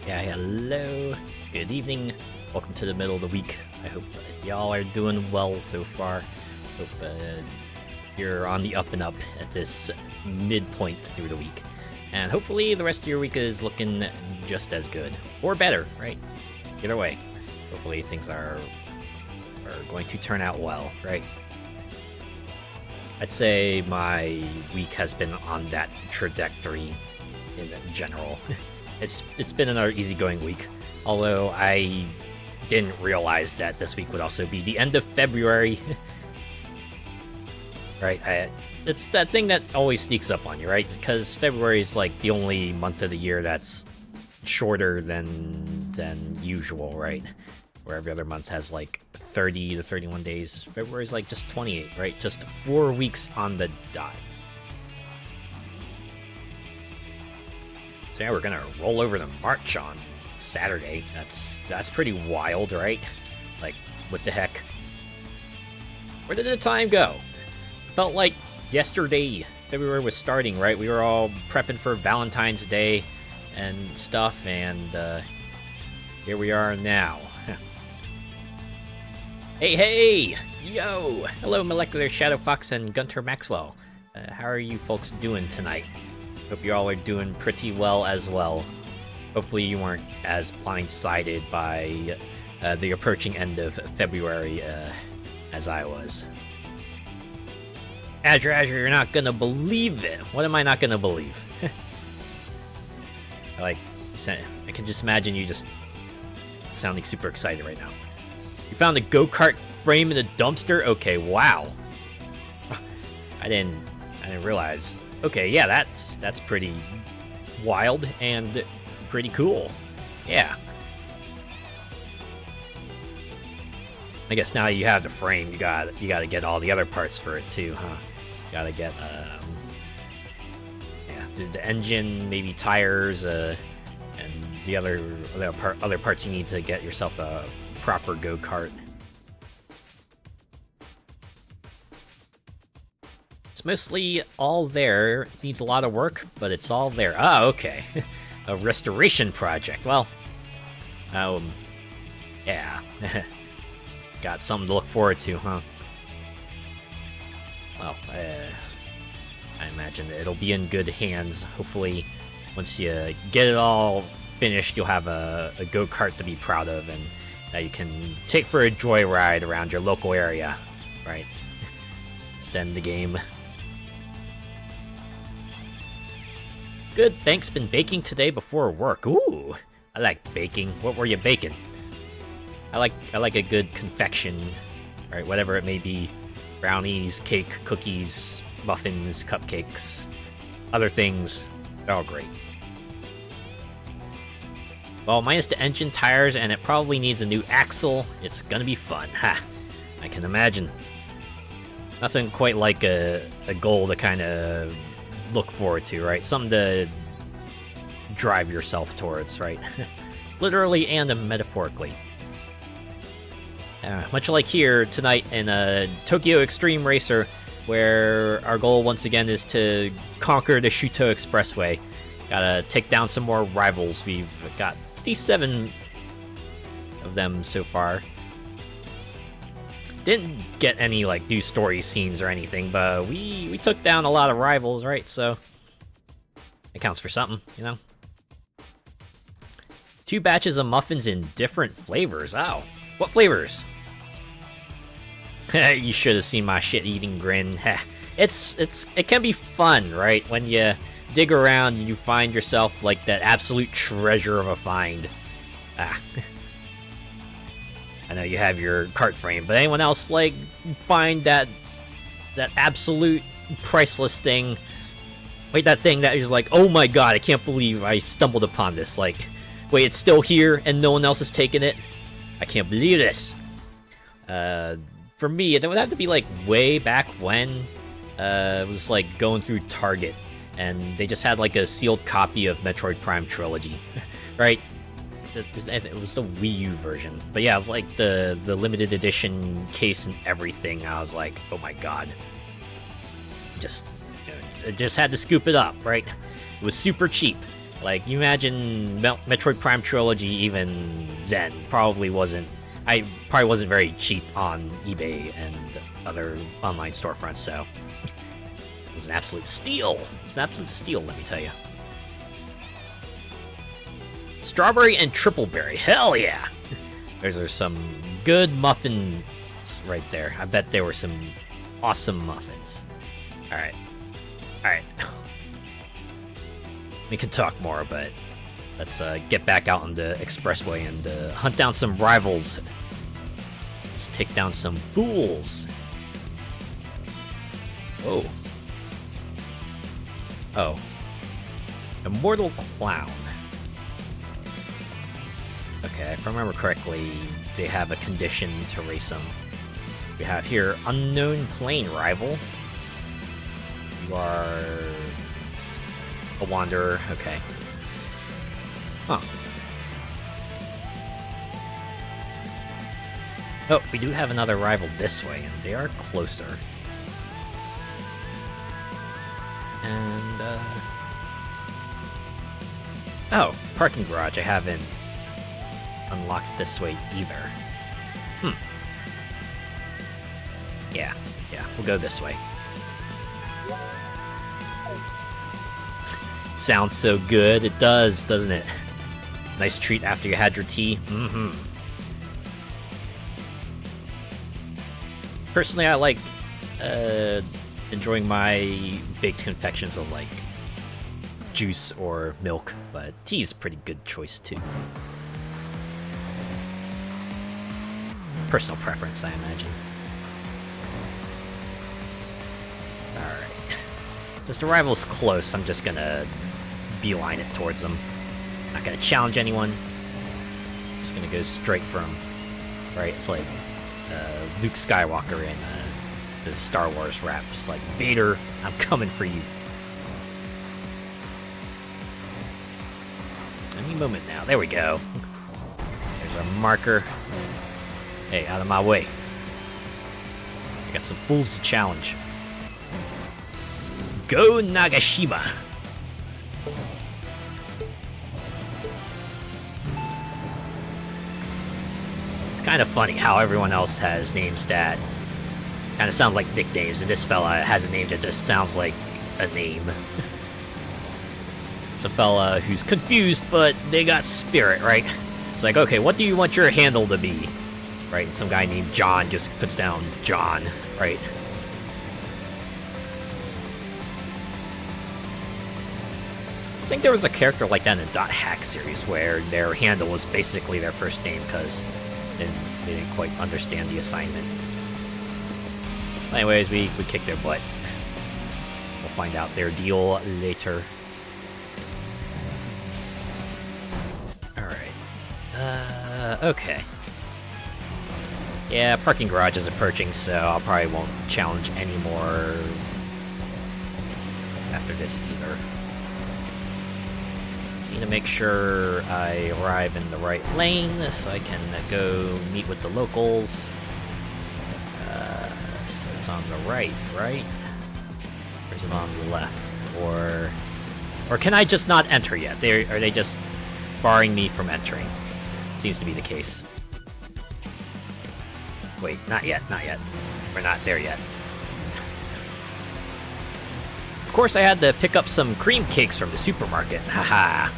Yeah, hello. Good evening. Welcome to the middle of the week. I hope y'all are doing well so far. Hope you're on the up and up at this midpoint through the week. And hopefully the rest of your week is looking just as good. Or better, right? Either way. Hopefully things are going to turn out well, right? I'd say my week has been on that trajectory in general. It's been another easygoing week, although I didn't realize that this week would also be the end of February. Right, it's that thing that always sneaks up on you, right? Because February is like the only month of the year that's shorter than usual, right? Where every other month has like 30 to 31 days. February's like just 28, right? Just 4 weeks on the dot. So yeah, we're gonna roll over to March on Saturday. That's pretty wild, right? Like, what the heck? Where did the time go? Felt like yesterday February was starting, right? We were all prepping for Valentine's Day and stuff, and here we are now. Hey! Yo! Hello, Molecular Shadow Fox and Gunter Maxwell. How are you folks doing tonight? Hope you all are doing pretty well as well. Hopefully you weren't as blindsided by the approaching end of February as I was. Azure, you're not gonna believe it. What am I not gonna believe? I can just imagine you just sounding super excited right now. You found a go-kart frame in a dumpster? Okay, wow. I didn't realize. Okay, yeah, that's pretty wild and pretty cool. Yeah. I guess now you have the frame, you gotta get all the other parts for it too, huh? You gotta get the engine, maybe tires, and the other parts you need to get yourself a proper go-kart. Mostly all there. It needs a lot of work, but it's all there. Ah, okay. A restoration project. Well, yeah. Got something to look forward to, huh? Well, I imagine it'll be in good hands. Hopefully, once you get it all finished, you'll have a go-kart to be proud of, and that you can take for a joyride around your local area, right? Extend the game. Good, thanks. Been baking today before work. Ooh, I like baking. What were you baking? I like a good confection, right? Whatever it may be. Brownies, cake, cookies, muffins, cupcakes, other things. They're all great. Well, minus the engine, tires, and it probably needs a new axle. It's gonna be fun. Ha! I can imagine. Nothing quite like a goal to kind of look forward to, right? Something to drive yourself towards, right? Literally and metaphorically. Much like here tonight in Tokyo Xtreme Racer, where our goal once again is to conquer the Shuto Expressway. Gotta take down some more rivals. We've got 57 of them so far. Didn't get any like new story scenes or anything, but we took down a lot of rivals, right? So it counts for something, you know. 2 batches of muffins in different flavors. Oh, what flavors? You should have seen my shit-eating grin. It can be fun, right? When you dig around and you find yourself like that absolute treasure of a find. I know you have your cart frame, but anyone else like find that absolute priceless thing? Wait, that thing that is like, oh my god, I can't believe I stumbled upon this. Like, wait, it's still here and no one else has taken it? I can't believe this. For me, it would have to be like way back when it was like going through Target and they just had like a sealed copy of Metroid Prime Trilogy, right? It was the Wii U version, but yeah, it was like the limited edition case and everything. I was like, oh my god, I just had to scoop it up, right? It was super cheap, Like, you imagine Metroid Prime Trilogy even then probably wasn't very cheap on eBay and other online storefronts, so it was an absolute steal. It's an absolute steal, let me tell you. Strawberry and triple berry, hell yeah! Those are some good muffins right there. I bet there were some awesome muffins. Alright. Alright. We can talk more, but let's get back out on the expressway and hunt down some rivals. Let's take down some fools. Whoa. Oh. Immortal Clown. Okay, if I remember correctly, they have a condition to race them. We have here Unknown Plane Rival. You are a wanderer, okay. Huh. Oh, we do have another rival this way, and they are closer. And, oh, parking garage I haven't unlocked this way either. Yeah, we'll go this way. Sounds so good. It does, doesn't it? Nice treat after you had your tea. Personally, I like enjoying my baked confections with like juice or milk, but tea's a pretty good choice too. Personal preference, I imagine. Alright. Since the rival's close, I'm just gonna beeline it towards them. Not gonna challenge anyone. Just gonna go straight for him. Right? It's like Luke Skywalker in the Star Wars rap. Just like, Vader, I'm coming for you. Any moment now. There we go. There's our marker. Hey, out of my way. I got some fools to challenge. Go Nagashima! It's kind of funny how everyone else has names that kind of sound like nicknames, and this fella has a name that just sounds like a name. It's a fella who's confused, but they got spirit, right? It's like, okay, what do you want your handle to be? Right? Some guy named John just puts down John, right? I think there was a character like that in the Dot Hack series where their handle was basically their first name because they didn't quite understand the assignment. Anyways, we kicked their butt. We'll find out their deal later. Alright. Okay. Yeah, parking garage is approaching, so I probably won't challenge anymore after this either. So need to make sure I arrive in the right lane so I can go meet with the locals. So it's on the right? Or is it on the left? Or can I just not enter yet? Are they just barring me from entering? Seems to be the case. Wait, not yet. We're not there yet. Of course, I had to pick up some cream cakes from the supermarket. Haha.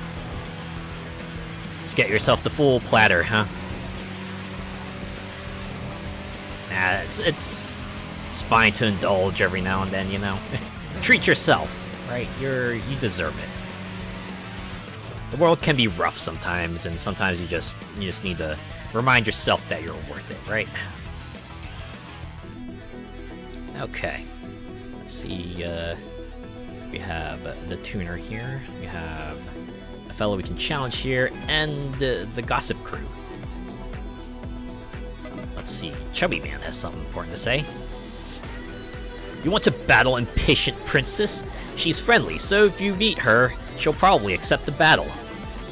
Just get yourself the full platter, huh? Nah, it's fine to indulge every now and then, you know. Treat yourself, right? You deserve it. The world can be rough sometimes, and sometimes you just need to remind yourself that you're worth it, right? Okay. Let's see, we have the tuner here. We have a fellow we can challenge here, and the gossip crew. Let's see, Chubby Man has something important to say. You want to battle impatient princess? She's friendly, so if you meet her, she'll probably accept the battle.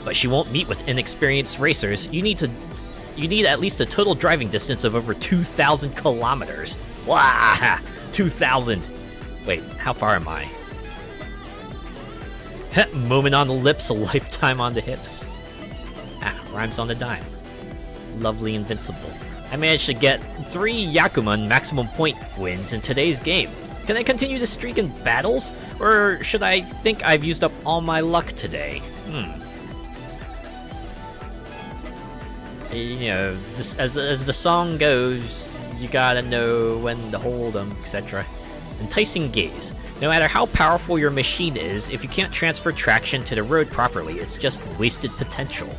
But she won't meet with inexperienced racers. You need at least a total driving distance of over 2,000 kilometers. Wow, 2,000. Wait, how far am I? Moment on the lips, a lifetime on the hips. Ah, rhymes on the dime. Lovely Invincible. I managed to get 3 Yakuman maximum point wins in today's game. Can I continue the streak in battles? Or should I think I've used up all my luck today? You know, as the song goes, you gotta know when to hold 'em, etc. Enticing gaze. No matter how powerful your machine is, if you can't transfer traction to the road properly, it's just wasted potential.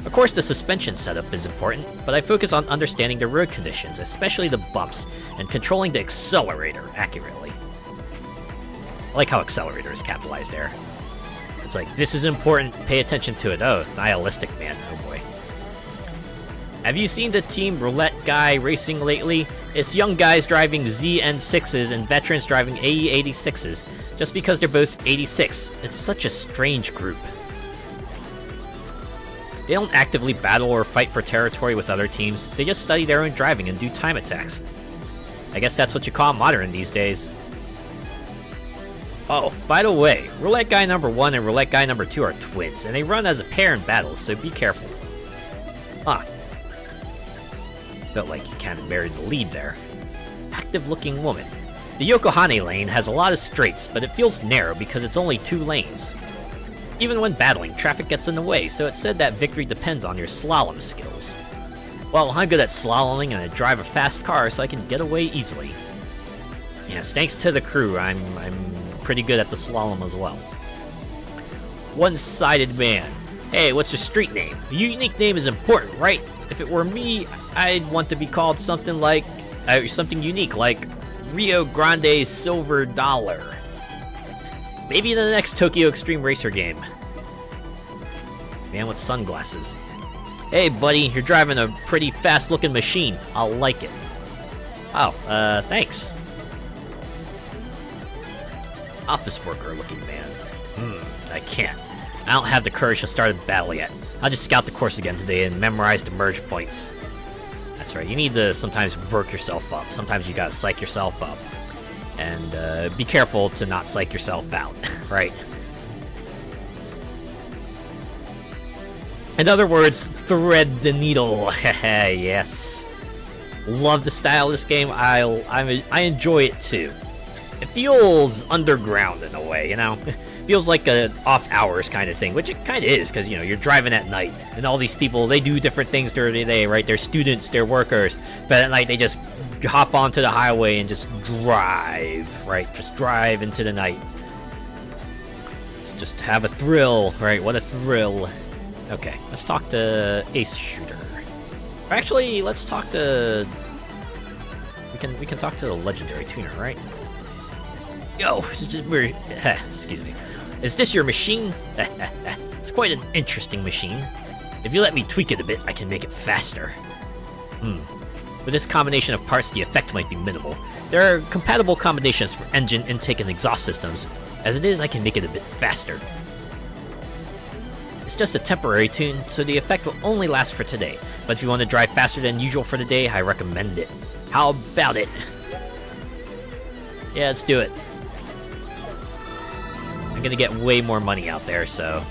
Of course, the suspension setup is important, but I focus on understanding the road conditions, especially the bumps, and controlling the accelerator accurately. I like how accelerator is capitalized there. It's like, this is important, pay attention to it. Oh, nihilistic, man. Oh boy. Have you seen the Team Roulette guy racing lately? It's young guys driving ZN6s and veterans driving AE86s, just because they're both 86. It's such a strange group. They don't actively battle or fight for territory with other teams, they just study their own driving and do time attacks. I guess that's what you call modern these days. Oh, by the way, Roulette Guy number 1 and Roulette Guy number 2 are twins, and they run as a pair in battles, so be careful. Huh. Felt like he kind of buried the lead there. Active-looking woman. The Yokohane lane has a lot of straights, but it feels narrow because it's only 2 lanes. Even when battling, traffic gets in the way, so it's said that victory depends on your slalom skills. Well, I'm good at slaloming and I drive a fast car so I can get away easily. Yes, thanks to the crew, I'm pretty good at the slalom as well. One-sided man. Hey, what's your street name? A unique name is important, right? If it were me, I'd want to be called something like, something unique, like Rio Grande Silver Dollar. Maybe in the next Tokyo Xtreme Racer game. Man with sunglasses. Hey buddy, you're driving a pretty fast-looking machine. I'll like it. Oh, thanks. Office worker-looking man. I can't. I don't have the courage to start a battle yet. I'll just scout the course again today and memorize the merge points. That's right, you need to sometimes work yourself up. Sometimes you gotta psych yourself up. And be careful to not psych yourself out, right? In other words, thread the needle. Yes. Love the style of this game. I enjoy it too. It feels underground in a way, you know? It feels like a off-hours kind of thing, which it kind of is, because, you know, you're driving at night, and all these people, they do different things during the day, right? They're students, they're workers, but at night they just hop onto the highway and just drive, right? Just drive into the night. Just have a thrill, right? What a thrill. Okay, let's talk to Ace Shooter. Or actually, let's talk to... We can talk to the legendary tuner, right? Yo, excuse me. Is this your machine? It's quite an interesting machine. If you let me tweak it a bit, I can make it faster. With this combination of parts, the effect might be minimal. There are compatible combinations for engine, intake, and exhaust systems. As it is, I can make it a bit faster. It's just a temporary tune, so the effect will only last for today. But if you want to drive faster than usual for the day, I recommend it. How about it? Yeah, let's do it. I'm gonna get way more money out there, so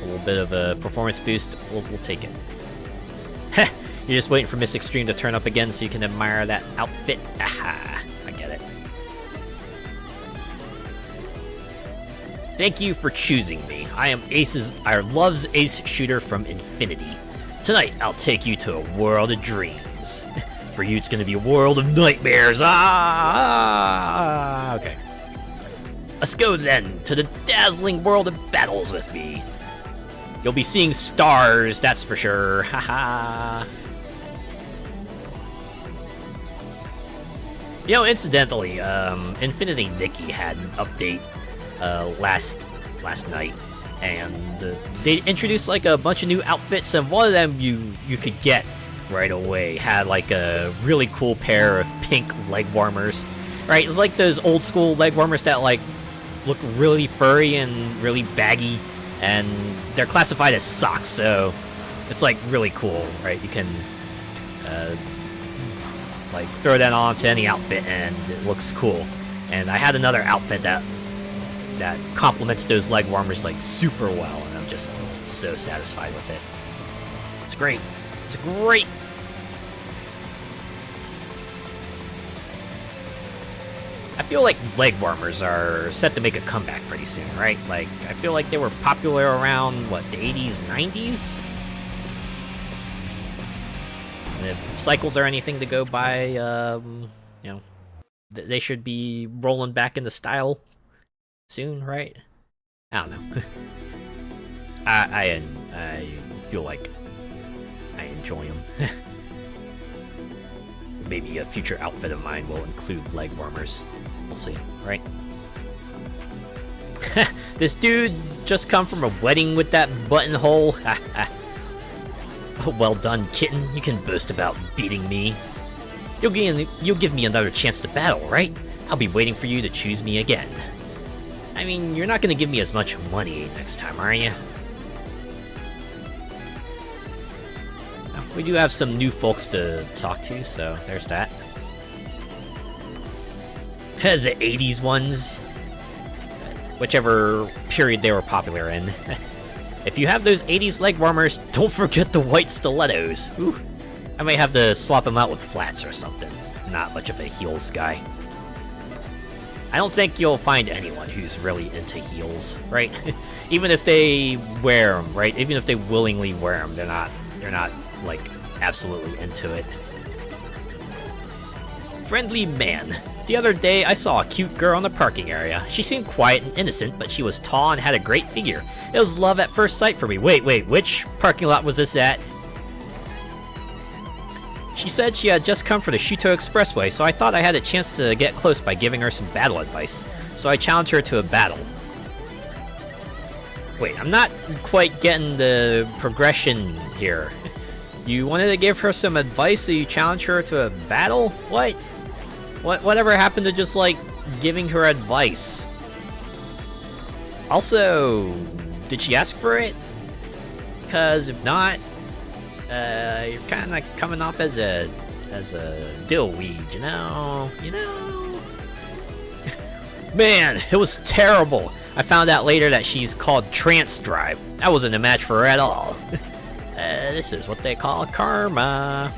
a little bit of a performance boost, we'll take it. Heh, you're just waiting for Miss Extreme to turn up again so you can admire that outfit. Aha, I get it. Thank you for choosing me. I am Love's Ace Shooter from Infinity. Tonight, I'll take you to a world of dreams. For you, it's gonna be a world of nightmares. Okay. Let's go then to the dazzling world of battles with me. You'll be seeing stars, that's for sure. Haha. You know, incidentally, Infinity Nikki had an update last night, and they introduced like a bunch of new outfits, and one of them you could get right away had like a really cool pair of pink leg warmers. Right, it's like those old school leg warmers that like look really furry and really baggy, and they're classified as socks, so it's like really cool, right? You can like throw that onto any outfit and it looks cool. And I had another outfit that that complements those leg warmers like super well, and I'm just so satisfied with it. It's great. It's great. I feel like leg warmers are set to make a comeback pretty soon, right? Like, I feel like they were popular around, what, the 80s, 90s? And if cycles are anything to go by, you know, they should be rolling back into style soon, right? I don't know. I feel like I enjoy them. Maybe a future outfit of mine will include leg warmers. We'll see, right? This dude just come from a wedding with that buttonhole. Well done, kitten. You can boast about beating me. You'll give me another chance to battle, right? I'll be waiting for you to choose me again. I mean, you're not gonna give me as much money next time, are you? We do have some new folks to talk to, so there's that. The 80s ones. Whichever period they were popular in. If you have those 80s leg warmers, don't forget the white stilettos. Ooh, I might have to swap them out with flats or something. Not much of a heels guy. I don't think you'll find anyone who's really into heels, right? Even if they wear them, right? Even if they willingly wear them, they're not like absolutely into it. Friendly man. The other day, I saw a cute girl in the parking area. She seemed quiet and innocent, but she was tall and had a great figure. It was love at first sight for me. Wait, which parking lot was this at? She said she had just come from the Shuto Expressway, so I thought I had a chance to get close by giving her some battle advice. So I challenged her to a battle. Wait, I'm not quite getting the progression here. You wanted to give her some advice, so you challenged her to a battle? What? Whatever happened to just, like, giving her advice? Also, did she ask for it? Because if not, you're kind of coming off as a dillweed, you know? Man, it was terrible. I found out later that she's called Trance Drive. I wasn't a match for her at all. This is what they call karma.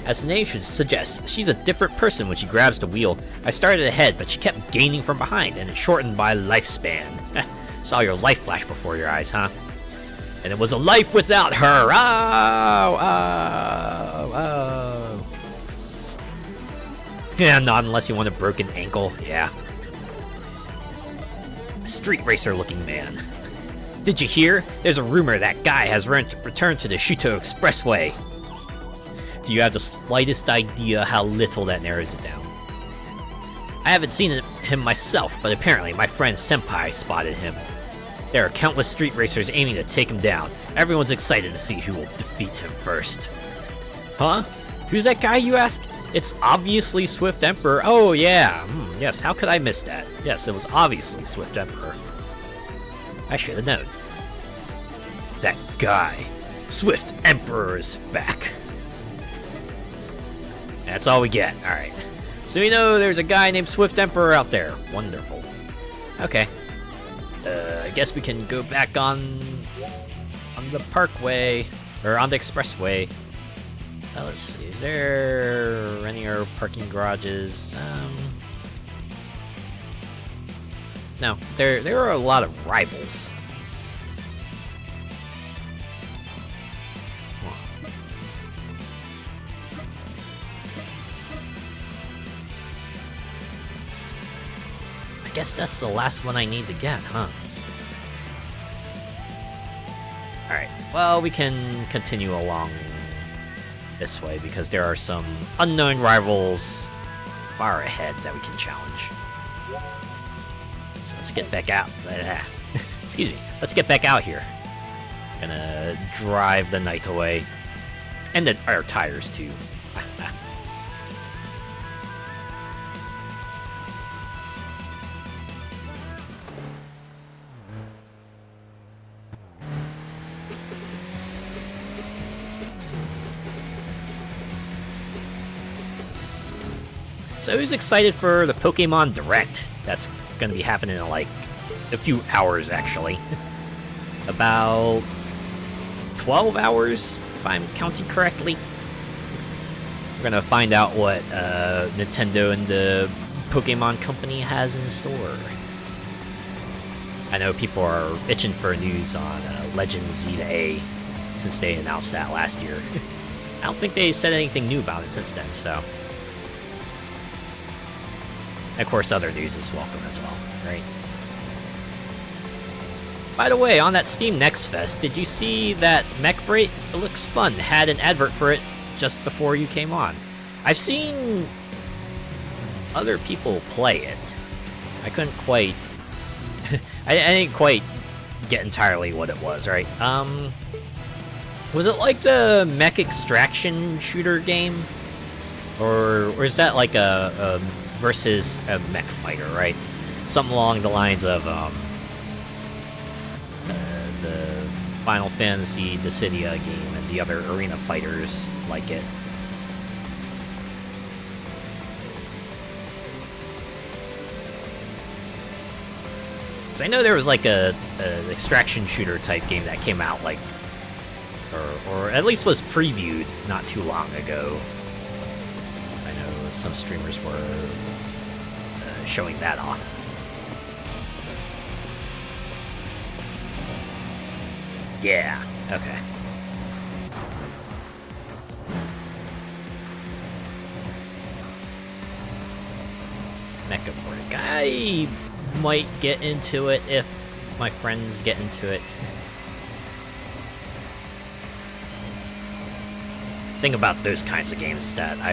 As the name should suggest, she's a different person when she grabs the wheel. I started ahead, but she kept gaining from behind, and it shortened my lifespan. Saw your life flash before your eyes, huh? And it was a life without her! Oh! Yeah, not unless you want a broken ankle, yeah. Street racer looking man. Did you hear? There's a rumor that guy has returned to the Shuto Expressway. Do you have the slightest idea how little that narrows it down? I haven't seen him myself, but apparently my friend Senpai spotted him. There are countless street racers aiming to take him down. Everyone's excited to see who will defeat him first. Huh? Who's that guy, you ask? It's obviously Swift Emperor. Oh, yeah. Yes, how could I miss that? Yes, it was obviously Swift Emperor. I should have known. That guy. Swift Emperor is back. That's all we get. Alright. So we know there's a guy named Swift Emperor out there. Wonderful. Okay. I guess we can go back on the parkway, or on the expressway. Let's see, is there any other parking garages? No, there are a lot of rivals. I guess that's the last one I need to get, huh? Alright, well, we can continue along this way because there are some unknown rivals far ahead that we can challenge. So let's get back out. Excuse me. Let's get back out here. Gonna drive the night away. And our tires, too. So who's excited for the Pokemon Direct that's gonna be happening in like a few hours, actually. About 12 hours, if I'm counting correctly. We're gonna find out what Nintendo and the Pokemon Company has in store. I know people are itching for news on Legend Z to A since they announced that last year. I don't think they said anything new about it since then, so. And of course, other news is welcome as well, right? By the way, on that Steam Next Fest, did you see that Mechbrate? It looks fun. Had an advert for it just before you came on. I've seen other people play it. I couldn't quite... I didn't quite get entirely what it was, right? Was it like the mech extraction shooter game? Or is that like a versus a mech fighter, right? Something along the lines of the Final Fantasy Dissidia game and the other arena fighters like it. Because I know there was like an extraction shooter type game that came out like, or at least was previewed not too long ago. Because I know some streamers were showing that off. Yeah, okay. Mecha Board. I might get into it if my friends get into it. Thing about those kinds of games that I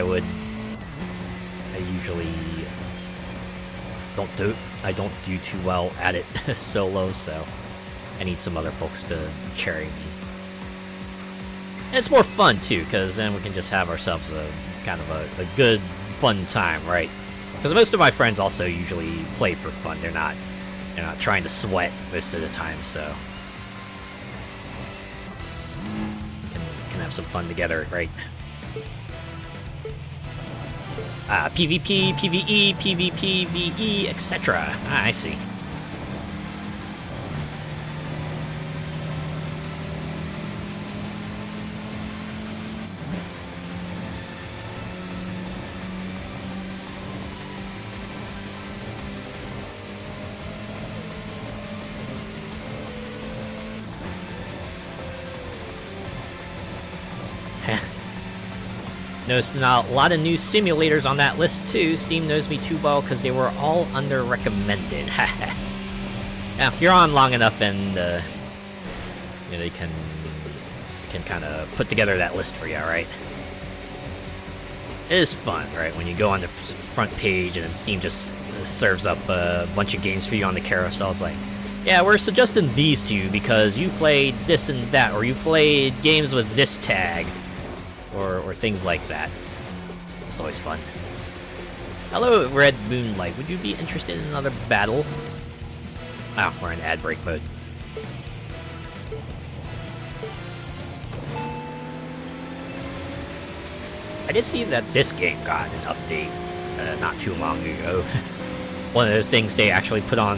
usually don't do too well at it solo, so I need some other folks to carry me. And it's more fun too, because then we can just have ourselves a kind of a good fun time, right? Because most of my friends also usually play for fun. They're not trying to sweat most of the time, so can have some fun together, right? PvP, PvE, PvP, VE, etc. I see. Noticed not a lot of new simulators on that list too. Steam knows me too well because they were all under recommended. Yeah, you're on long enough, and they can kind of put together that list for you, right? It is fun, right? When you go on the front page and then Steam just serves up a bunch of games for you on the carousel. It's like, yeah, we're suggesting these to you because you played this and that, or you played games with this tag. Or things like that. It's always fun. Hello, Red Moonlight. Would you be interested in another battle? Oh, we're in ad break mode. I did see that this game got an update not too long ago. One of the things they actually put on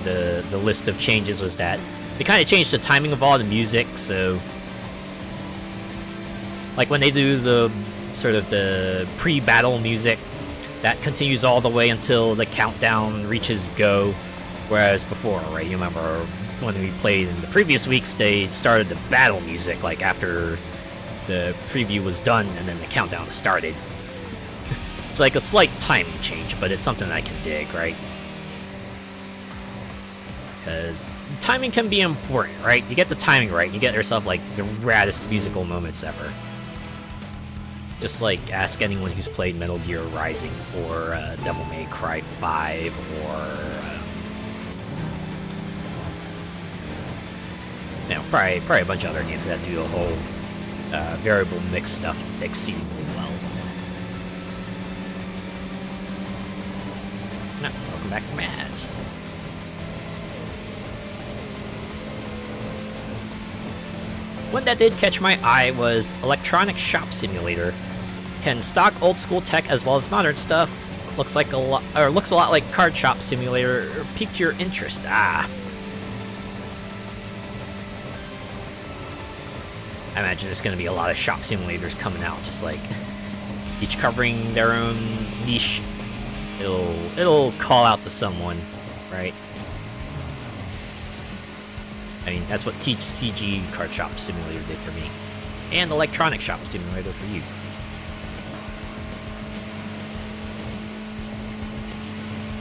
the list of changes was that they kind of changed the timing of all the music, so like when they do the sort of the pre-battle music, that continues all the way until the countdown reaches go. Whereas before, right, you remember when we played in the previous weeks, they started the battle music like after the preview was done and then the countdown started. It's like a slight timing change, but it's something I can dig, right? Because timing can be important, right? You get the timing right, you get yourself like the raddest musical moments ever. Just like ask anyone who's played Metal Gear Rising or Devil May Cry 5 or probably a bunch of other games that do the whole variable mix stuff exceedingly well. No, welcome back to Mads. One that did catch my eye was Electronic Shop Simulator. Can stock old school tech as well as modern stuff, Looks like a lot, or looks a lot like Card Shop Simulator. Piqued your interest. Ah. I imagine there's going to be a lot of shop simulators coming out, just like each covering their own niche. It'll call out to someone, right? I mean, that's what CG Card Shop Simulator did for me, and Electronic Shop Simulator for you.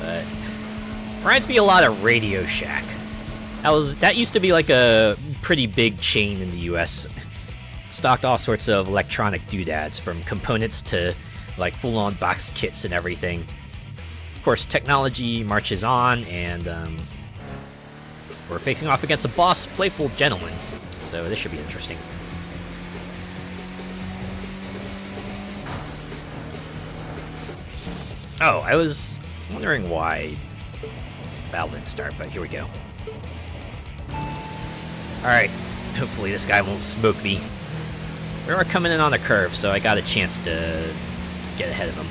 But reminds me a lot of Radio Shack. That used to be like a pretty big chain in the U.S. Stocked all sorts of electronic doodads, from components to like full-on box kits and everything. Of course, technology marches on, and we're facing off against a boss, Playful Gentleman. So this should be interesting. Oh, I was wondering why battle didn't start, but here we go. Alright, hopefully this guy won't smoke me. We are coming in on a curve, so I got a chance to get ahead of him.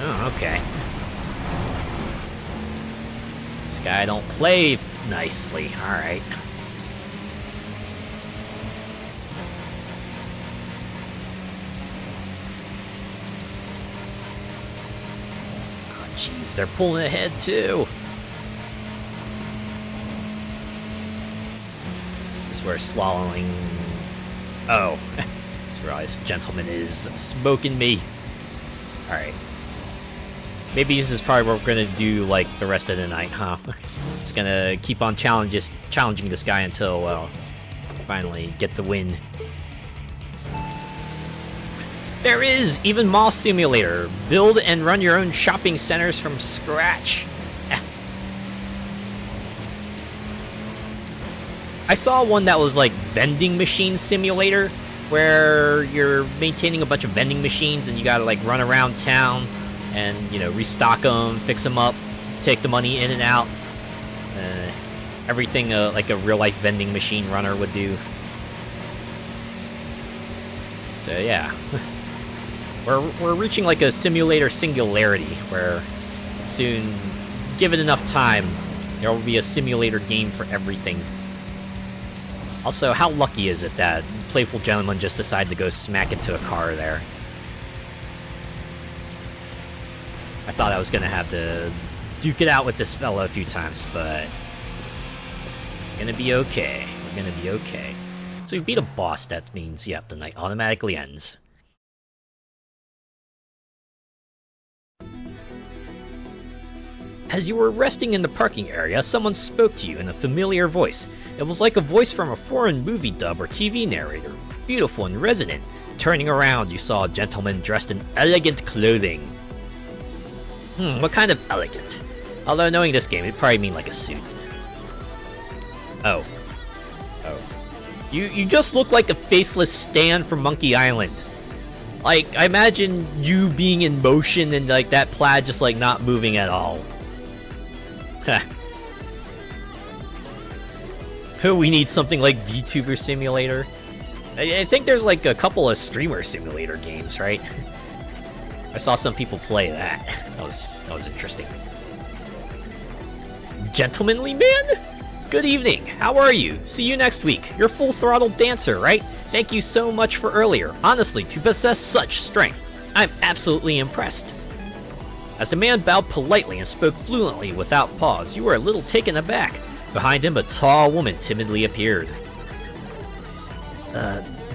Oh, okay. This guy don't play nicely. Alright. Oh, jeez, they're pulling ahead, too. This is where slaloming... Oh. Just realized Gentleman is smoking me. Alright. Maybe this is probably what we're gonna do, like, the rest of the night, huh? Just gonna keep on challenging this guy until, well, finally get the win. There is even Mall Simulator. Build and run your own shopping centers from scratch. I saw one that was like Vending Machine Simulator, where you're maintaining a bunch of vending machines and you gotta like run around town and, you know, restock them, fix them up, take the money in and out. Everything like a real-life vending machine runner would do. So yeah, we're reaching like a simulator singularity, where soon, given enough time, there will be a simulator game for everything. Also, how lucky is it that Playful Gentleman just decided to go smack into a car there? I thought I was gonna have to duke it out with this fella a few times, but we're gonna be okay. We're gonna be okay. So you beat a boss, that means, yep, the night automatically ends. As you were resting in the parking area, someone spoke to you in a familiar voice. It was like a voice from a foreign movie dub or TV narrator, beautiful and resonant. Turning around, you saw a gentleman dressed in elegant clothing. What kind of elegant? Although knowing this game, it'd probably mean like a suit. Oh. You just look like a faceless Stan from Monkey Island. Like, I imagine you being in motion and like that plaid just like not moving at all. We need something like VTuber Simulator. I think there's like a couple of Streamer Simulator games, right? I saw some people play that. That was interesting. Gentlemanly man? Good evening. How are you? See you next week. You're Full Throttle Dancer, right? Thank you so much for earlier. Honestly, to possess such strength, I'm absolutely impressed. As the man bowed politely and spoke fluently without pause, you were a little taken aback. Behind him, a tall woman timidly appeared.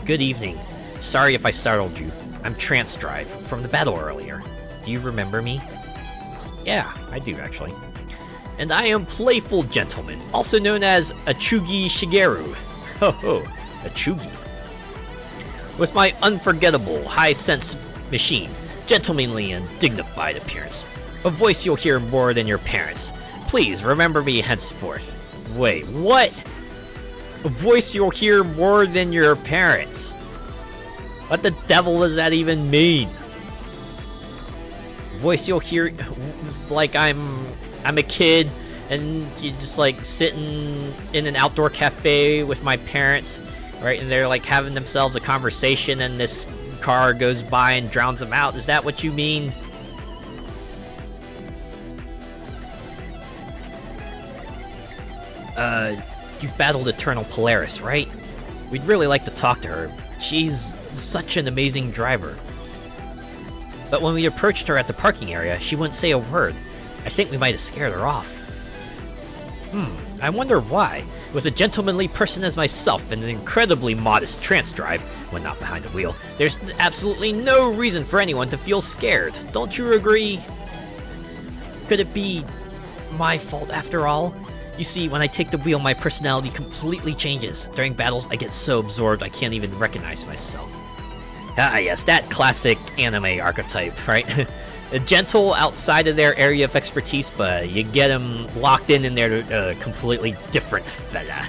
Good evening. Sorry if I startled you. I'm Trance Drive, from the battle earlier. Do you remember me? Yeah, I do, actually. And I am Playful Gentleman, also known as Achugi Shigeru. Ho ho, Achugi. With my unforgettable high-sense machine, gentlemanly and dignified appearance, a voice you'll hear more than your parents. Please remember me henceforth. Wait, what? A voice you'll hear more than your parents? What the devil does that even mean? Voice you'll hear, like I'm a kid and you just like sitting in an outdoor cafe with my parents. right? And they're like having themselves a conversation, and this car goes by and drowns them out. Is that what you mean? You've battled Eternal Polaris, right? We'd really like to talk to her. She's such an amazing driver. But when we approached her at the parking area, she wouldn't say a word. I think we might have scared her off. I wonder why. With a gentlemanly person as myself and an incredibly modest trance drive, when not behind the wheel, there's absolutely no reason for anyone to feel scared. Don't you agree? Could it be my fault after all? You see, when I take the wheel, my personality completely changes. During battles, I get so absorbed I can't even recognize myself. Ah yes, that classic anime archetype, right? Gentle outside of their area of expertise, but you get them locked in their completely different fella.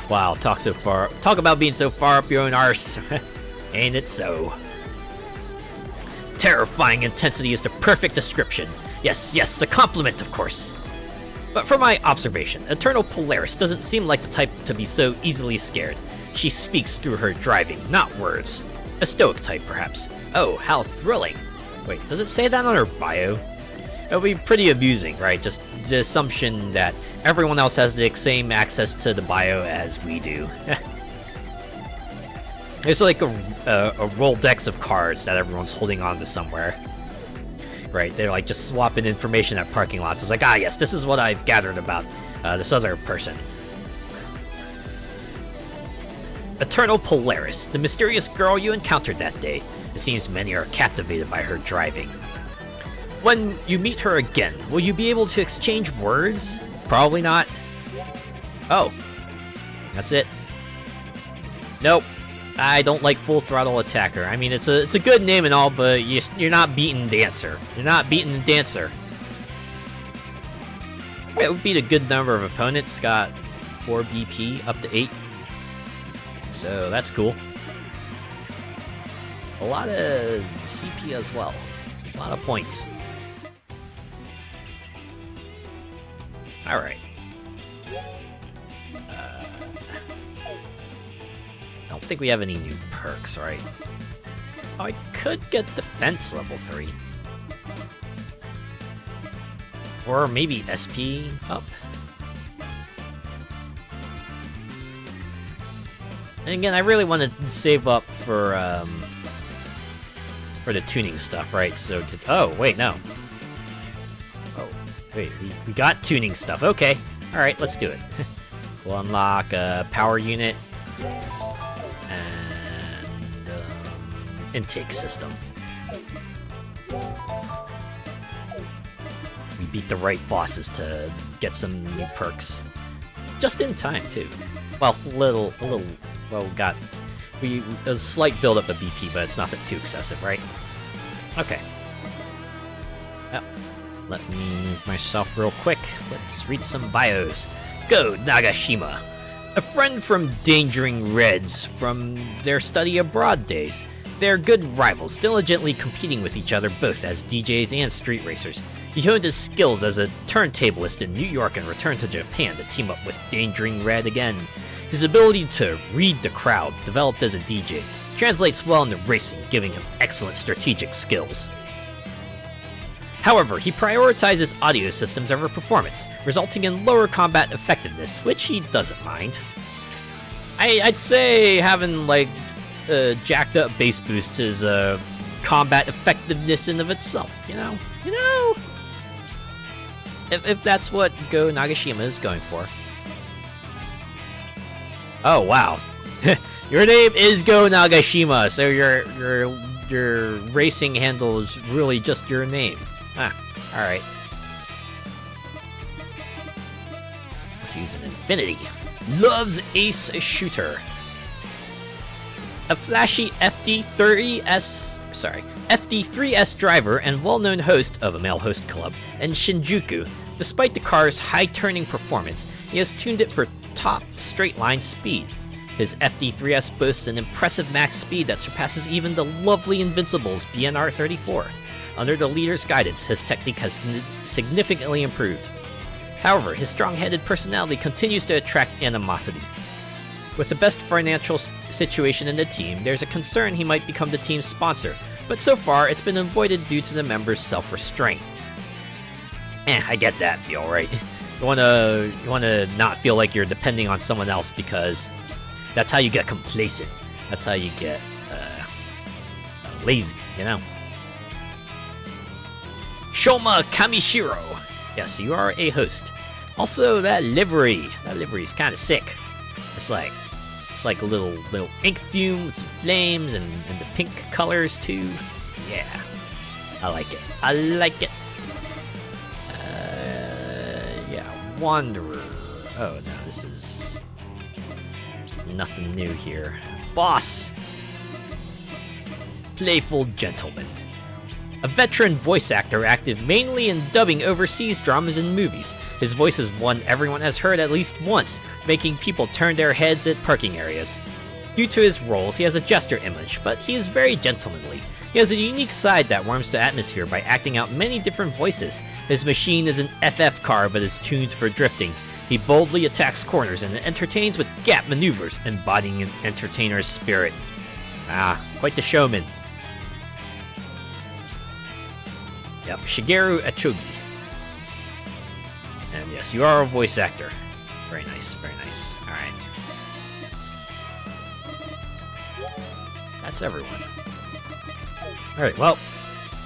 Wow, talk about being so far up your own arse. Ain't it so? Terrifying intensity is the perfect description. Yes, a compliment, of course. But from my observation, Eternal Polaris doesn't seem like the type to be so easily scared. She speaks through her driving, not words. A stoic type, perhaps. Oh, how thrilling. Wait, does it say that on her bio? It would be pretty amusing, right? Just the assumption that everyone else has the same access to the bio as we do. There's like a Rolodex of cards that everyone's holding on to somewhere. Right, they're like just swapping information at parking lots. It's like, ah yes, this is what I've gathered about this other person. Eternal Polaris, the mysterious girl you encountered that day. It seems many are captivated by her driving. When you meet her again, will you be able to exchange words? Probably not. Oh, that's it. Nope. I don't like Full Throttle Attacker. I mean, it's a good name and all, but you're not beating Dancer. You're not beating the Dancer. It would beat a good number of opponents. Got 4 BP, up to 8. So that's cool. A lot of CP as well. A lot of points. Alright. I don't think we have any new perks, right? Oh, I could get defense level 3. Or maybe SP up. And again, I really want to save up for the tuning stuff, right? So oh, wait, no. Oh, wait, we got tuning stuff. Okay. Alright, let's do it. We'll unlock a power unit. Intake system. We beat the right bosses to get some new perks. Just in time, too. Well, well, we got a slight build-up of BP, but it's nothing too excessive, right? Okay. Well, let me move myself real quick. Let's read some bios. Go, Nagashima! A friend from Dangering Reds from their study abroad days. They're good rivals, diligently competing with each other both as DJs and street racers. He honed his skills as a turntablist in New York and returned to Japan to team up with Dangering Red again. His ability to read the crowd, developed as a DJ, translates well into racing, giving him excellent strategic skills. However, he prioritizes audio systems over performance, resulting in lower combat effectiveness, which he doesn't mind. I'd say having, like, jacked up bass boost is combat effectiveness in of itself, you know? If that's what Go Nagashima is going for. Oh, wow. Your name is Go Nagashima, so your racing handle is really just your name. Ah, alright. Let's use an Infinity. Loves Ace Shooter. A flashy FD3S driver and well-known host of a male host club in Shinjuku. Despite the car's high turning performance, he has tuned it for top straight line speed. His FD3S boasts an impressive max speed that surpasses even the lovely Invincible's BNR34. Under the leader's guidance, his technique has significantly improved. However, his strong-headed personality continues to attract animosity. With the best financial situation in the team, there's a concern he might become the team's sponsor, but so far it's been avoided due to the members' self-restraint. I get that feel, right? You wanna not feel like you're depending on someone else, because that's how you get complacent. That's how you get lazy, you know? Shoma Kamishiro. Yes, you are a host. Also, that livery's kind of sick. It's like a little ink fume with some flames and the pink colors too. Yeah, I like it. I like it. Yeah, Wanderer. Oh no, this is nothing new here. Boss. Playful Gentleman. A veteran voice actor active mainly in dubbing overseas dramas and movies. His voice is one everyone has heard at least once, making people turn their heads at parking areas. Due to his roles, he has a jester image, but he is very gentlemanly. He has a unique side that warms the atmosphere by acting out many different voices. His machine is an FF car but is tuned for drifting. He boldly attacks corners and entertains with gap maneuvers, embodying an entertainer's spirit. Ah, quite the showman. Yep, Shigeru Achogi. And yes, you are a voice actor. Very nice, very nice. Alright. That's everyone. Alright, well,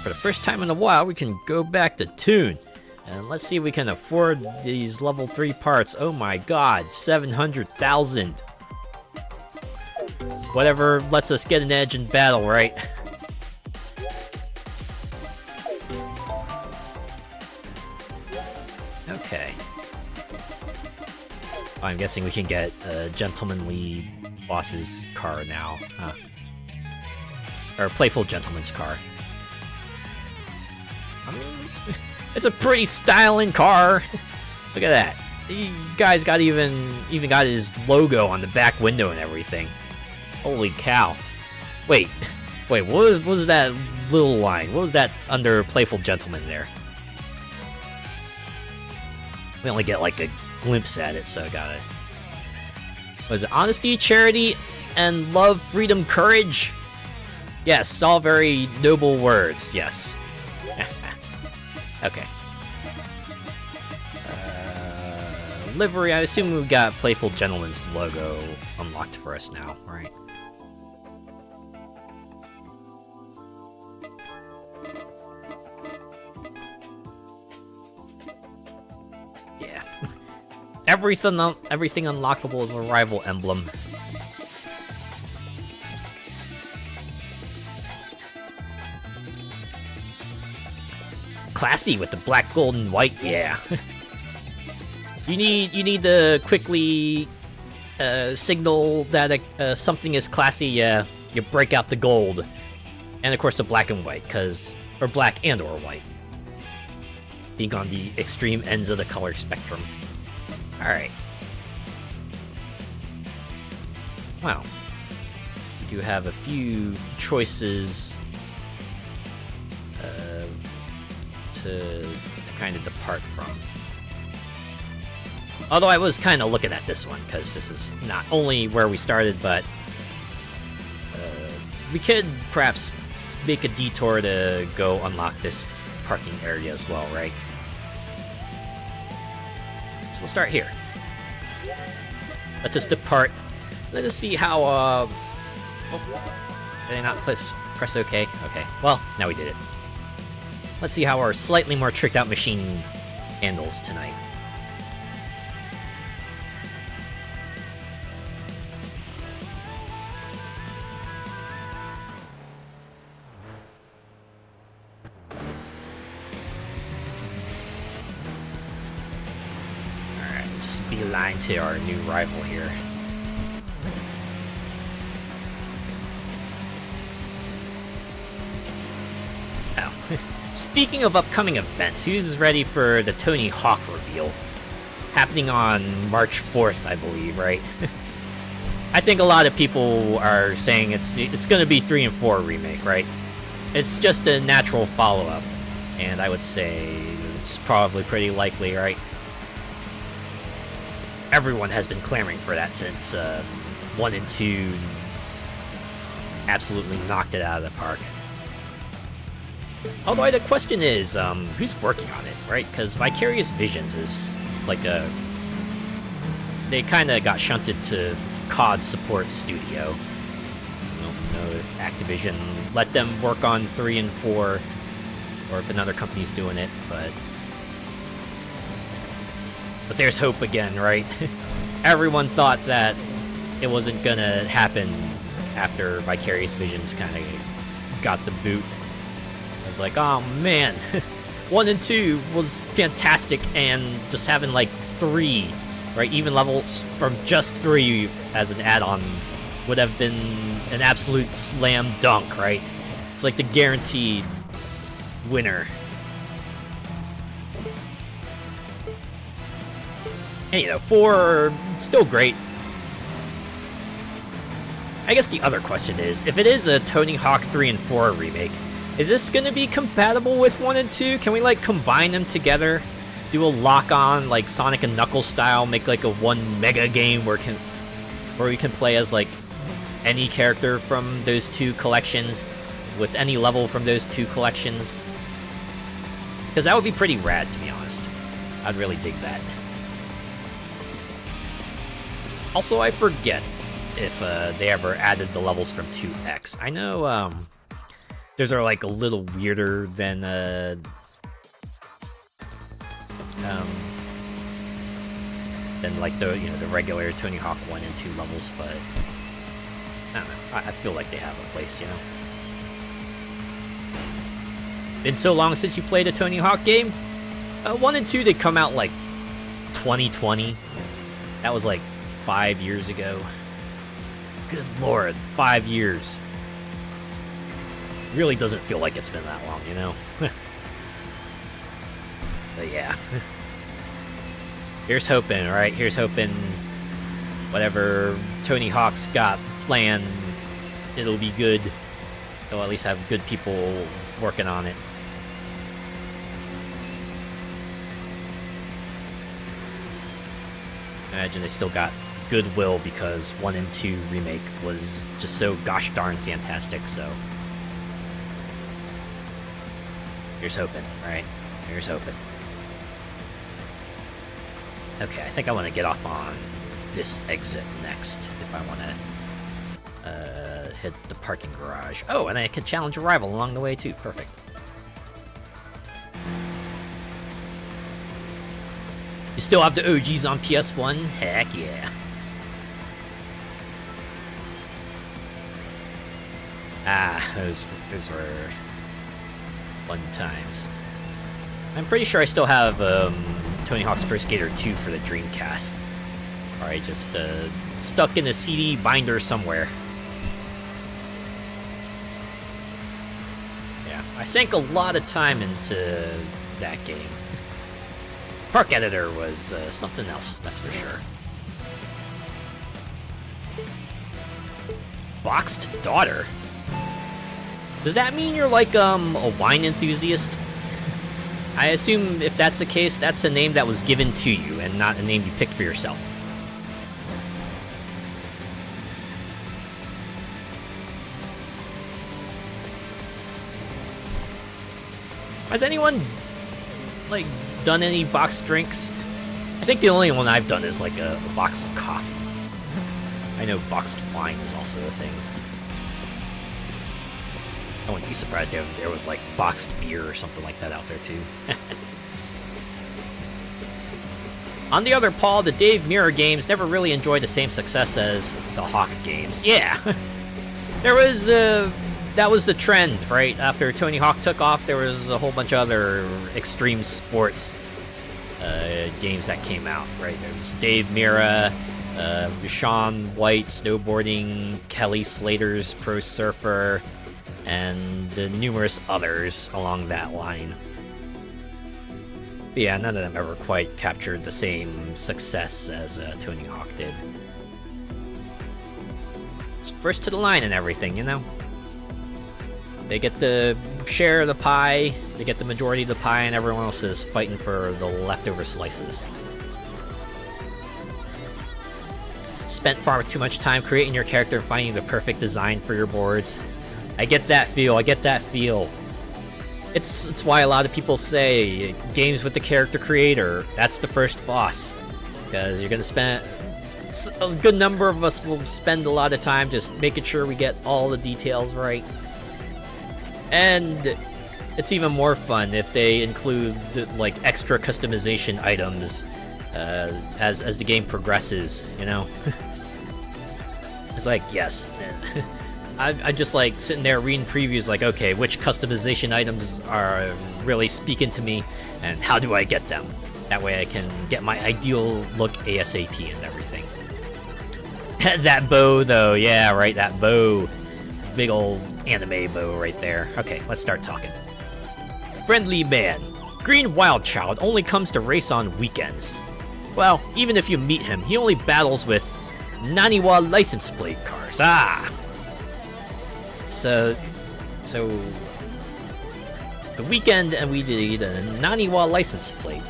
for the first time in a while, we can go back to Toon. And let's see if we can afford these level 3 parts. Oh my god, 700,000. Whatever lets us get an edge in battle, right? Okay. Oh, I'm guessing we can get a gentlemanly boss's car now. Huh. Or a playful gentleman's car. I mean, it's a pretty styling car. Look at that. The guy's got even got his logo on the back window and everything. Holy cow. Wait, what was that little line? What was that under playful gentleman there? We only get like a glimpse at it, so I gotta... Was it honesty, charity, and love, freedom, courage? Yes, all very noble words, yes. Okay. Livery, I assume we've got Playful Gentleman's logo unlocked for us now, right? Yeah. Everything unlockable is a rival emblem. Classy with the black, gold, and white, yeah. You need to quickly signal that something is classy. You break out the gold, and of course the black and white, or black and or white, being on the extreme ends of the color spectrum. All right. Wow. We do have a few choices to kind of depart from. Although I was kind of looking at this one, because this is not only where we started, but we could perhaps make a detour to go unlock this parking area as well, right? So we'll start here. Let us depart. Let us see how, oh, did I not press OK? Okay, well, now we did it. Let's see how our slightly more tricked out machine handles tonight. Alright, just beeline to our new rival here. Oh. Speaking of upcoming events, who's ready for the Tony Hawk reveal? Happening on March 4th, I believe, right? I think a lot of people are saying it's going to be 3 and 4 remake, right? It's just a natural follow-up, and I would say it's probably pretty likely, right? Everyone has been clamoring for that since 1 and 2 absolutely knocked it out of the park. Although the question is, who's working on it, right? Because Vicarious Visions is like a... They kind of got shunted to COD support studio. I don't know if Activision let them work on 3 and 4, or if another company's doing it, but there's hope again, right? Everyone thought that it wasn't gonna happen after Vicarious Visions kind of got the boot. I was like, oh man, 1 and 2 was fantastic, and just having like 3, right, even levels from just 3 as an add-on would have been an absolute slam dunk, right? It's like the guaranteed winner. And, you know, 4, still great. I guess the other question is, if it is a Tony Hawk 3 and 4 remake, is this going to be compatible with 1 and 2? Can we, like, combine them together? Do a lock-on, like, Sonic and Knuckles style, make, like, a one mega game where we can play as, like, any character from those 2 collections, with any level from those 2 collections? Because that would be pretty rad, to be honest. I'd really dig that. Also, I forget if they ever added the levels from 2X. I know those are like a little weirder than like the the regular Tony Hawk 1 and 2 levels, but I don't know. I feel like they have a place, you know. Been so long since you played a Tony Hawk game. 1 and 2 did come out like 2020. That was like 5 years ago. Good lord, 5 years. Really doesn't feel like it's been that long, you know? But yeah. Here's hoping, right? Here's hoping whatever Tony Hawk's got planned, it'll be good. They'll at least have good people working on it. I imagine they still got goodwill because 1 and 2 remake was just so gosh darn fantastic, so here's hoping, right? Here's hoping. Okay, I think I want to get off on this exit next if I want to hit the parking garage. Oh, and I can challenge a rival along the way too. Perfect. You still have the OGs on PS1? Heck yeah. Ah, those were fun times. I'm pretty sure I still have Tony Hawk's Pro Skater 2 for the Dreamcast. Alright, just stuck in a CD binder somewhere. Yeah, I sank a lot of time into that game. Park Editor was something else, that's for sure. Boxed Daughter? Does that mean you're like a wine enthusiast? I assume if that's the case, that's a name that was given to you and not a name you picked for yourself. Has anyone like done any boxed drinks? I think the only one I've done is like a box of coffee. I know boxed wine is also a thing. I wouldn't be surprised if there was like boxed beer or something like that out there too. On the other Paul, the Dave Mirra games never really enjoyed the same success as the Hawk games. Yeah, there was that was the trend, right? After Tony Hawk took off, there was a whole bunch of other extreme sports games that came out, right? There was Dave Mirra, Rashawn White snowboarding, Kelly Slater's Pro Surfer, and the numerous others along that line. But yeah, none of them ever quite captured the same success as Tony Hawk did. It's first to the line and everything, you know? They get the share of the pie, they get the majority of the pie, and everyone else is fighting for the leftover slices. spent far too much time creating your character and finding the perfect design for your boards. I get that feel, I get that feel. It's why a lot of people say games with the character creator, that's the first boss. Because you're gonna spend, a good number of us will spend a lot of time just making sure we get all the details right. And it's even more fun if they include like extra customization items as the game progresses, you know? It's like, yes. I'm just like sitting there reading previews like, okay, which customization items are really speaking to me and how do I get them? That way I can get my ideal look ASAP and everything. That bow though, yeah, right, that bow. Big old anime bow right there. Okay, let's start talking. Friendly man. Green Wild Child only comes to race on weekends. Well, even if you meet him, he only battles with Naniwa license plate cars. So the weekend and we did a Naniwa license plate.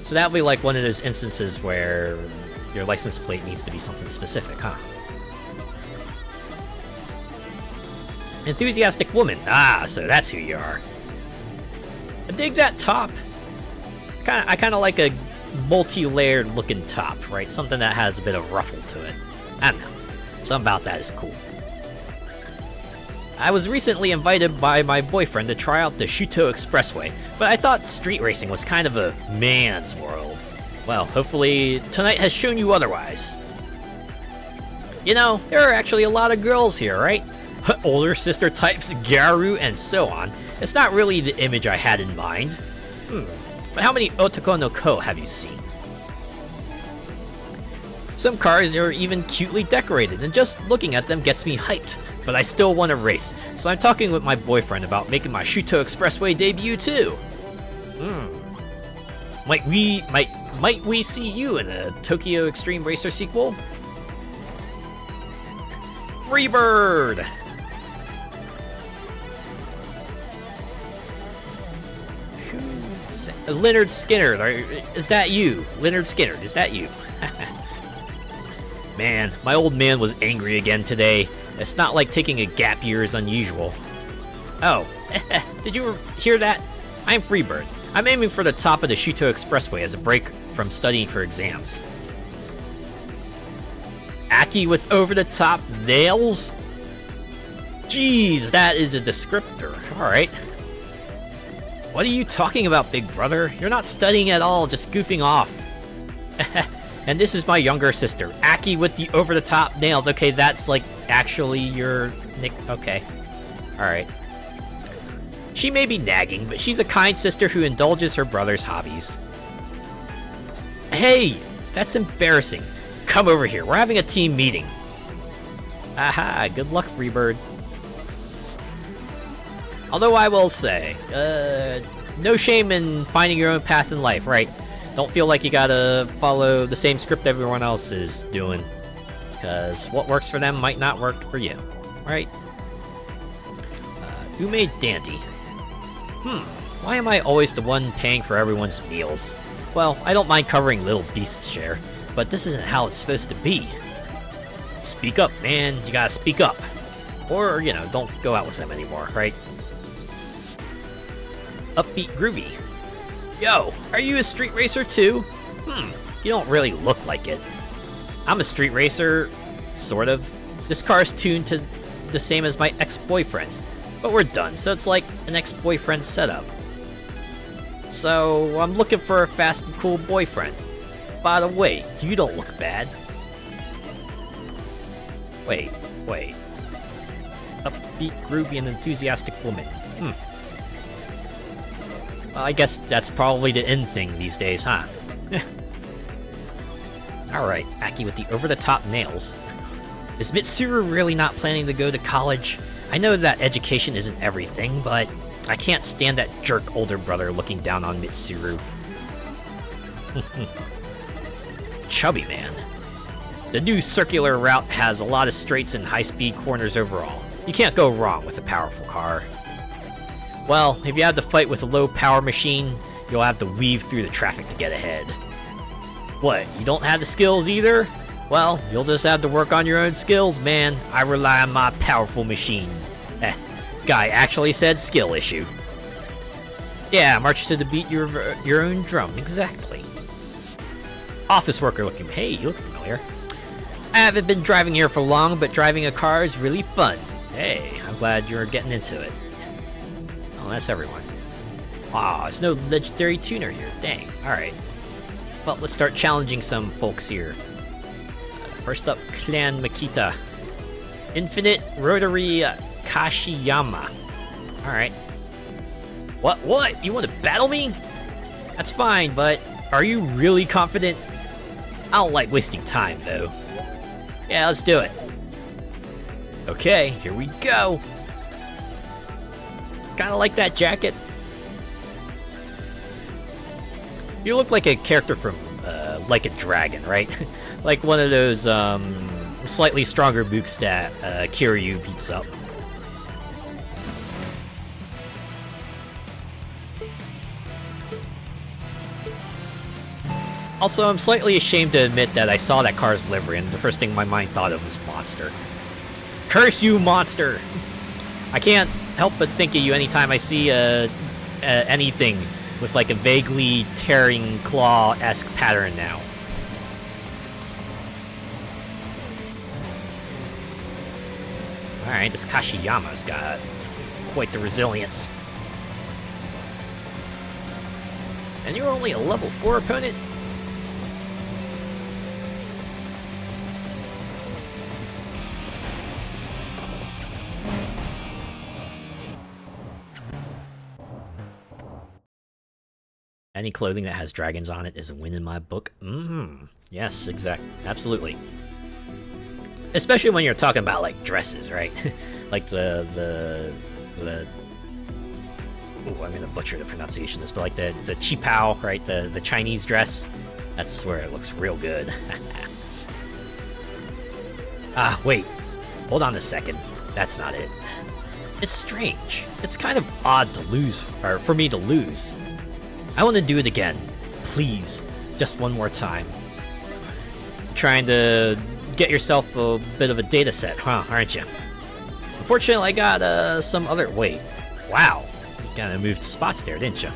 So that'll be like one of those instances where your license plate needs to be something specific, huh? Enthusiastic woman. So that's who you are. I dig that top. I kind of like a multi-layered looking top, right? Something that has a bit of ruffle to it. I don't know. Something about that is cool. I was recently invited by my boyfriend to try out the Shuto Expressway, but I thought street racing was kind of a man's world. Well, hopefully tonight has shown you otherwise. You know, there are actually a lot of girls here, right? Older sister types, Garu, and so on. It's not really the image I had in mind. But how many Otoko no Ko have you seen? Some cars are even cutely decorated, and just looking at them gets me hyped, but I still want to race, so I'm talking with my boyfriend about making my Shuto Expressway debut too. Might we see you in a Tokyo Xtreme Racer sequel? Freebird! Leonard Skinner, is that you? Leonard Skinner, is that you? Man, my old man was angry again today. It's not like taking a gap year is unusual. Oh, did you hear that? I'm Freebird. I'm aiming for the top of the Shuto Expressway as a break from studying for exams. Aki with over-the-top nails? Jeez, that is a descriptor. Alright. What are you talking about, big brother? You're not studying at all, just goofing off. And this is my younger sister, Aki with the over-the-top nails. Okay, that's like actually your nick. Okay. Alright. She may be nagging, but she's a kind sister who indulges her brother's hobbies. Hey! That's embarrassing. Come over here, we're having a team meeting. Aha, good luck, Freebird. Although I will say, no shame in finding your own path in life, right? Don't feel like you gotta follow the same script everyone else is doing. Because what works for them might not work for you, right? Who made Dandy? Why am I always the one paying for everyone's meals? Well, I don't mind covering Little Beast's share, but this isn't how it's supposed to be. Speak up, man. You gotta speak up. Or, you know, don't go out with them anymore, right? Upbeat Groovy. Yo, are you a street racer too? You don't really look like it. I'm a street racer, sort of. This car's tuned to the same as my ex-boyfriend's, but we're done, so it's like an ex-boyfriend setup. So, I'm looking for a fast and cool boyfriend. By the way, you don't look bad. Wait. Upbeat, groovy, and enthusiastic woman. Well, I guess that's probably the in thing these days, huh? Alright, Aki with the over-the-top nails. Is Mitsuru really not planning to go to college? I know that education isn't everything, but I can't stand that jerk older brother looking down on Mitsuru. Chubby man. The new circular route has a lot of straights and high-speed corners overall. You can't go wrong with a powerful car. Well, if you have to fight with a low-power machine, you'll have to weave through the traffic to get ahead. What, you don't have the skills either? Well, you'll just have to work on your own skills, man. I rely on my powerful machine. Guy actually said skill issue. Yeah, march to the beat your own drum, exactly. Office worker looking. Hey, you look familiar. I haven't been driving here for long, but driving a car is really fun. Hey, I'm glad you're getting into it. Oh, that's everyone. Aw, there's no legendary tuner here. Dang, alright. Well, let's start challenging some folks here. First up, Clan Makita. Infinite Rotary Kashiyama. Alright. What? You want to battle me? That's fine, but are you really confident? I don't like wasting time, though. Yeah, let's do it. Okay, here we go. Kinda like that jacket. You look like a character from, Like a Dragon, right? Like one of those, slightly stronger mooks that, Kiryu beats up. Also, I'm slightly ashamed to admit that I saw that car's livery, and the first thing my mind thought of was Monster. Curse you, Monster! I can't help but think of you anytime I see, anything with like a vaguely tearing claw-esque pattern now. Alright, this Kashiyama's got quite the resilience. And you're only a level 4 opponent? Any clothing that has dragons on it is a win in my book. Yes, absolutely. Especially when you're talking about, like, dresses, right? Like the ooh, I'm gonna butcher the pronunciation of this, but like the qipao, right? The Chinese dress. That's where it looks real good. Wait. Hold on a second. That's not it. It's strange. It's kind of odd to lose, or for me to lose. I want to do it again. Please. Just one more time. Trying to get yourself a bit of a data set, huh? Aren't you? Unfortunately, I got some other... Wait. Wow. You kind of moved spots there, didn't you?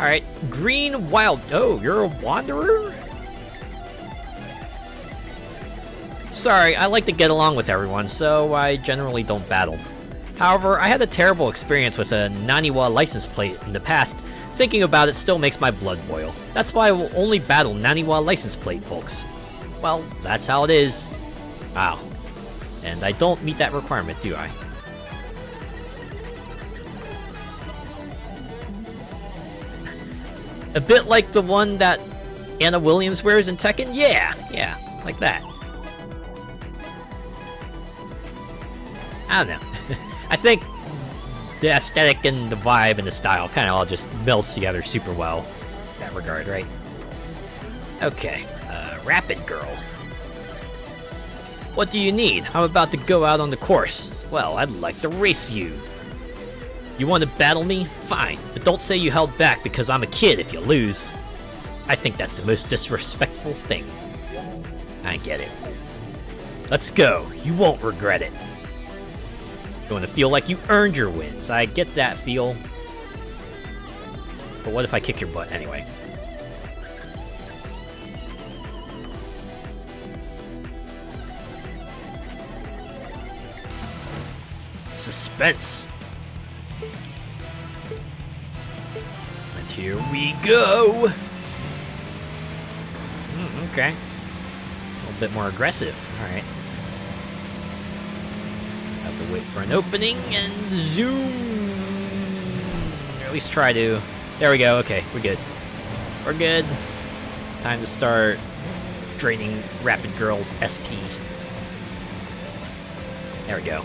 Alright. Green Wild... Oh, you're a wanderer? Sorry, I like to get along with everyone, so I generally don't battle. However, I had a terrible experience with a Naniwa license plate in the past. Thinking about it still makes my blood boil. That's why I will only battle Naniwa license plate folks. Well, that's how it is. Wow. And I don't meet that requirement, do I? A bit like the one that Anna Williams wears in Tekken? Yeah, like that. I don't know. I think the aesthetic and the vibe and the style kind of all just melds together super well in that regard, right? Okay, Rapid Girl. What do you need? I'm about to go out on the course. Well, I'd like to race you. You want to battle me? Fine, but don't say you held back because I'm a kid if you lose. I think that's the most disrespectful thing. I get it. Let's go. You won't regret it. You want to feel like you earned your wins. I get that feel. But what if I kick your butt anyway? Suspense. And here we go. Okay. A little bit more aggressive. All right. Have to wait for an opening and zoom. Or at least try to. There we go. Okay, we're good. We're good. Time to start draining Rapid Girl's SP. There we go.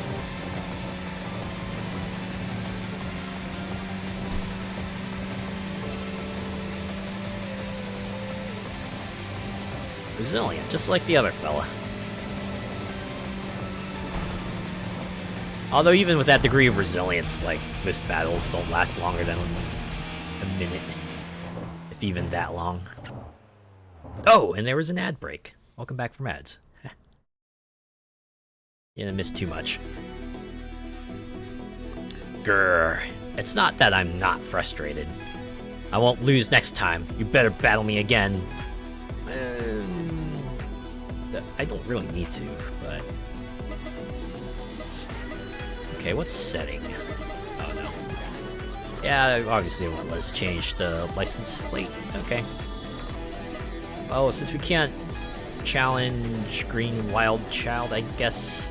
Resilient, just like the other fella. Although even with that degree of resilience, like, most battles don't last longer than a minute. If even that long. Oh, and there was an ad break. Welcome back from ads. You didn't miss too much. Grr. It's not that I'm not frustrated. I won't lose next time. You better battle me again. I don't really need to, but... Okay, what's setting? Oh, no. Yeah, obviously it won't let us change the license plate. Okay. Oh, since we can't challenge Green Wild Child, I guess...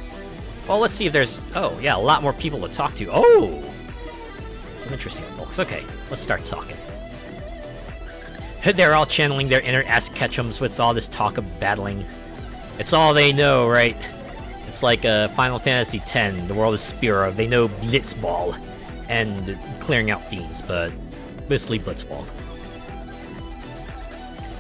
Well, let's see if there's... Oh, yeah, a lot more people to talk to. Oh! Some interesting folks. Okay, let's start talking. They're all channeling their inner Ass Ketchums with all this talk of battling. It's all they know, right? It's like Final Fantasy X, the world of Spira. They know Blitzball and clearing out fiends, but mostly Blitzball.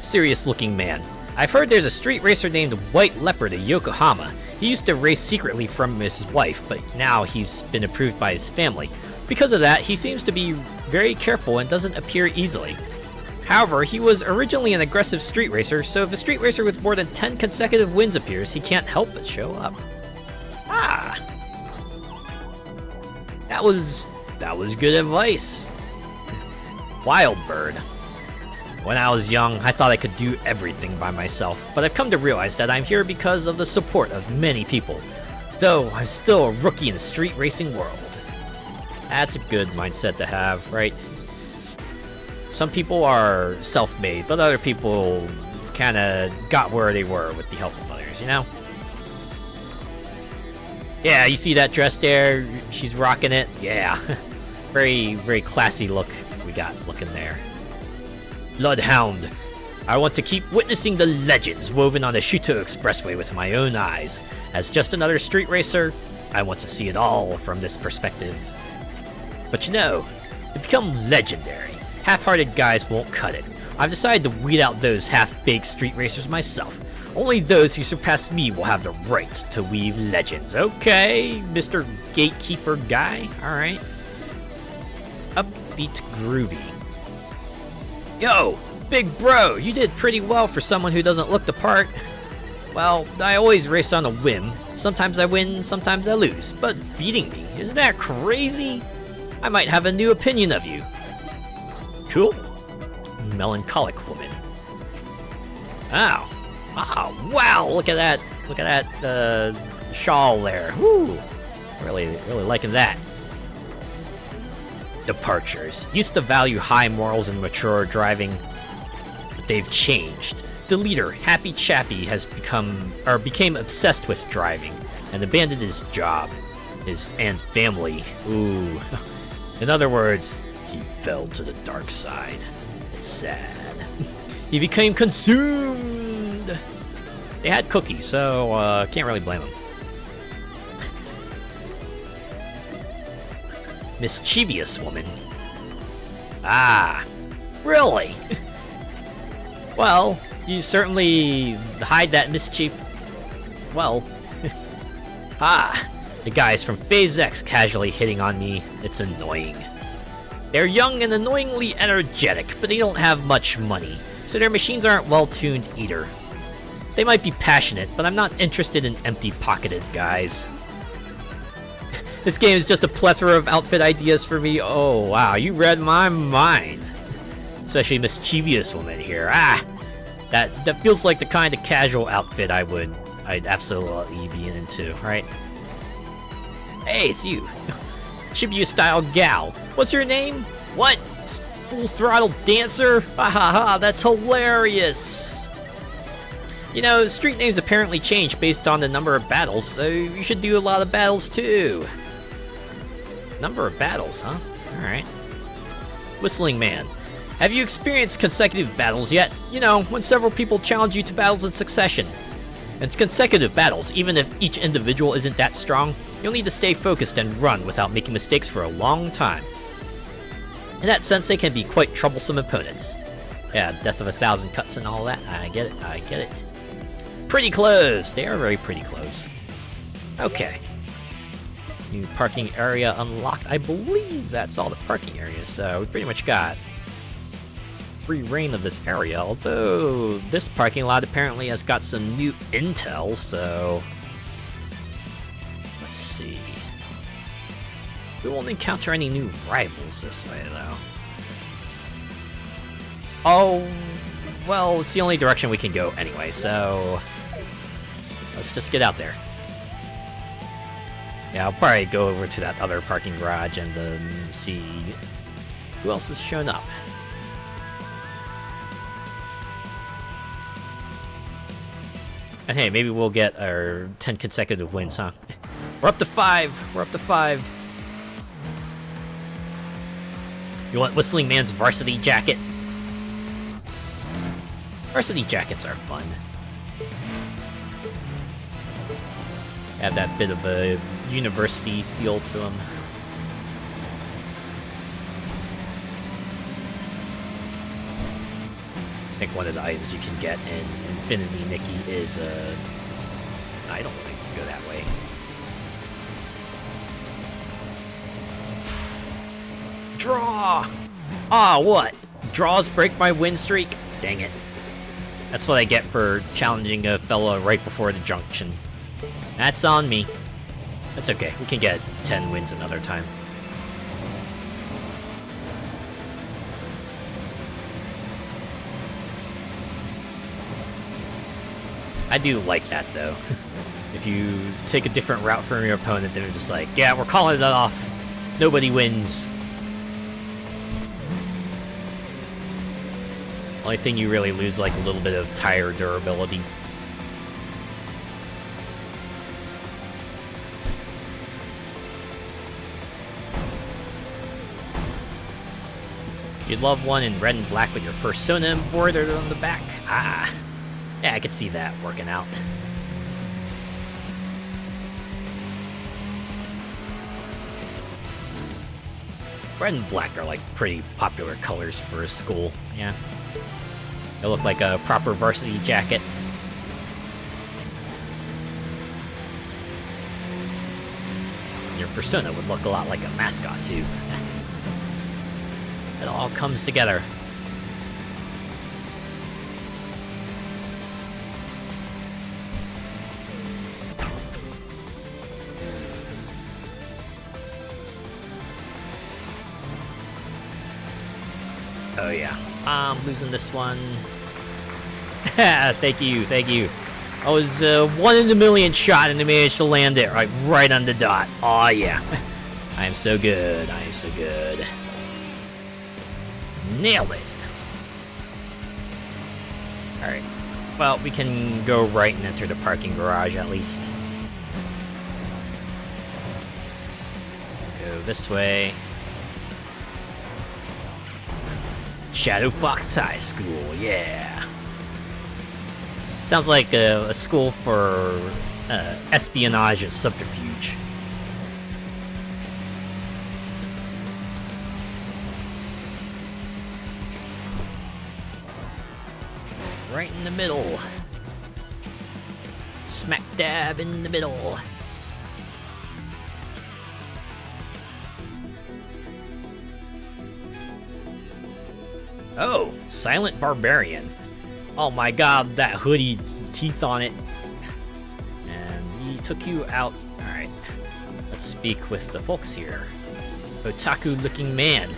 Serious-looking man. I've heard there's a street racer named White Leopard in Yokohama. He used to race secretly from his wife, but now he's been approved by his family. Because of that, he seems to be very careful and doesn't appear easily. However, he was originally an aggressive street racer, so if a street racer with more than 10 consecutive wins appears, he can't help but show up. Ah! That was good advice. Wild Bird. When I was young, I thought I could do everything by myself, but I've come to realize that I'm here because of the support of many people, though I'm still a rookie in the street racing world. That's a good mindset to have, right? Some people are self-made, but other people kinda got where they were with the help of others, you know? Yeah, you see that dress there? She's rocking it? Yeah. Very, very classy look we got looking there. Bloodhound. I want to keep witnessing the legends woven on the Shuto Expressway with my own eyes. As just another street racer, I want to see it all from this perspective. But you know, to become legendary, half-hearted guys won't cut it. I've decided to weed out those half-baked street racers myself. Only those who surpass me will have the right to weave legends. Okay, Mr. Gatekeeper guy. Alright. Upbeat groovy. Yo, big bro, you did pretty well for someone who doesn't look the part. Well, I always race on a whim. Sometimes I win, sometimes I lose. But beating me, isn't that crazy? I might have a new opinion of you. Cool. Melancholic woman. Oh. Oh, wow, look at that. Look at that shawl there. Woo. Really liking that. Departures. Used to value high morals and mature driving, but they've changed. The leader, Happy Chappy, became obsessed with driving and abandoned his job, and family. Ooh. In other words, he fell to the dark side. It's sad. He became consumed. They had cookies, so can't really blame him. Mischievous woman. Ah, really? Well, you certainly hide that mischief well. Ah, the guys from Phase X casually hitting on me. It's annoying. They're young and annoyingly energetic, but they don't have much money, so their machines aren't well-tuned either. They might be passionate, but I'm not interested in empty-pocketed guys. This game is just a plethora of outfit ideas for me. Oh, wow, you read my mind. Especially Mischievous woman here. Ah, that feels like the kind of casual outfit I'd absolutely be into, right? Hey, it's you. Shibuya-style gal. What's your name? What? Full-throttle dancer? Ha ha ha, that's hilarious. You know, street names apparently change based on the number of battles, so you should do a lot of battles too. Number of battles, huh? Alright. Whistling Man. Have you experienced consecutive battles yet? You know, when several people challenge you to battles in succession. And consecutive battles, even if each individual isn't that strong, you'll need to stay focused and run without making mistakes for a long time. In that sense, they can be quite troublesome opponents. Yeah, Death of 1,000 Cuts and all that. I get it, I get it. Pretty close! They are very pretty close. Okay. New parking area unlocked. I believe that's all the parking areas, so we pretty much got free reign of this area, although this parking lot apparently has got some new intel, so... Let's see... We won't encounter any new rivals this way, though. Oh... Well, it's the only direction we can go anyway, so... Let's just get out there. Yeah, I'll probably go over to that other parking garage and see who else has shown up. And hey, maybe we'll get our 10 consecutive wins, huh? We're up to 5! We're up to 5. You want Whistling Man's varsity jacket? Varsity jackets are fun. Have that bit of a university feel to them. I think one of the items you can get in Infinity Nikki is I don't want to go that way. Draw! Ah, what? Draws break my win streak? Dang it. That's what I get for challenging a fella right before the junction. That's on me. That's okay, we can get 10 wins another time. I do like that, though. If you take a different route from your opponent, they're just like, yeah, we're calling it off. Nobody wins. Only thing you really lose, like, a little bit of tire durability. You'd love one in red and black with your persona embroidered on the back. Ah, yeah, I could see that working out. Red and black are like pretty popular colors for a school, yeah. They look like a proper varsity jacket. Your persona would look a lot like a mascot, too. It all comes together. Oh yeah, I'm losing this one. Thank you, thank you. I was 1 in a million shot and I managed to land it right on the dot. Oh yeah. I am so good, I am so good. Nailed it. Alright. Well, we can go right and enter the parking garage at least. Go this way. Shadow Fox High School, yeah. Sounds like a school for espionage and subterfuge. Right in the middle. Smack dab in the middle. Oh, Silent Barbarian. Oh my god, that hoodie's teeth on it. And he took you out. Alright. Let's speak with the folks here. Otaku-looking man.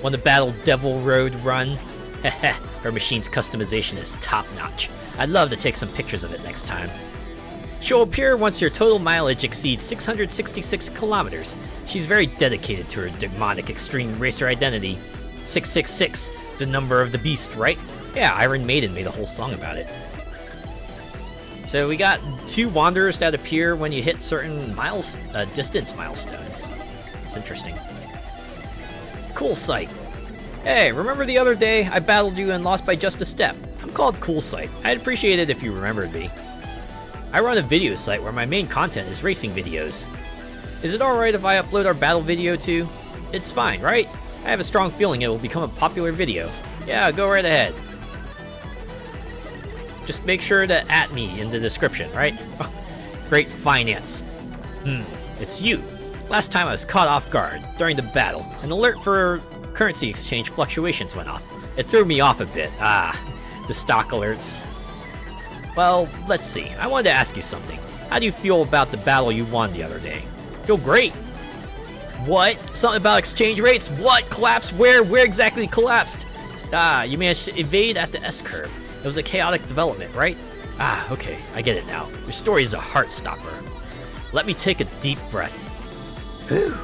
Want to battle Devil Road Run? Heh. Her machine's customization is top-notch. I'd love to take some pictures of it next time. She'll appear once your total mileage exceeds 666 kilometers. She's very dedicated to her demonic Xtreme Racer identity. 666, the number of the beast, right? Yeah, Iron Maiden made a whole song about it. So we got 2 wanderers that appear when you hit certain distance milestones. That's interesting. Cool Sight. Hey, remember the other day I battled you and lost by just a step? I'm called Cool Sight. I'd appreciate it if you remembered me. I run a video site where my main content is racing videos. Is it alright if I upload our battle video too? It's fine, right? I have a strong feeling it will become a popular video. Yeah, go right ahead. Just make sure to @ me in the description, right? Oh, great finance. It's you. Last time I was caught off guard during the battle. An alert for currency exchange fluctuations went off. It threw me off a bit. The stock alerts. Well, let's see. I wanted to ask you something. How do you feel about the battle you won the other day? Feel great. What? Something about exchange rates? What? Collapse? Where? Where exactly collapsed? You managed to evade at the S-curve. It was a chaotic development, right? Okay. I get it now. Your story is a heart stopper. Let me take a deep breath. Whew.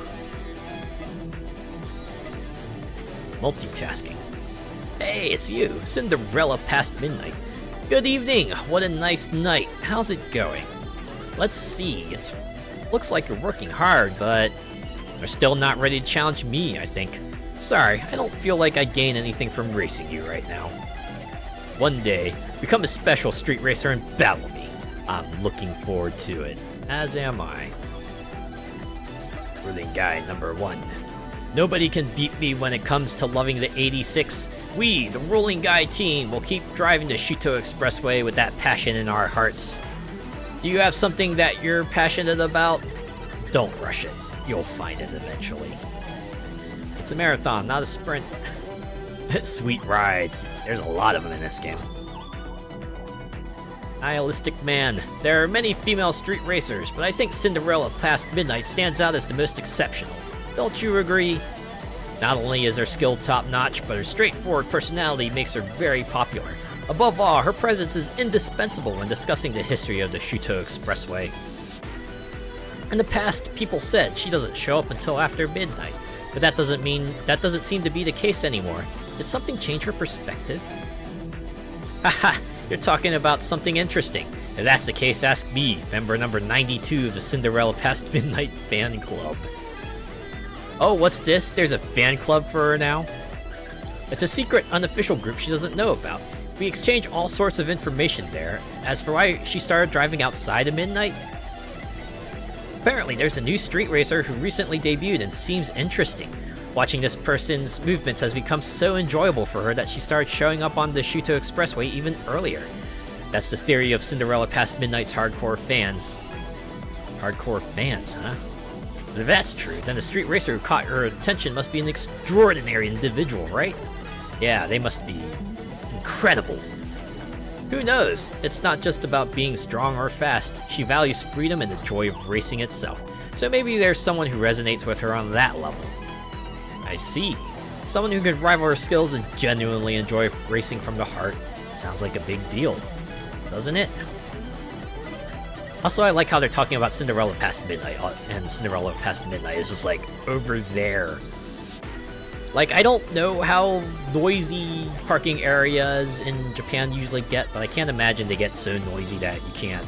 Multitasking. Hey, it's you, Cinderella past midnight. Good evening. What a nice night. How's it going? Let's see. Looks like you're working hard, but you're still not ready to challenge me, I think. Sorry, I don't feel like I'd gain anything from racing you right now. One day, become a special street racer and battle me. I'm looking forward to it, as am I. Ruling guy number 1. Nobody can beat me when it comes to loving the 86. We, the Ruling Guy team, will keep driving the Shuto Expressway with that passion in our hearts. Do you have something that you're passionate about? Don't rush it. You'll find it eventually. It's a marathon, not a sprint. Sweet rides. There's a lot of them in this game. Nihilistic man. There are many female street racers, but I think Cinderella past midnight stands out as the most exceptional. Don't you agree? Not only is her skill top-notch, but her straightforward personality makes her very popular. Above all, her presence is indispensable when discussing the history of the Shuto Expressway. In the past, people said she doesn't show up until after midnight, but that doesn't seem to be the case anymore. Did something change her perspective? Haha, you're talking about something interesting. If that's the case, ask me, member number 92 of the Cinderella Past Midnight fan club. Oh, what's this? There's a fan club for her now? It's a secret, unofficial group she doesn't know about. We exchange all sorts of information there. As for why she started driving outside of midnight, apparently there's a new street racer who recently debuted and seems interesting. Watching this person's movements has become so enjoyable for her that she started showing up on the Shuto Expressway even earlier. That's the theory of Cinderella Past Midnight's hardcore fans. Hardcore fans, huh? If that's true, then the street racer who caught her attention must be an extraordinary individual, right? Yeah, they must be incredible. Who knows? It's not just about being strong or fast. She values freedom and the joy of racing itself. So maybe there's someone who resonates with her on that level. I see. Someone who can rival her skills and genuinely enjoy racing from the heart. Sounds like a big deal, doesn't it? Also, I like how they're talking about Cinderella Past Midnight, and Cinderella Past Midnight is just like over there. Like, I don't know how noisy parking areas in Japan usually get, but I can't imagine they get so noisy that you can't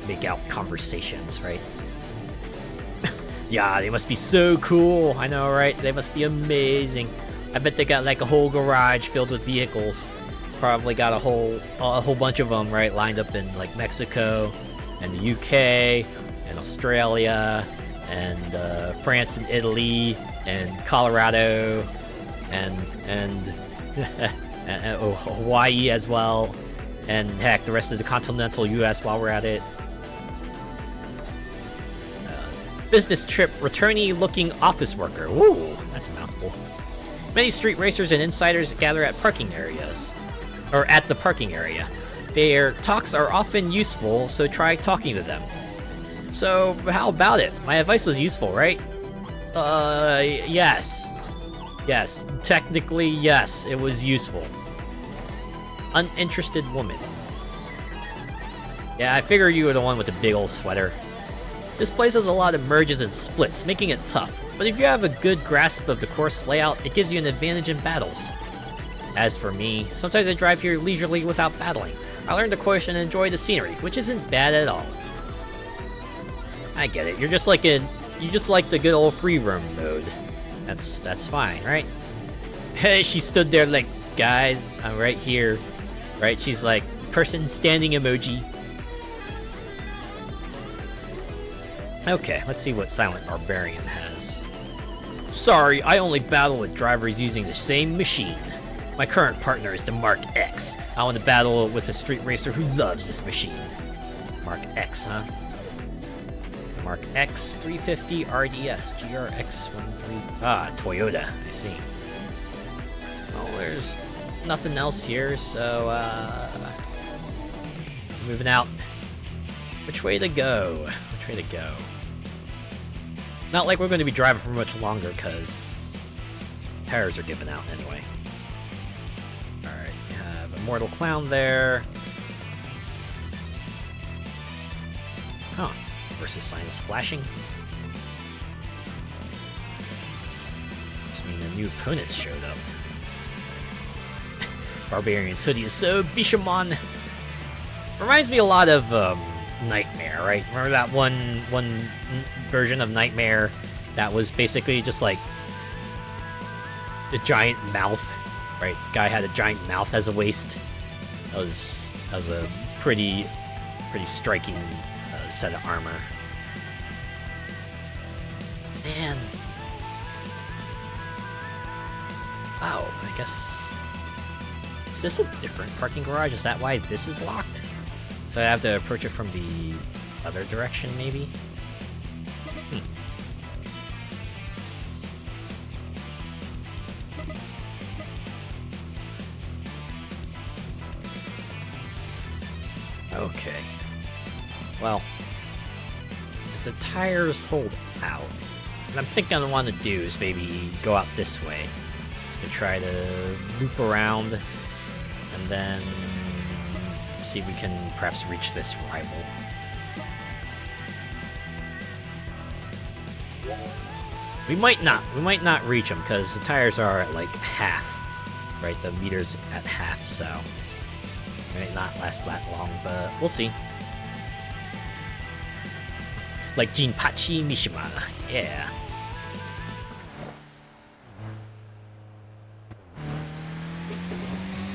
make out conversations, right? Yeah, they must be so cool. I know, right? They must be amazing. I bet they got like a whole garage filled with vehicles. Probably got a whole bunch of them, right, lined up in like Mexico and the UK and Australia and France and Italy and Colorado and Hawaii as well, and heck, the rest of the continental US while we're at it. Business trip returnee looking office worker. Ooh, that's a mouthful. Many street racers and insiders gather at parking areas, or at the parking area. Their talks are often useful, so try talking to them. So, how about it? My advice was useful, right? Yes. Yes, technically, yes, it was useful. Uninterested woman. Yeah, I figure you were the one with the big old sweater. This place has a lot of merges and splits, making it tough, but if you have a good grasp of the course layout, it gives you an advantage in battles. As for me, sometimes I drive here leisurely without battling. I learn the course and enjoy the scenery, which isn't bad at all. I get it, you're just like the good old free roam mode. That's fine, right? Hey, she stood there like, guys, I'm right here. Right, she's like, person standing emoji. Okay, let's see what Silent Barbarian has. Sorry, I only battle with drivers using the same machine. My current partner is the Mark X. I want to battle with a street racer who loves this machine. Mark X, huh? Mark X 350 RDS GRX 13. Ah, Toyota, I see. Oh, there's nothing else here, so moving out. Which way to go? Which way to go? Not like we're going to be driving for much longer, because tires are giving out anyway. Alright, you have Immortal Clown there. Huh. Versus Sinus Flashing. Must mean the new opponents showed up. Barbarian's hoodie is so Bishamon. Reminds me a lot of Nightmare, right? Remember that one version of Nightmare that was basically just like the giant mouth, right? The guy had a giant mouth as a waist. That was a pretty striking set of armor. Man. Oh, I guess... Is this a different parking garage? Is that why this is locked? So I have to approach it from the other direction, maybe? Okay. Well, if the tires hold out, what I'm thinking I want to do is maybe go out this way to try to loop around and then see if we can perhaps reach this rival. We might not reach them because the tires are at like half, right? The meter's at half, so it might not last that long, but we'll see. Like Jinpachi Mishima, yeah.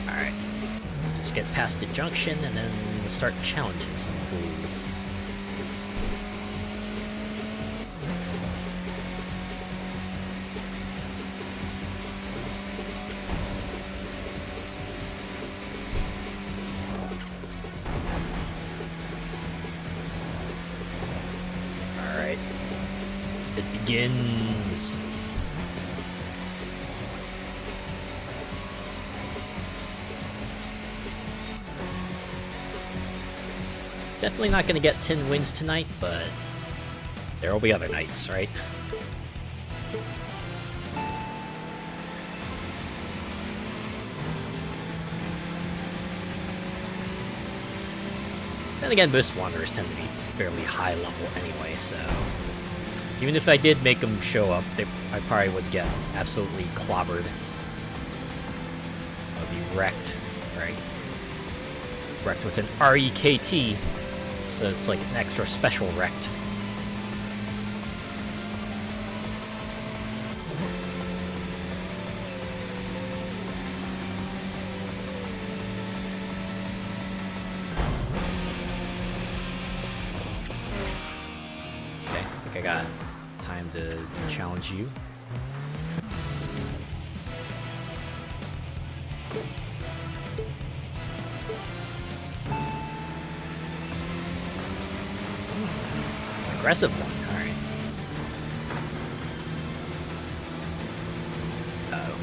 Alright. Just get past the junction and then we'll start challenging some fools. Begins. Definitely not going to get 10 wins tonight, but there will be other nights, right? Then again, most Wanderers tend to be fairly high level anyway, so even if I did make them show up, I probably would get absolutely clobbered. I would be wrecked, right? Wrecked with an R-E-K-T, so it's like an extra special wrecked. Okay, I think I got time to challenge you. Aggressive one, alright. Uh-oh.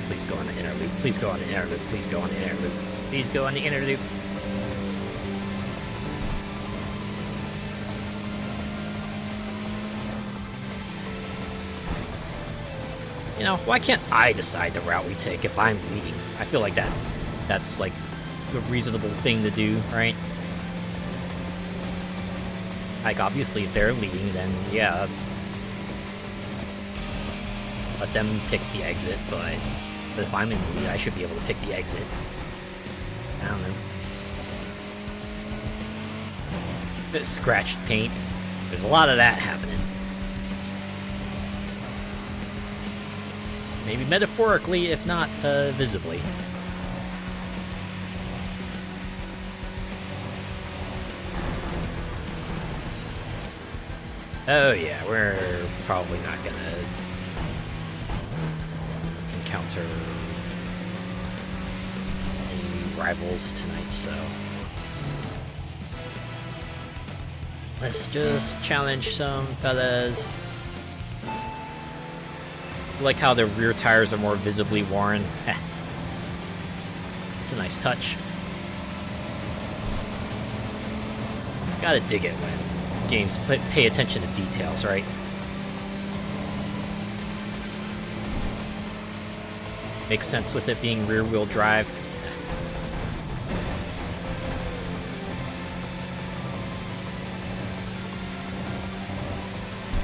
Please go on the inner loop. Please go on the inner loop. Please go on the inner loop. Please go on the inner loop. You know, why can't I decide the route we take if I'm leading? I feel like that's like the reasonable thing to do, right? Like, obviously, if they're leading, then yeah, let them pick the exit, but if I'm in the lead, I should be able to pick the exit. I don't know. Bit scratched paint. There's a lot of that happening. Maybe metaphorically, if not visibly. Oh yeah, we're probably not gonna encounter any rivals tonight, so Let's just challenge some fellas. I like how the rear tires are more visibly worn. It's a nice touch. Gotta dig it when games pay attention to details, right? Makes sense with it being rear-wheel drive.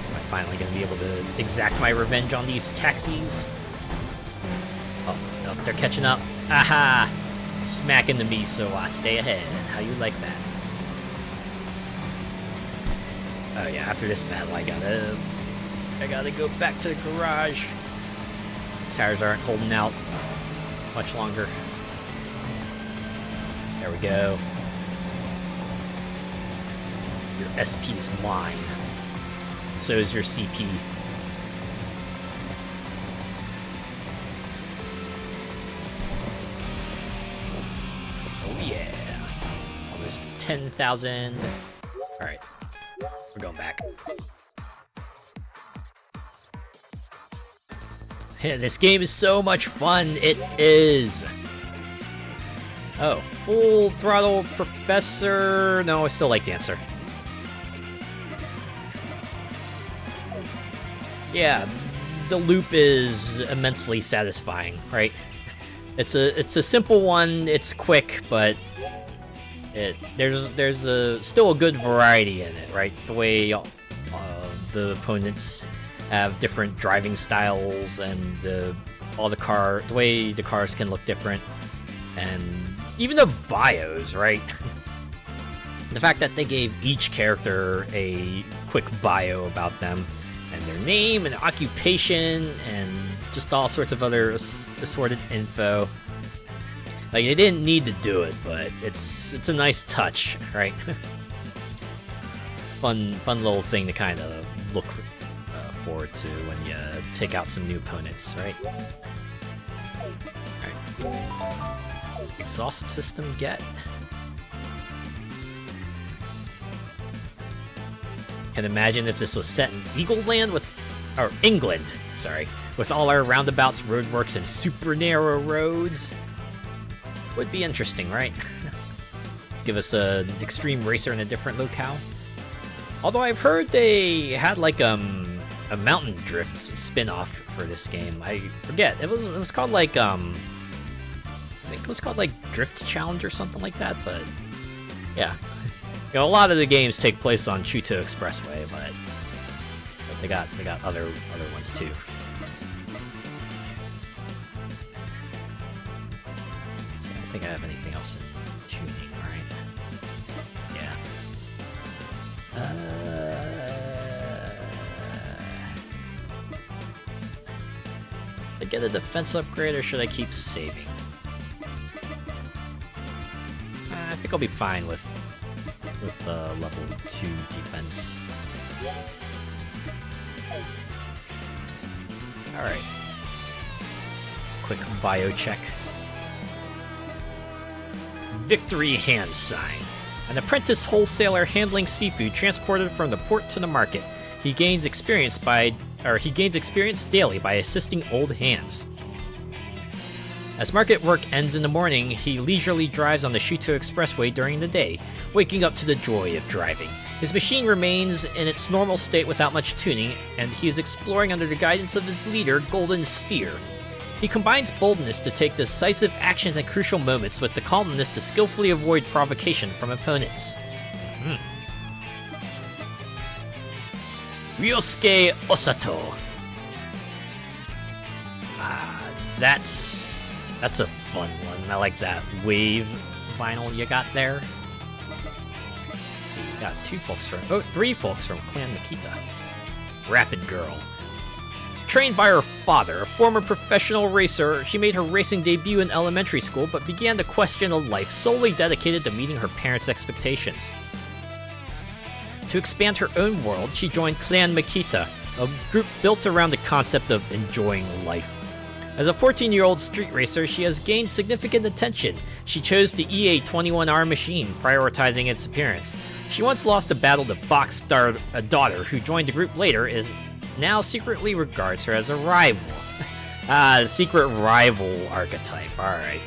Am I finally gonna be able to exact my revenge on these taxis? Oh, no, they're catching up. Aha! Smack into me, so I stay ahead. How you like that? Oh yeah, after this battle, I gotta go back to the garage. These tires aren't holding out much longer. There we go. Your SP's mine. So is your CP. Oh yeah. Almost 10,000. Alright. We're going back. Yeah, this game is so much fun. It is. Oh, full throttle professor. No, I still like Dancer. Yeah, the loop is immensely satisfying, right? It's a simple one. It's quick, but there's still a good variety in it, right? The way the opponents have different driving styles, and the way the cars can look different, and even the bios, right? The fact that they gave each character a quick bio about them, and their name and occupation, and just all sorts of other assorted info. Like, they didn't need to do it, but it's a nice touch, right? fun little thing to kind of look forward to when you take out some new opponents, right? Alright. Exhaust system get. Can imagine if this was set in England, sorry, with all our roundabouts, roadworks, and super narrow roads. Would be interesting, right? Give us an Xtreme Racer in a different locale. Although I've heard they had like a mountain drift spin-off for this game. I forget. It was called like I think it was called like Drift Challenge or something like that. But yeah, you know, a lot of the games take place on Shuto Expressway, but they got other ones too. So I don't think I have anything else in tuning, right? Yeah. Should I get a defense upgrade, or should I keep saving? I think I'll be fine with level 2 defense. Alright. Quick bio check. Victory hand sign. An apprentice wholesaler handling seafood transported from the port to the market. He gains experience daily by assisting old hands. As market work ends in the morning, he leisurely drives on the Shuto Expressway during the day, waking up to the joy of driving. His machine remains in its normal state without much tuning, and he is exploring under the guidance of his leader, Golden Steer. He combines boldness to take decisive actions at crucial moments with the calmness to skillfully avoid provocation from opponents. Ryosuke Osato. That's a fun one. I like that wave vinyl you got there. Let's see, you got 3 folks from Clan Makita. Rapid Girl. Trained by her father, a former professional racer, she made her racing debut in elementary school, but began to question a life solely dedicated to meeting her parents' expectations. To expand her own world, she joined Clan Makita, a group built around the concept of enjoying life. As a 14-year-old street racer, she has gained significant attention. She chose the EA21R machine, prioritizing its appearance. She once lost a battle to Box daughter, who joined the group later, and now secretly regards her as a rival. The secret rival archetype, alright.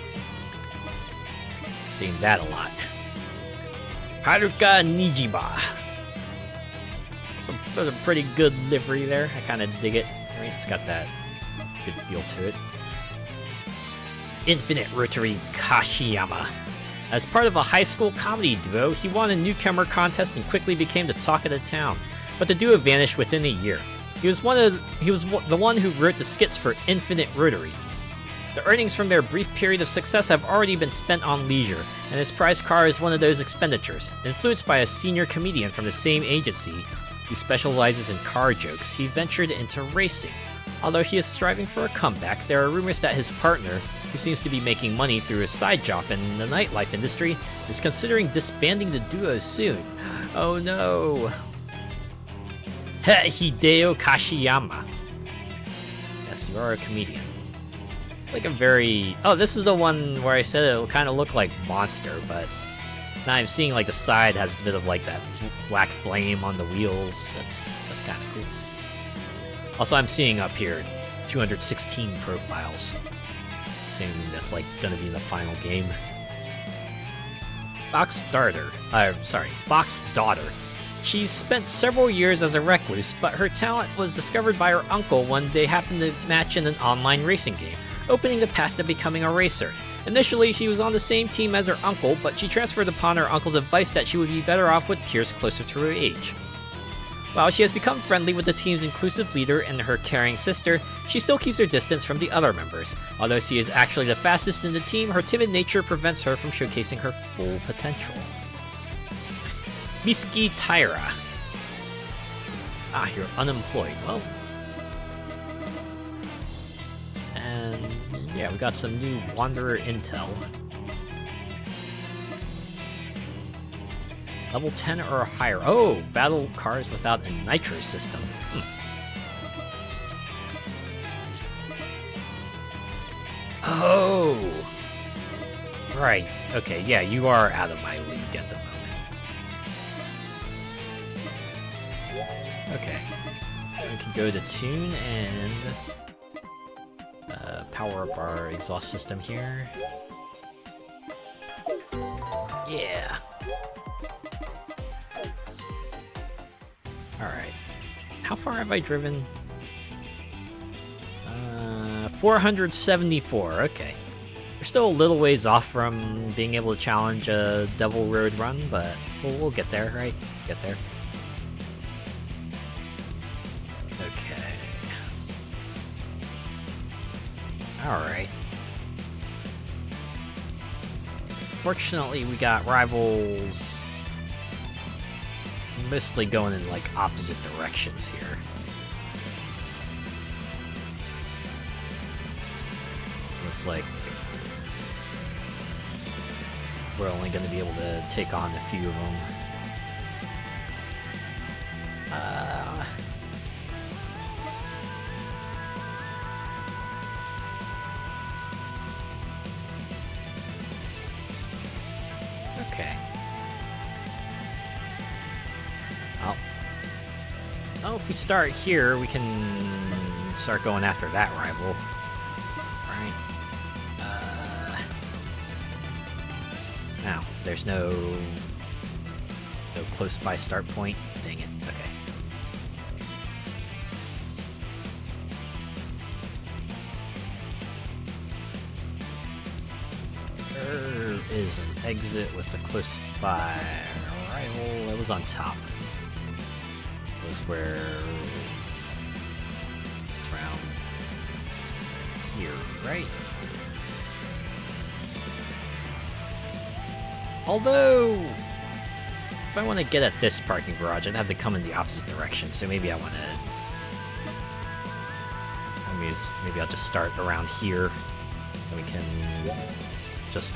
Seen that a lot. Haruka Nijiba. That's a pretty good livery there. I kind of dig it. I mean, it's got that good feel to it. Infinite Rotary Kashiyama. As part of a high school comedy duo, he won a newcomer contest and quickly became the talk of the town. But the duo vanished within a year. He was the one who wrote the skits for Infinite Rotary. The earnings from their brief period of success have already been spent on leisure, and his prize car is one of those expenditures. Influenced by a senior comedian from the same agency, who specializes in car jokes, he ventured into racing. Although he is striving for a comeback, there are rumors that his partner, who seems to be making money through a side job in the nightlife industry, is considering disbanding the duo soon. Oh no. Hideo Kashiyama. Yes, you are a comedian. Like a very... Oh, this is the one where I said it'll kind of look like Monster, but now I'm seeing like the side has a bit of like that black flame on the wheels. That's kind of cool. Also, I'm seeing up here 216 profiles. Saying that's like gonna be in the final game. Box daughter. She's spent several years as a recluse, but her talent was discovered by her uncle when they happened to match in an online racing game, opening the path to becoming a racer. Initially, she was on the same team as her uncle, but she transferred upon her uncle's advice that she would be better off with peers closer to her age. While she has become friendly with the team's inclusive leader and her caring sister, she still keeps her distance from the other members. Although she is actually the fastest in the team, her timid nature prevents her from showcasing her full potential. Miski Taira. Ah, you're unemployed. Well. And yeah, we got some new Wanderer intel. Level 10 or higher. Oh, battle cars without a nitro system. Oh! Right. Okay, yeah, you are out of my league at the moment. Okay. We can go to tune and power up our exhaust system here. Yeah. Alright. How far have I driven? 474, okay. We're still a little ways off from being able to challenge a Devil Road run, but we'll get there, right? Get there. Okay. Alright. Fortunately, we got rivals mostly going in like opposite directions here. Looks like we're only going to be able to take on a few of them. Okay. Oh, if we start here, we can start going after that rival. Right. Now, there's no close by start point. Dang it. Okay. There is an exit with a close by rival. That was on top. Was where it's around here, right? Although, if I want to get at this parking garage, I'd have to come in the opposite direction. So maybe I want to. Maybe I'll just start around here, and we can just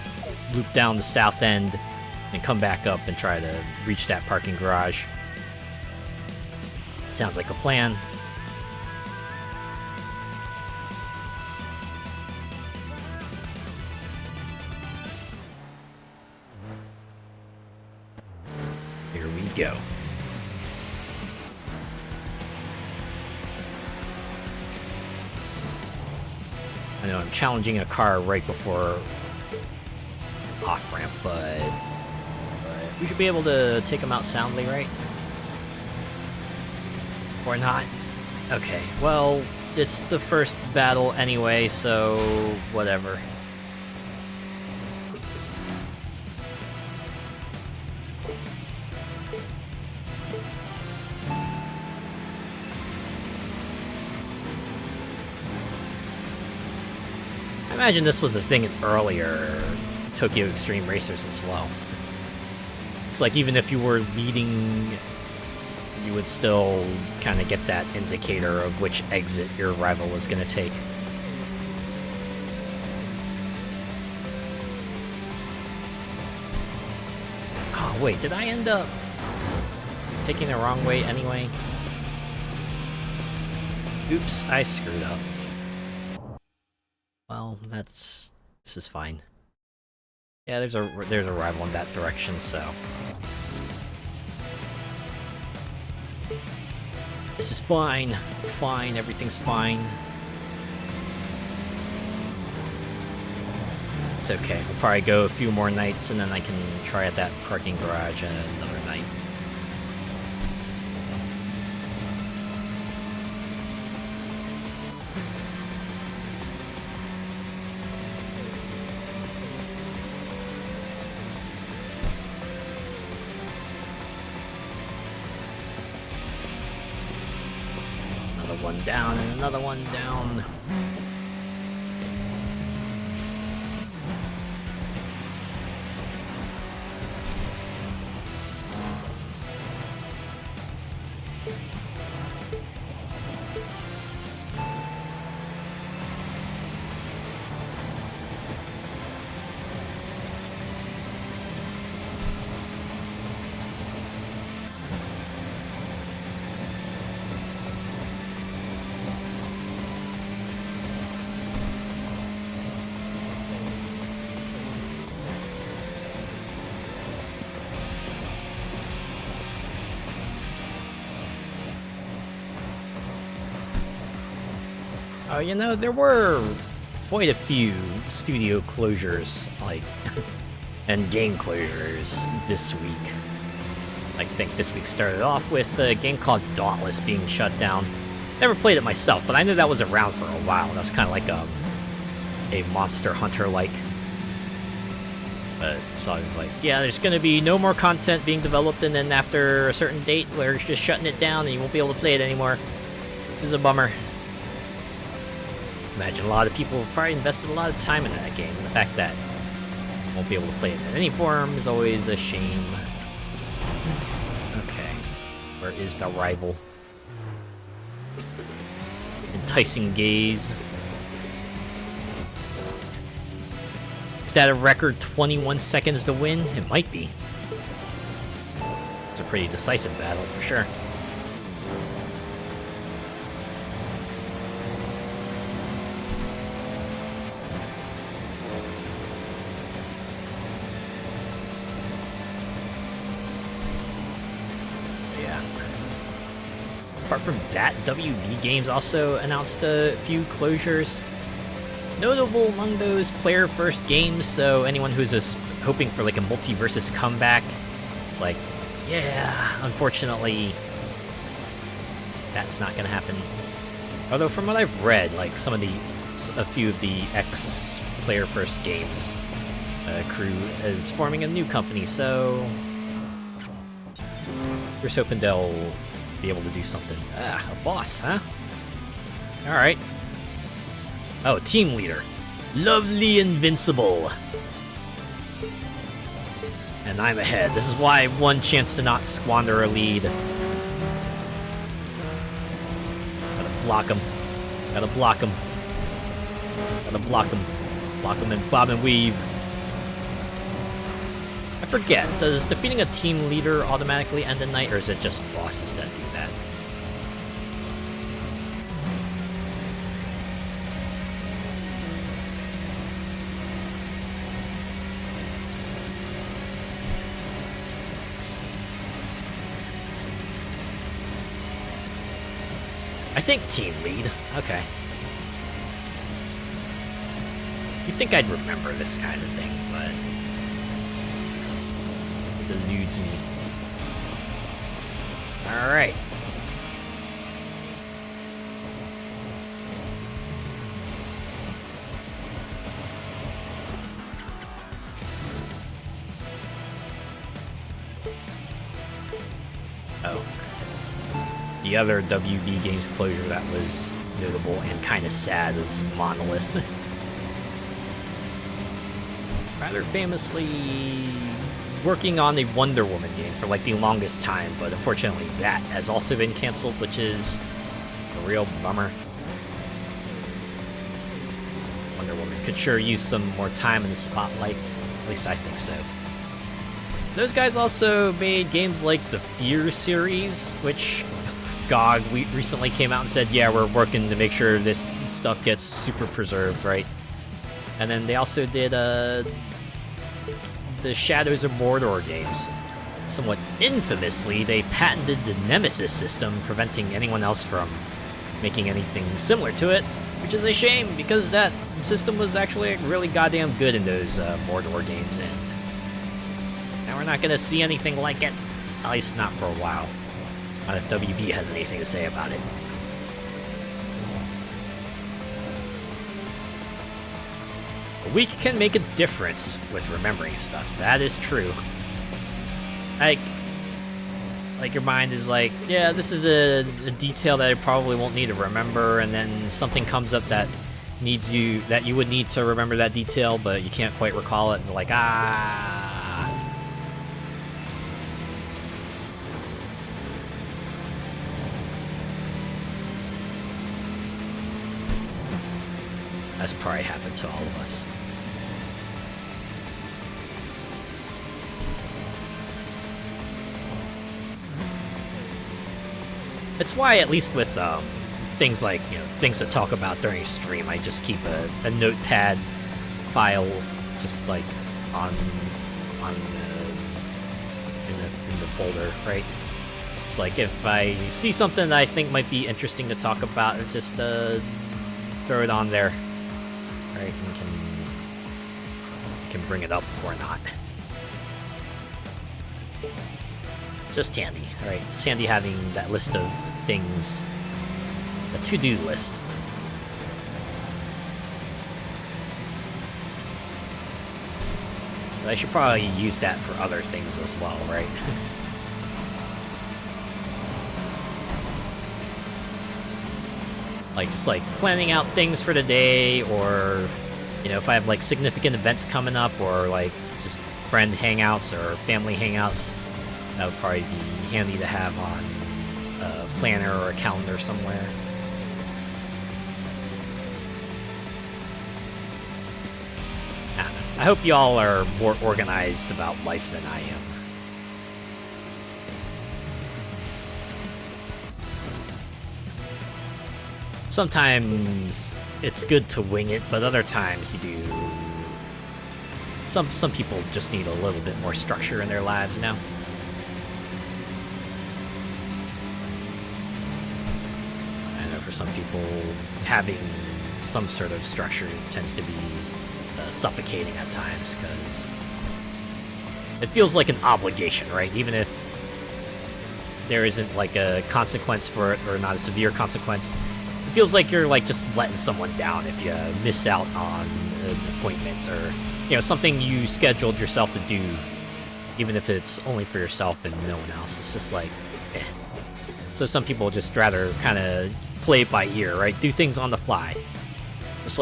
loop down the south end and come back up and try to reach that parking garage. Sounds like a plan. go. I know I'm challenging a car right before off-ramp, but we should be able to take him out soundly, right? Or not? Okay, well, it's the first battle anyway, so whatever. I imagine this was a thing in earlier Tokyo Xtreme Racers as well. It's like even if you were leading, you would still kind of get that indicator of which exit your rival was going to take. Oh wait, did I end up taking the wrong way anyway? Oops, I screwed up. Well, this is fine. Yeah, there's a rival in that direction, so this is fine. Fine, everything's fine. It's okay. We'll probably go a few more nights, and then I can try at that parking garage another night. One down and another one down. Oh, you know, there were quite a few studio closures, like, and game closures this week. I think this week started off with a game called Dauntless being shut down. Never played it myself, but I knew that was around for a while. That was kind of like a Monster Hunter-like. So I was like, yeah, there's going to be no more content being developed, and then after a certain date, we're just shutting it down, and you won't be able to play it anymore. This is a bummer. Imagine a lot of people have probably invested a lot of time in that game, and the fact that you won't be able to play it in any form is always a shame. Okay, where is the rival? Enticing gaze. Is that a record 21 seconds to win? It might be. It's a pretty decisive battle for sure. Apart from that, WB Games also announced a few closures. Notable among those player-first games, so anyone who's just hoping for like a multi-versus comeback, it's like, yeah, unfortunately, that's not gonna happen. Although from what I've read, like a few of the ex-player-first games crew is forming a new company, so here's hoping they'll be able to do something. Ah, a boss, huh? Alright. Oh, team leader. Lovely Invincible. And I'm ahead. This is why I have one chance to not squander a lead. Gotta block him. Gotta block him. Gotta block him. Block him and bob and weave. I forget, does defeating a team leader automatically end the night, or is it just bosses that do that? I think team lead. Okay. You'd think I'd remember this kind of thing, but it eludes me. Alright. Oh. The other WB Games closure that was notable and kind of sad is Monolith. Rather famously working on a Wonder Woman game for like the longest time, but unfortunately that has also been canceled, which is a real bummer. Wonder Woman could sure use some more time in the spotlight, at least I think so. Those guys also made games like the Fear series, which GOG recently came out and said, yeah, we're working to make sure this stuff gets super preserved, right? And then they also did the Shadows of Mordor games. Somewhat infamously, they patented the Nemesis system, preventing anyone else from making anything similar to it, which is a shame, because that system was actually really goddamn good in those Mordor games, and now we're not gonna see anything like it, at least not for a while. Not if WB has anything to say about it. A week can make a difference with remembering stuff. That is true. Like your mind is like, yeah, this is a detail that I probably won't need to remember, and then something comes up that you would need to remember that detail, but you can't quite recall it, and you're like, That's probably happened to all of us. It's why, at least with things like, things to talk about during a stream, I just keep a notepad file just like in the folder, right? It's like if I see something that I think might be interesting to talk about, or just throw it on there. Right, and can bring it up or not. It's just handy, right? It's handy having that list of things, a to-do list. But I should probably use that for other things as well, right? Just planning out things for the day, or if I have like significant events coming up, or like just friend hangouts or family hangouts, that would probably be handy to have on a planner or a calendar somewhere. I don't know. I hope y'all are more organized about life than I am. Sometimes it's good to wing it, but other times you do. Some people just need a little bit more structure in their lives, I know for some people, having some sort of structure tends to be suffocating at times, because it feels like an obligation, right? Even if there isn't like a consequence for it, or not a severe consequence, it feels like you're just letting someone down if you miss out on an appointment, or something you scheduled yourself to do, even if it's only for yourself and no one else. It's just like, eh. So some people just rather kind of play it by ear, right? Do things on the fly. Just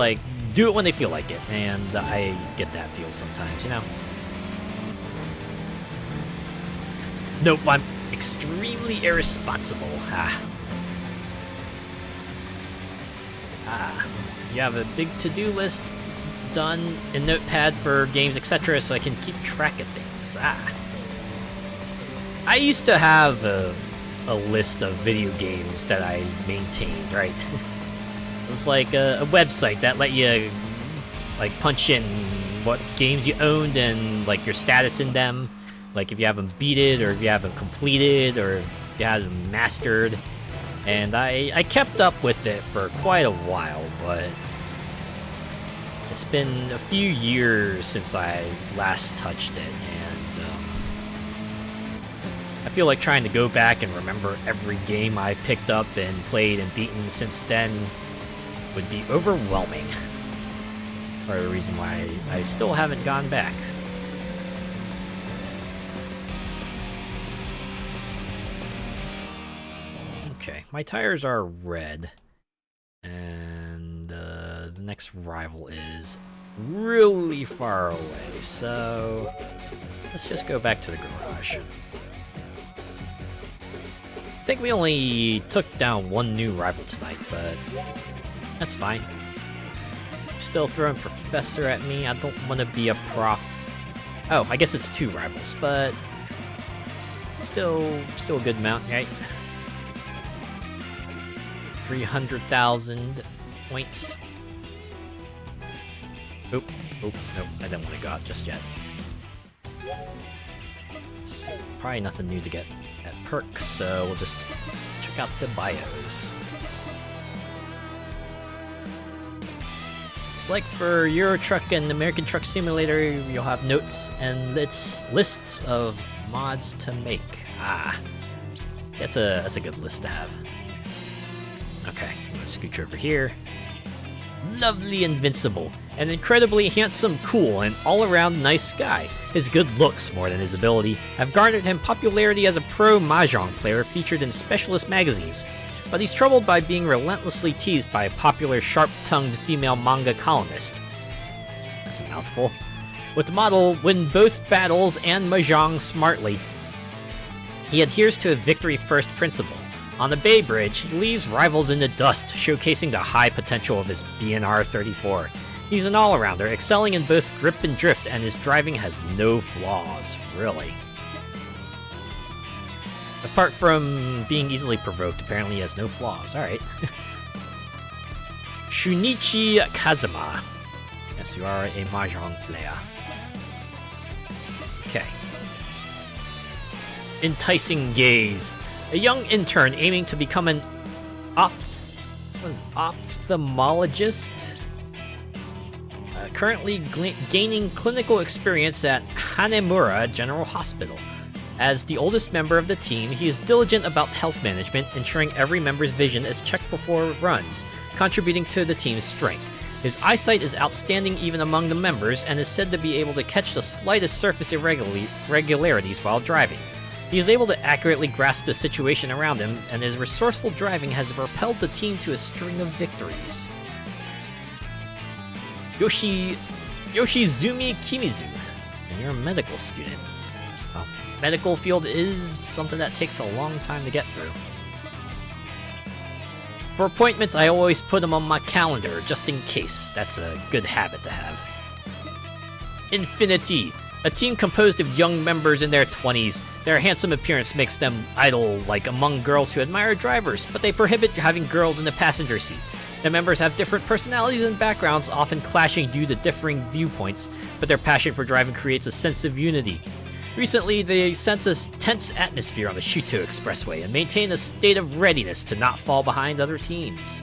do it when they feel like it, and I get that feel sometimes, Nope, I'm extremely irresponsible. You have a big to-do list done in Notepad for games, etc., so I can keep track of things. I used to have a list of video games that I maintained, right? It was like a website that let you punch in what games you owned and your status in them, if you haven't beat it, or if you haven't completed, or if you haven't mastered. And I kept up with it for quite a while, but it's been a few years since I last touched it, and I feel like trying to go back and remember every game I picked up and played and beaten since then would be overwhelming. Part of the reason why I still haven't gone back. Okay, my tires are red, and the next rival is really far away, so let's just go back to the garage. I think we only took down one new rival tonight, but that's fine. Still throwing Professor at me. I don't want to be a prof. Oh, I guess it's 2 rivals, but still a good amount, right? 300,000 points. Nope, nope, I don't want to go out just yet. It's probably nothing new to get at perk, so we'll just check out the bios. It's like for Euro Truck and American Truck Simulator, you'll have notes and lists of mods to make. Ah, that's a good list to have. Okay, let's scooch over here. Lovely Invincible, an incredibly handsome, cool, and all-around nice guy. His good looks, more than his ability, have garnered him popularity as a pro mahjong player featured in specialist magazines. But he's troubled by being relentlessly teased by a popular sharp-tongued female manga columnist. That's a mouthful. With the model, win both battles and mahjong smartly. He adheres to a victory-first principle. On the Bay Bridge, he leaves rivals in the dust, showcasing the high potential of his BNR 34. He's an all-arounder, excelling in both grip and drift, and his driving has no flaws, really. Apart from being easily provoked, apparently he has no flaws. Alright. Shunichi Kazuma. Yes, you are a mahjong player. Okay. Enticing Gaze. A young intern aiming to become an ophthalmologist. Currently gaining clinical experience at Hanemura General Hospital. As the oldest member of the team, he is diligent about health management, ensuring every member's vision is checked before runs, contributing to the team's strength. His eyesight is outstanding even among the members, and is said to be able to catch the slightest surface irregularities while driving. He is able to accurately grasp the situation around him, and his resourceful driving has propelled the team to a string of victories. Yoshizumi Kimizu, and you're a medical student. Well, medical field is something that takes a long time to get through. For appointments, I always put them on my calendar, just in case. That's a good habit to have. Infinity, a team composed of young members in their 20s. Their handsome appearance makes them idol-like among girls who admire drivers, but they prohibit having girls in the passenger seat. The members have different personalities and backgrounds, often clashing due to differing viewpoints, but their passion for driving creates a sense of unity. Recently, they sense a tense atmosphere on the Shuto Expressway and maintain a state of readiness to not fall behind other teams.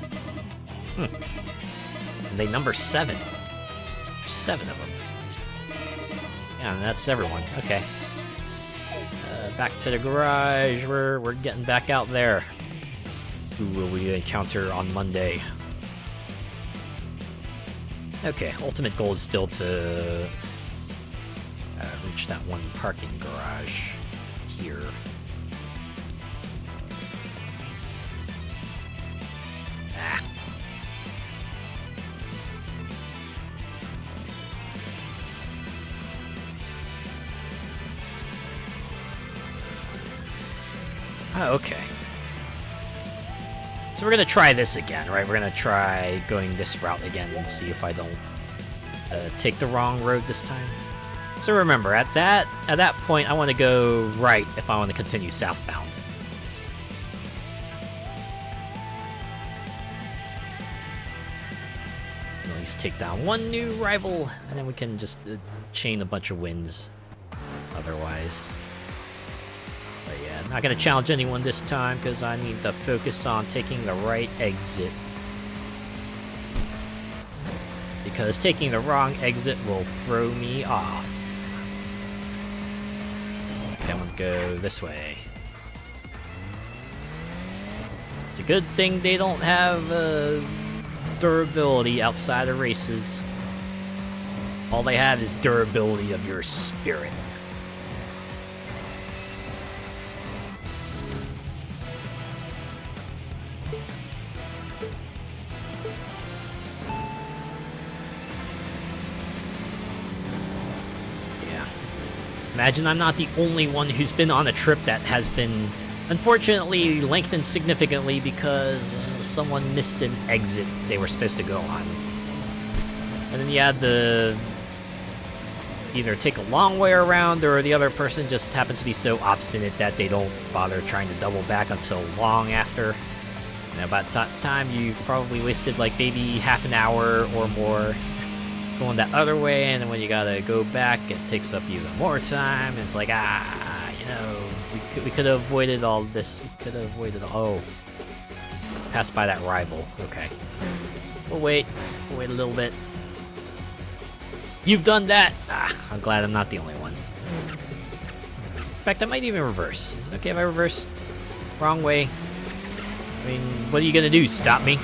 And they number 7. 7 of them. Yeah, and that's everyone. Okay. Back to the garage. We're getting back out there. Who will we encounter on Monday? Okay, ultimate goal is still to reach that one parking garage here. Ah. Oh, okay. So we're gonna try this again, right? We're gonna try going this route again and see if I don't take the wrong road this time. So remember, at that point, I want to go right if I want to continue southbound. At least take down one new rival, and then we can just chain a bunch of wins otherwise. But yeah, I'm not gonna challenge anyone this time because I need to focus on taking the right exit. Because taking the wrong exit will throw me off. Okay, I'm gonna go this way. It's a good thing they don't have durability outside of races. All they have is durability of your spirit. Yeah. Imagine I'm not the only one who's been on a trip that has been unfortunately lengthened significantly because someone missed an exit they were supposed to go on. And then you had to either take a long way around, or the other person just happens to be so obstinate that they don't bother trying to double back until long after. And about that time, you've probably wasted like maybe half an hour or more going that other way, and then when you gotta go back, it takes up even more time. And it's like, you know, we could have avoided all this. We could have avoided oh, passed by that rival. Okay, we'll wait a little bit. You've done that! I'm glad I'm not the only one. In fact, I might even reverse. Is it okay if I reverse? Wrong way. I mean, what are you gonna do? Stop me?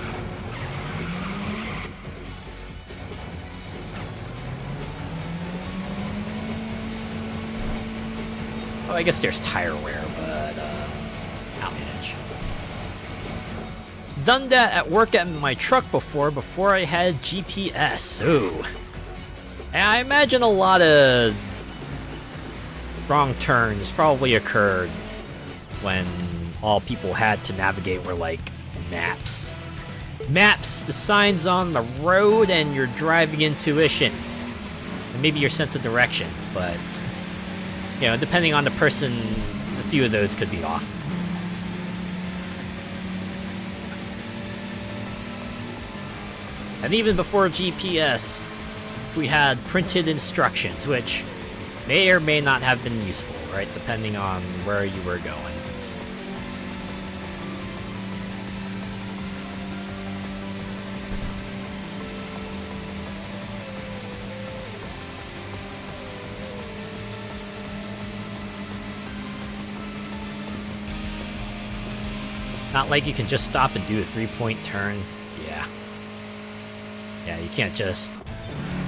Oh, I guess there's tire wear, but, I'll manage. Done that at work at my truck before I had GPS. Ooh. And I imagine a lot of wrong turns probably occurred when all people had to navigate were like maps. Maps, the signs on the road, and your driving intuition. And maybe your sense of direction, but, you know, depending on the person, a few of those could be off. And even before GPS, we had printed instructions, which may or may not have been useful, right? Depending on where you were going. Not like you can just stop and do a 3-point turn. Yeah. Yeah, you can't just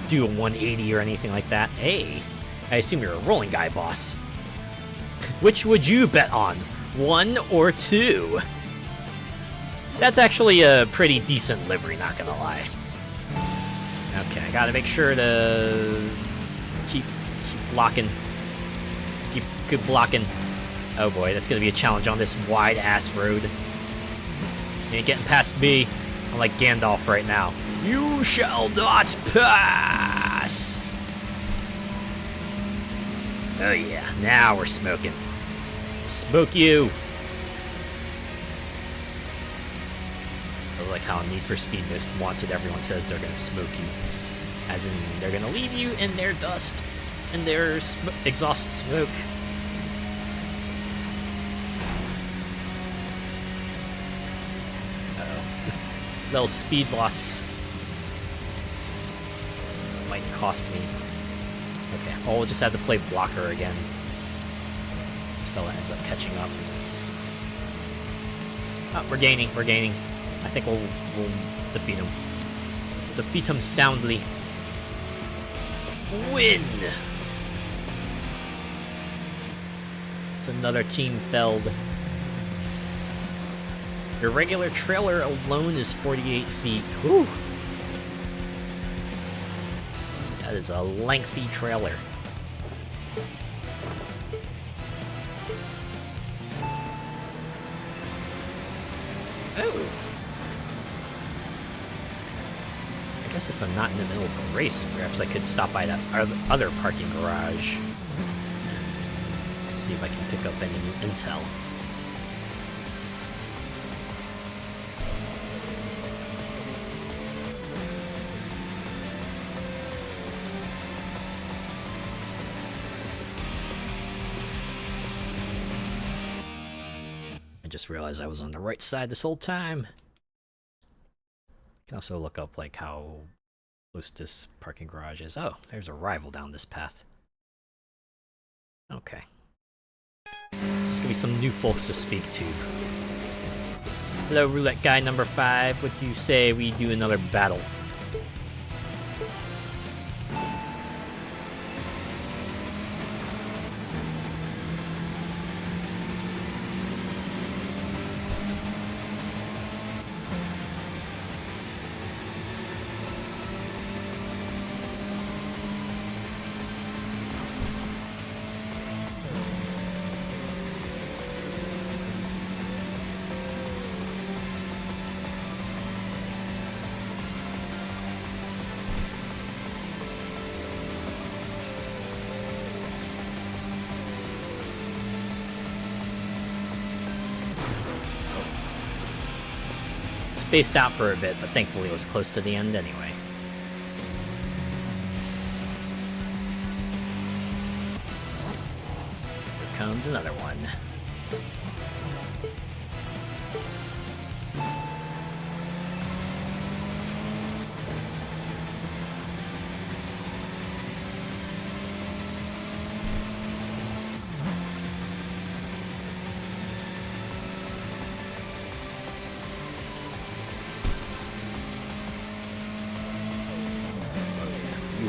do a 180 or anything like that. Hey, I assume you're a rolling guy, boss. Which would you bet on? 1 or 2? That's actually a pretty decent livery, not gonna lie. Okay, I gotta make sure to keep blocking. Keep blocking. Oh boy, that's gonna be a challenge on this wide-ass road. You ain't getting past me. I'm like Gandalf right now. You shall not pass! Oh yeah, now we're smoking. Smoke you! I like how Need for Speed Most Wanted, everyone says they're gonna smoke you. As in, they're gonna leave you in their dust and their exhaust smoke. Uh-oh. Little speed loss. Might cost me. Okay, well, we'll just have to play blocker again. This fella ends up catching up. Oh, we're gaining. I think we'll defeat him. Defeat him soundly. Win! It's another team felled. Your regular trailer alone is 48 feet. Whew. That is a lengthy trailer. Oh. I guess if I'm not in the middle of the race, perhaps I could stop by that other parking garage. Let's see if I can pick up any intel. I just realized I was on the right side this whole time. You can also look up like how close this parking garage is. Oh, there's a rival down this path. Okay. There's gonna be some new folks to speak to. Hello, roulette guy number 5. What do you say we do another battle? Spaced out for a bit, but thankfully it was close to the end anyway. Here comes another one.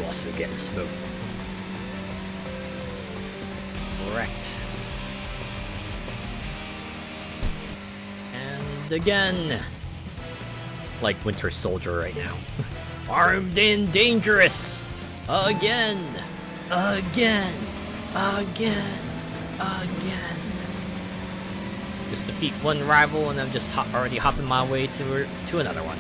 Also getting smoked. Correct. And again, like Winter Soldier right now. Armed and dangerous! Again! Again! Again! Again! Just defeat one rival and I'm just already hopping my way to another one.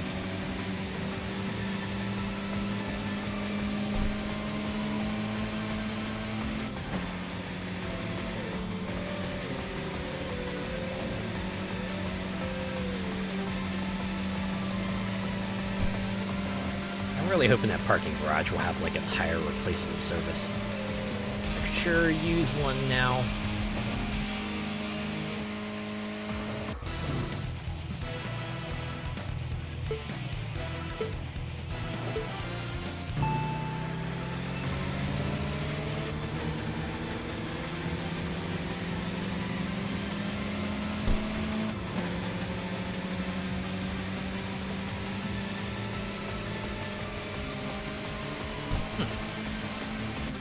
I'm really hoping that parking garage will have like a tire replacement service. I could sure use one now.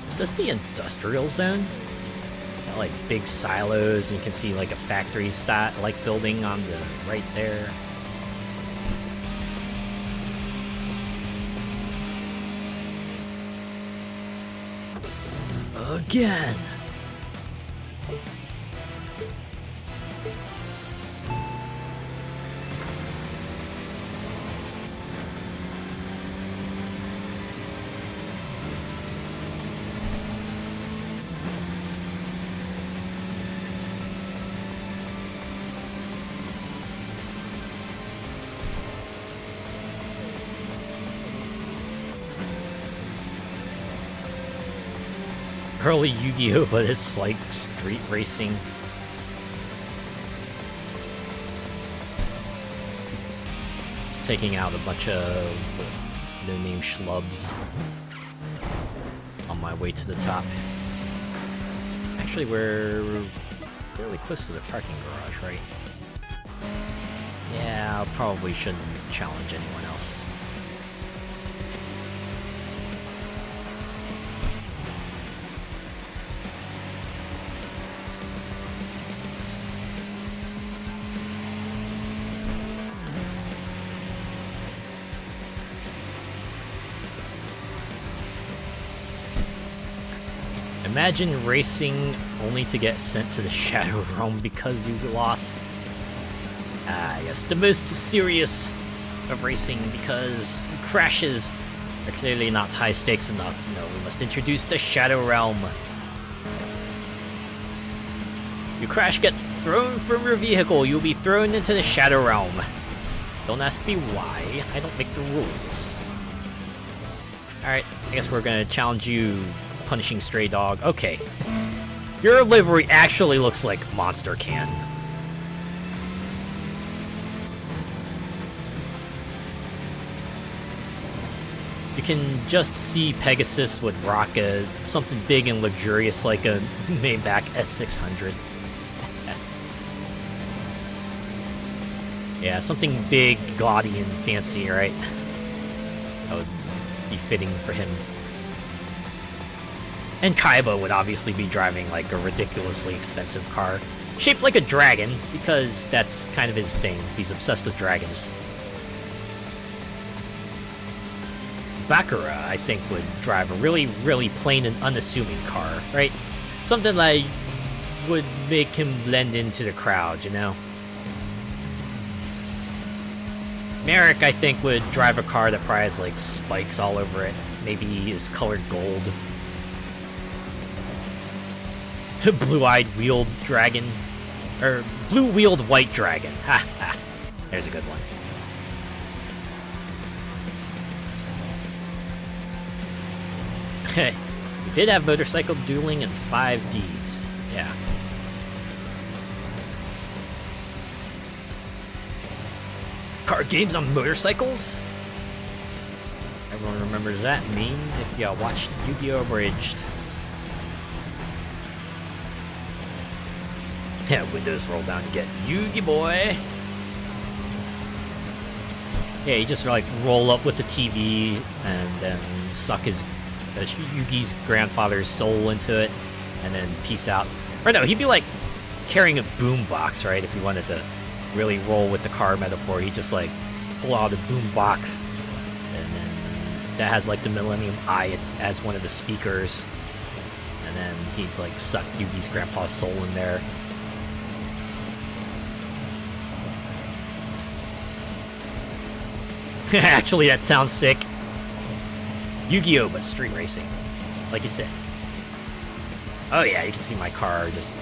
Is this the industrial zone? Got, like big silos, and you can see like a factory like building on the right there. Again. Early Yu-Gi-Oh, but it's like street racing. It's taking out a bunch of no-name schlubs on my way to the top. Actually, we're fairly close to the parking garage, right? Yeah, I probably shouldn't challenge anyone else. Imagine racing only to get sent to the Shadow Realm because you lost. Ah, yes, the most serious of racing because crashes are clearly not high stakes enough. No, we must introduce the Shadow Realm. You crash, get thrown from your vehicle. You'll be thrown into the Shadow Realm. Don't ask me why. I don't make the rules. Alright, I guess we're gonna challenge you. Punishing stray dog. Okay. Your livery actually looks like Monster Can. can just see Pegasus would rock something big and luxurious like a Maybach S600. Yeah, something big, gaudy, and fancy, right? That would be fitting for him. And Kaiba would obviously be driving like a ridiculously expensive car, shaped like a dragon, because that's kind of his thing. He's obsessed with dragons. Bakura, I think, would drive a really, really plain and unassuming car, right? Something that would make him blend into the crowd, you know? Merrick, I think, would drive a car that probably has, like, spikes all over it. Maybe is colored gold. Blue-eyed wheeled dragon. Or blue-wheeled white dragon. Ha ha. There's a good one. We did have motorcycle dueling in 5Ds. Yeah. Card games on motorcycles? Everyone remembers that meme if y'all watched Yu-Gi-Oh! Abridged. Yeah, windows roll down to get Yu-Gi Boy. Yeah, you just like roll up with the TV and then suck his Yugi's grandfather's soul into it, and then peace out. Or no, he'd be like carrying a boombox, right? If he wanted to really roll with the car metaphor, he'd just like pull out a boombox, and then that has like the Millennium Eye as one of the speakers, and then he'd like suck Yugi's grandpa's soul in there. Actually, that sounds sick. Yu-Gi-Oh! But street racing, like you said. Oh yeah, you can see my car just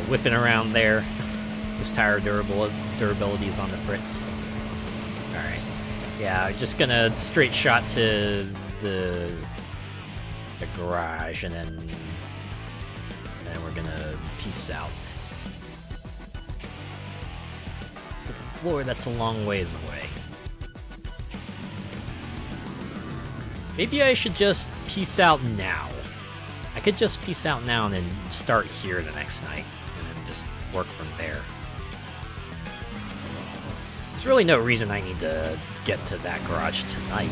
whipping around there. This tire durability is on the fritz. All right, yeah, just gonna straight shot to the garage, and then we're gonna peace out. The floor that's a long ways away. Maybe I should just peace out now. I could just peace out now and then start here the next night, and then just work from there. There's really no reason I need to get to that garage tonight.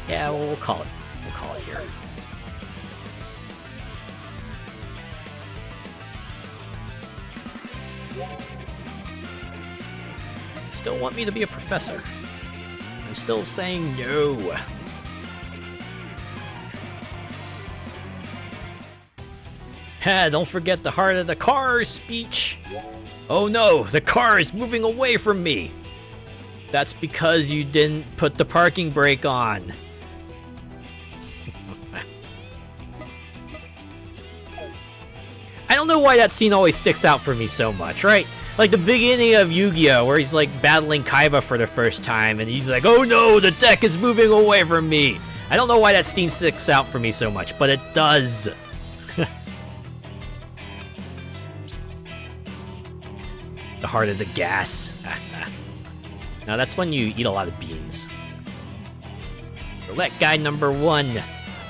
Yeah, well, we'll call it. We'll call it here. Still want me to be a professor? I'm still saying no. Don't forget the heart of the car speech. Oh no, the car is moving away from me. That's because you didn't put the parking brake on. I don't know why that scene always sticks out for me so much, right? Like the beginning of Yu-Gi-Oh! Where he's like battling Kaiba for the first time, and he's like, oh no, the deck is moving away from me. I don't know why that scene sticks out for me so much, but it does. The heart of the gas. Now that's when you eat a lot of beans. Roulette guy number 1.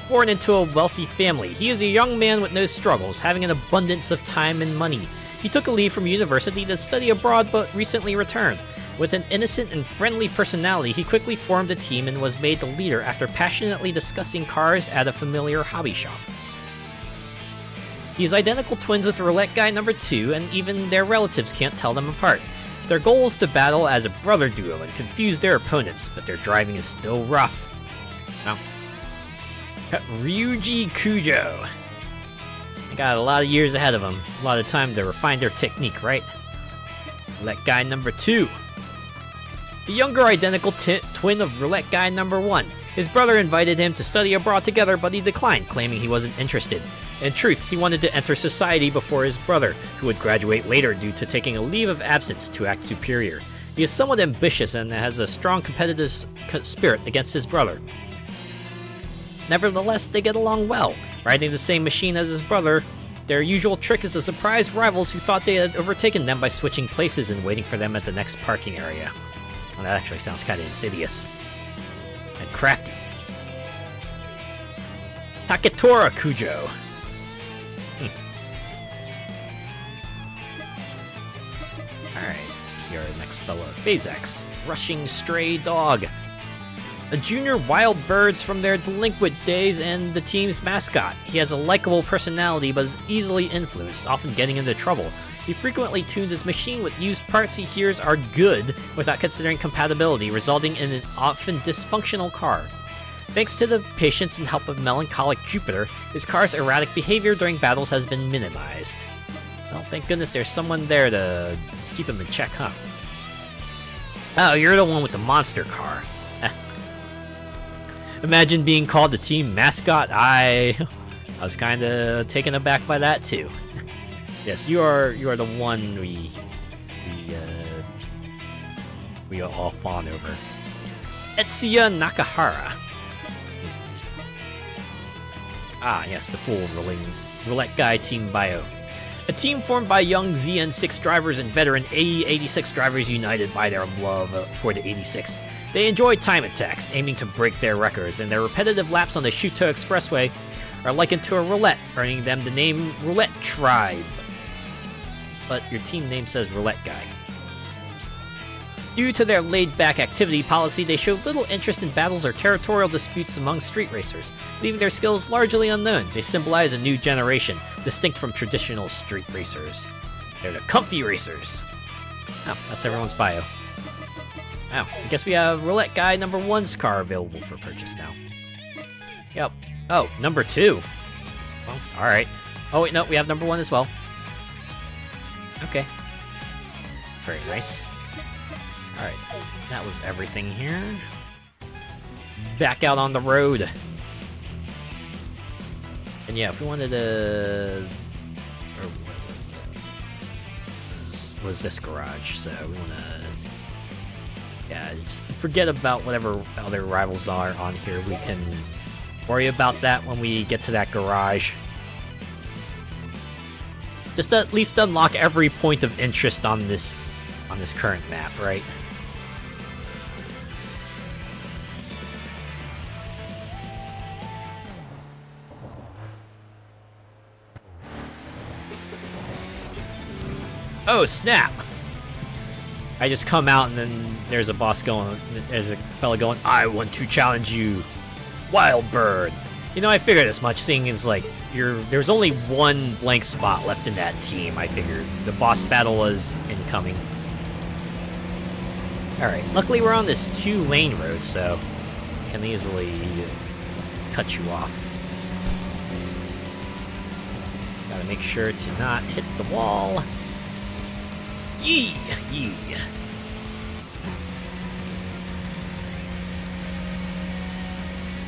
Born into a wealthy family, he is a young man with no struggles, having an abundance of time and money. He took a leave from university to study abroad but recently returned. With an innocent and friendly personality, he quickly formed a team and was made the leader after passionately discussing cars at a familiar hobby shop. He is identical twins with Roulette Guy number 2, and even their relatives can't tell them apart. Their goal is to battle as a brother duo and confuse their opponents, but their driving is still rough. Now, Ryuji Kujo. They got a lot of years ahead of them, a lot of time to refine their technique, right? Roulette Guy number 2. The younger identical twin of Roulette Guy number 1. His brother invited him to study abroad together, but he declined, claiming he wasn't interested. In truth, he wanted to enter society before his brother, who would graduate later due to taking a leave of absence to act superior. He is somewhat ambitious and has a strong competitive spirit against his brother. Nevertheless, they get along well. Riding the same machine as his brother, their usual trick is to surprise rivals who thought they had overtaken them by switching places and waiting for them at the next parking area. Well, that actually sounds kind of insidious. And crafty. Taketora Kujo. Alright, let's see our next fellow. Phase X, Rushing Stray Dog. A junior wild birds from their delinquent days and the team's mascot. He has a likable personality but is easily influenced, often getting into trouble. He frequently tunes his machine with used parts he hears are good without considering compatibility, resulting in an often dysfunctional car. Thanks to the patience and help of melancholic Jupiter, his car's erratic behavior during battles has been minimized. Well, thank goodness there's someone there to keep him in check, huh? Oh, you're the one with the monster car. Imagine being called the team mascot. I was kind of taken aback by that too. Yes, you are the one we all fawn over. Etsuya Nakahara. Ah, yes, the full roulette guy team bio. A team formed by young ZN6 drivers and veteran AE86 drivers united by their love for the 86. They enjoy time attacks, aiming to break their records, and their repetitive laps on the Shuto Expressway are likened to a roulette, earning them the name Roulette Tribe. But your team name says Roulette Guy. Due to their laid-back activity policy, they show little interest in battles or territorial disputes among street racers, leaving their skills largely unknown. They symbolize a new generation, distinct from traditional street racers. They're the comfy racers. Oh, that's everyone's bio. Oh, I guess we have Roulette Guy number 1's car available for purchase now. Yep. Oh, number 2. Well, alright. Oh wait, no, we have number 1 as well. Okay. Very nice. Alright, that was everything here. Back out on the road. And yeah, if we wanted to... Or what was it? Was this garage, so we want to... Yeah, just forget about whatever other rivals are on here. We can worry about that when we get to that garage. Just at least unlock every point of interest on this current map, right? Oh, snap! I just come out and then there's a boss going, there's a fella going, I want to challenge you, Wild Bird. You know, I figured as much, seeing as like, there's only one blank spot left in that team, I figured. The boss battle was incoming. Alright, luckily we're on this 2-lane road, so I can easily cut you off. Gotta make sure to not hit the wall. Yee! Yee!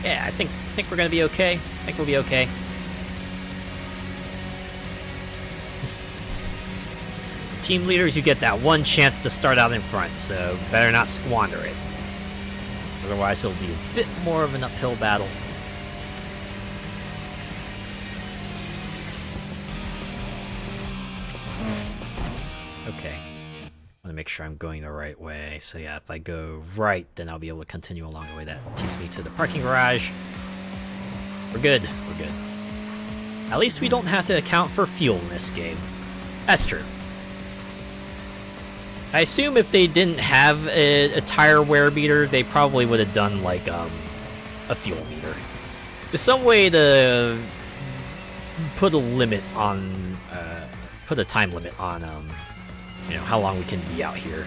Yeah, I think we're gonna be okay. I think we'll be okay. Team leaders, you get that one chance to start out in front, so better not squander it. Otherwise, it'll be a bit more of an uphill battle. Okay. I want to make sure I'm going the right way. So yeah, if I go right, then I'll be able to continue along the way. That takes me to the parking garage. We're good. We're good. At least we don't have to account for fuel in this game. That's true. I assume if they didn't have a tire wear meter, they probably would have done like a fuel meter. Just some way to put a limit on, put a time limit on, you know, how long we can be out here.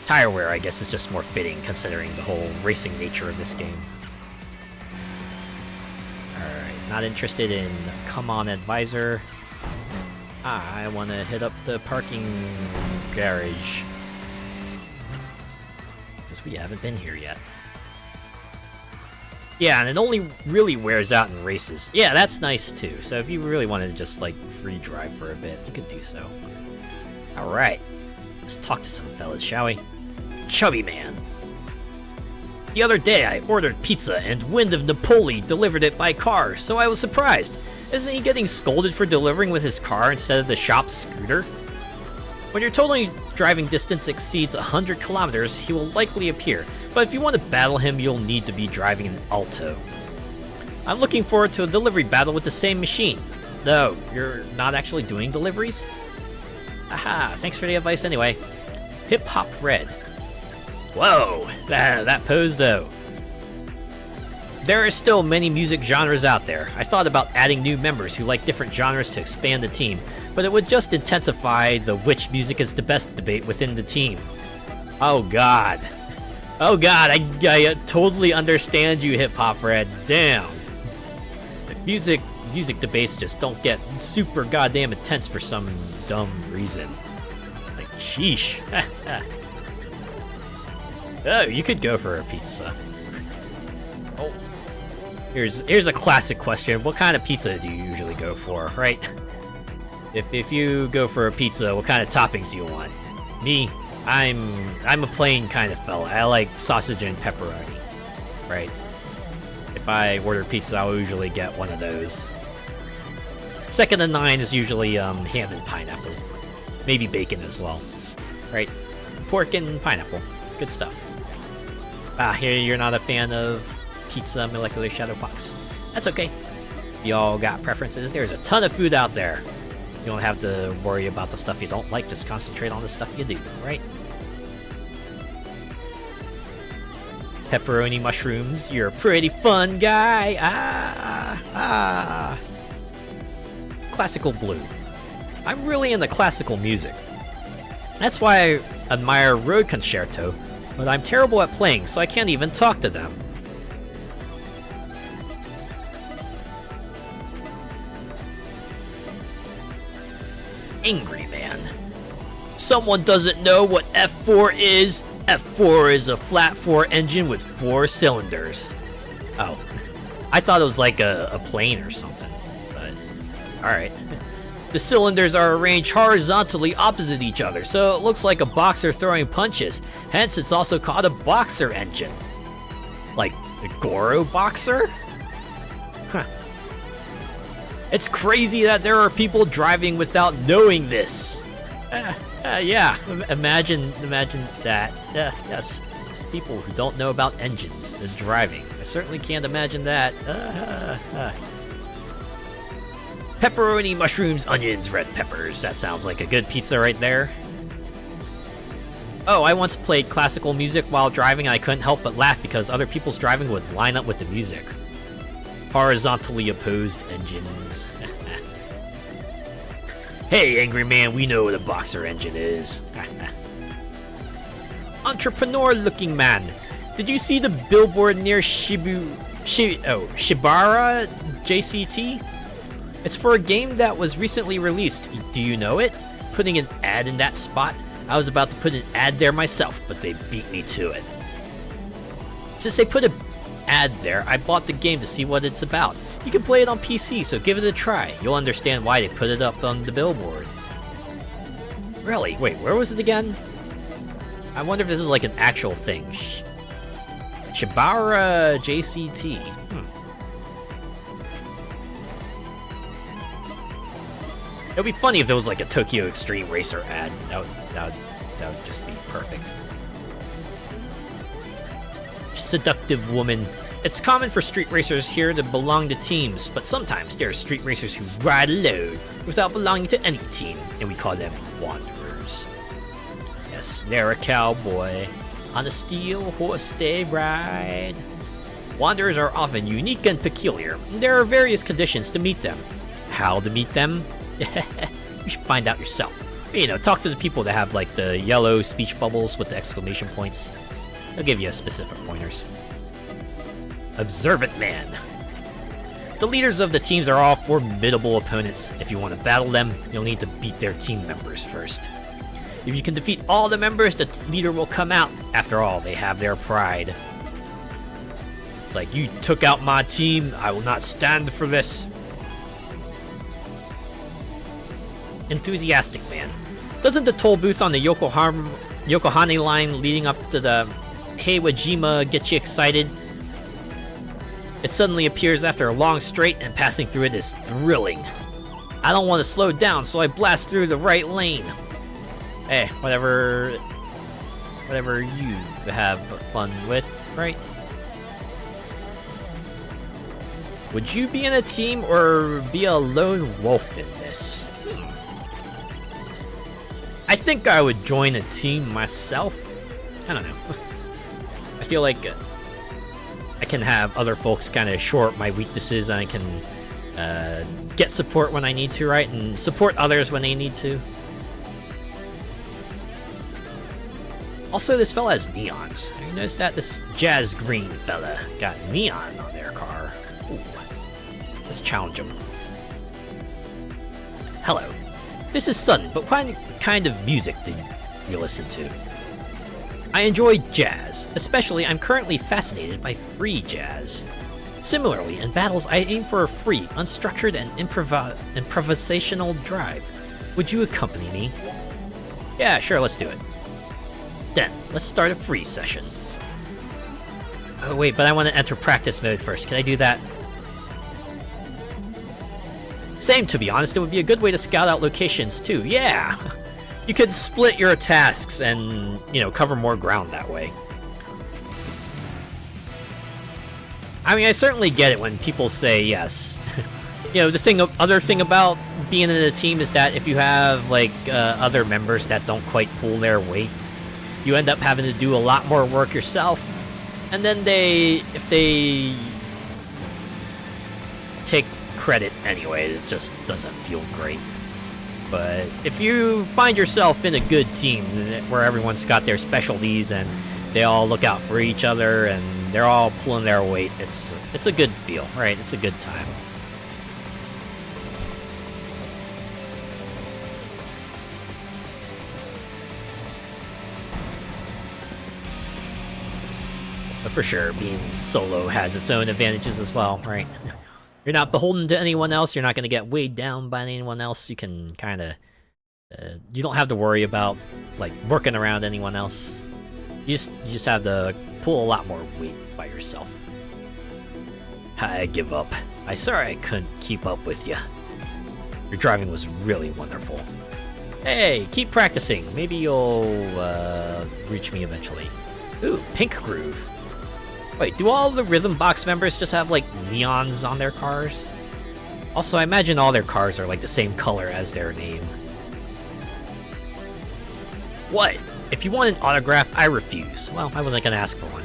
Tire wear, I guess, is just more fitting considering the whole racing nature of this game. Alright, not interested in Come On Advisor. I want to hit up the parking garage. Because we haven't been here yet. Yeah, and it only really wears out in races. Yeah, that's nice too. So if you really wanted to just like free drive for a bit, you could do so. Alright, let's talk to some fellas, shall we? Chubby Man. The other day I ordered pizza and Wind of Napoli delivered it by car, so I was surprised. Isn't he getting scolded for delivering with his car instead of the shop's scooter? When your total driving distance exceeds 100 kilometers, he will likely appear, but if you want to battle him, you'll need to be driving an Alto. I'm looking forward to a delivery battle with the same machine. No, you're not actually doing deliveries? Aha, thanks for the advice anyway. Hip Hop Red. Whoa, that pose though. There are still many music genres out there. I thought about adding new members who like different genres to expand the team, but it would just intensify the which music is the best debate within the team. Oh god. Oh god, I totally understand you, Hip Hop Red. Damn. If music debates just don't get super goddamn intense for some dumb reason. Like, sheesh. Oh, you could go for a pizza. Oh. Here's a classic question. What kind of pizza do you usually go for, right? If you go for a pizza, what kind of toppings do you want? Me, I'm a plain kind of fella. I like sausage and pepperoni, right? If I order pizza, I'll usually get one of those. Second in line is usually ham and pineapple. Maybe bacon as well, right? Pork and pineapple, good stuff. Ah, here you're not a fan of pizza, molecular shadow fox. That's okay. Y'all got preferences. There's a ton of food out there. You don't have to worry about the stuff you don't like. Just concentrate on the stuff you do, right? Pepperoni mushrooms. You're a pretty fun guy. Classical blue. I'm really into classical music. That's why I admire Road Concerto, but I'm terrible at playing, so I can't even talk to them. Angry Man. Someone doesn't know what F4 is? F4 is a flat 4 engine with 4 cylinders. Oh, I thought it was like a plane or something, but alright. The cylinders are arranged horizontally opposite each other, so it looks like a boxer throwing punches. Hence, it's also called a boxer engine. Like the Goro boxer? Huh. It's crazy that there are people driving without knowing this. Yeah, imagine that. Yes, people who don't know about engines and driving. I certainly can't imagine that. Pepperoni, mushrooms, onions, red peppers. That sounds like a good pizza right there. Oh, I once played classical music while driving and I couldn't help but laugh because other people's driving would line up with the music. Horizontally opposed engines. Hey, Angry Man, we know what a boxer engine is. Entrepreneur-looking man. Did you see the billboard near Shibara JCT? It's for a game that was recently released. Do you know it? Putting an ad in that spot? I was about to put an ad there myself, but they beat me to it. Since they put an ad there, I bought the game to see what it's about. You can play it on PC, so give it a try. You'll understand why they put it up on the billboard. Really? Wait, where was it again? I wonder if this is like an actual thing. Shibara JCT. It would be funny if there was like a Tokyo Xtreme Racer ad. That would just be perfect. Seductive woman. It's common for street racers here to belong to teams, but sometimes there are street racers who ride alone without belonging to any team, and we call them wanderers. Yes, they're a cowboy. On a steel horse they ride. Wanderers are often unique and peculiar. There are various conditions to meet them. How to meet them? You should find out yourself. You know, talk to the people that have like the yellow speech bubbles with the exclamation points. They'll give you specific pointers. Observant Man. The leaders of the teams are all formidable opponents. If you want to battle them, you'll need to beat their team members first. If you can defeat all the members, the leader will come out. After all, they have their pride. It's like, you took out my team, I will not stand for this. Enthusiastic Man. Doesn't the toll booth on the Yokohama line leading up to the Heiwajima get you excited? It suddenly appears after a long straight, and passing through it is thrilling. I don't want to slow down, so I blast through the right lane. Hey, whatever you have fun with, right? Would you be in a team or be a lone wolf in this? I think I would join a team myself. I don't know. I feel like I can have other folks kind of shore up my weaknesses, and I can get support when I need to, right? And support others when they need to. Also, this fella has neons. Have you noticed that? This jazz green fella got neon on their car. Ooh. Let's challenge him. Hello. This is Sutton, but what kind of music do you listen to? I enjoy jazz. Especially, I'm currently fascinated by free jazz. Similarly, in battles, I aim for a free, unstructured, and improvisational drive. Would you accompany me? Yeah, sure, let's do it. Then, let's start a free session. Oh wait, but I want to enter practice mode first. Can I do that? Same, to be honest. It would be a good way to scout out locations too. Yeah! You could split your tasks and, you know, cover more ground that way. I mean, I certainly get it when people say yes. You know, the other thing about being in a team is that if you have, like, other members that don't quite pull their weight, you end up having to do a lot more work yourself, and then if they take credit anyway, it just doesn't feel great. But if you find yourself in a good team where everyone's got their specialties and they all look out for each other and they're all pulling their weight, it's a good feel, right? It's a good time. But for sure, being solo has its own advantages as well, right? You're not beholden to anyone else, you're not going to get weighed down by anyone else, you can kind of... you don't have to worry about, like, working around anyone else. You just have to pull a lot more weight by yourself. I give up. I'm sorry I couldn't keep up with you. Your driving was really wonderful. Hey, keep practicing. Maybe you'll, reach me eventually. Ooh, Pink Groove. Wait, do all the Rhythm Box members just have, like, neons on their cars? Also, I imagine all their cars are, like, the same color as their name. What? If you want an autograph, I refuse. Well, I wasn't gonna ask for one.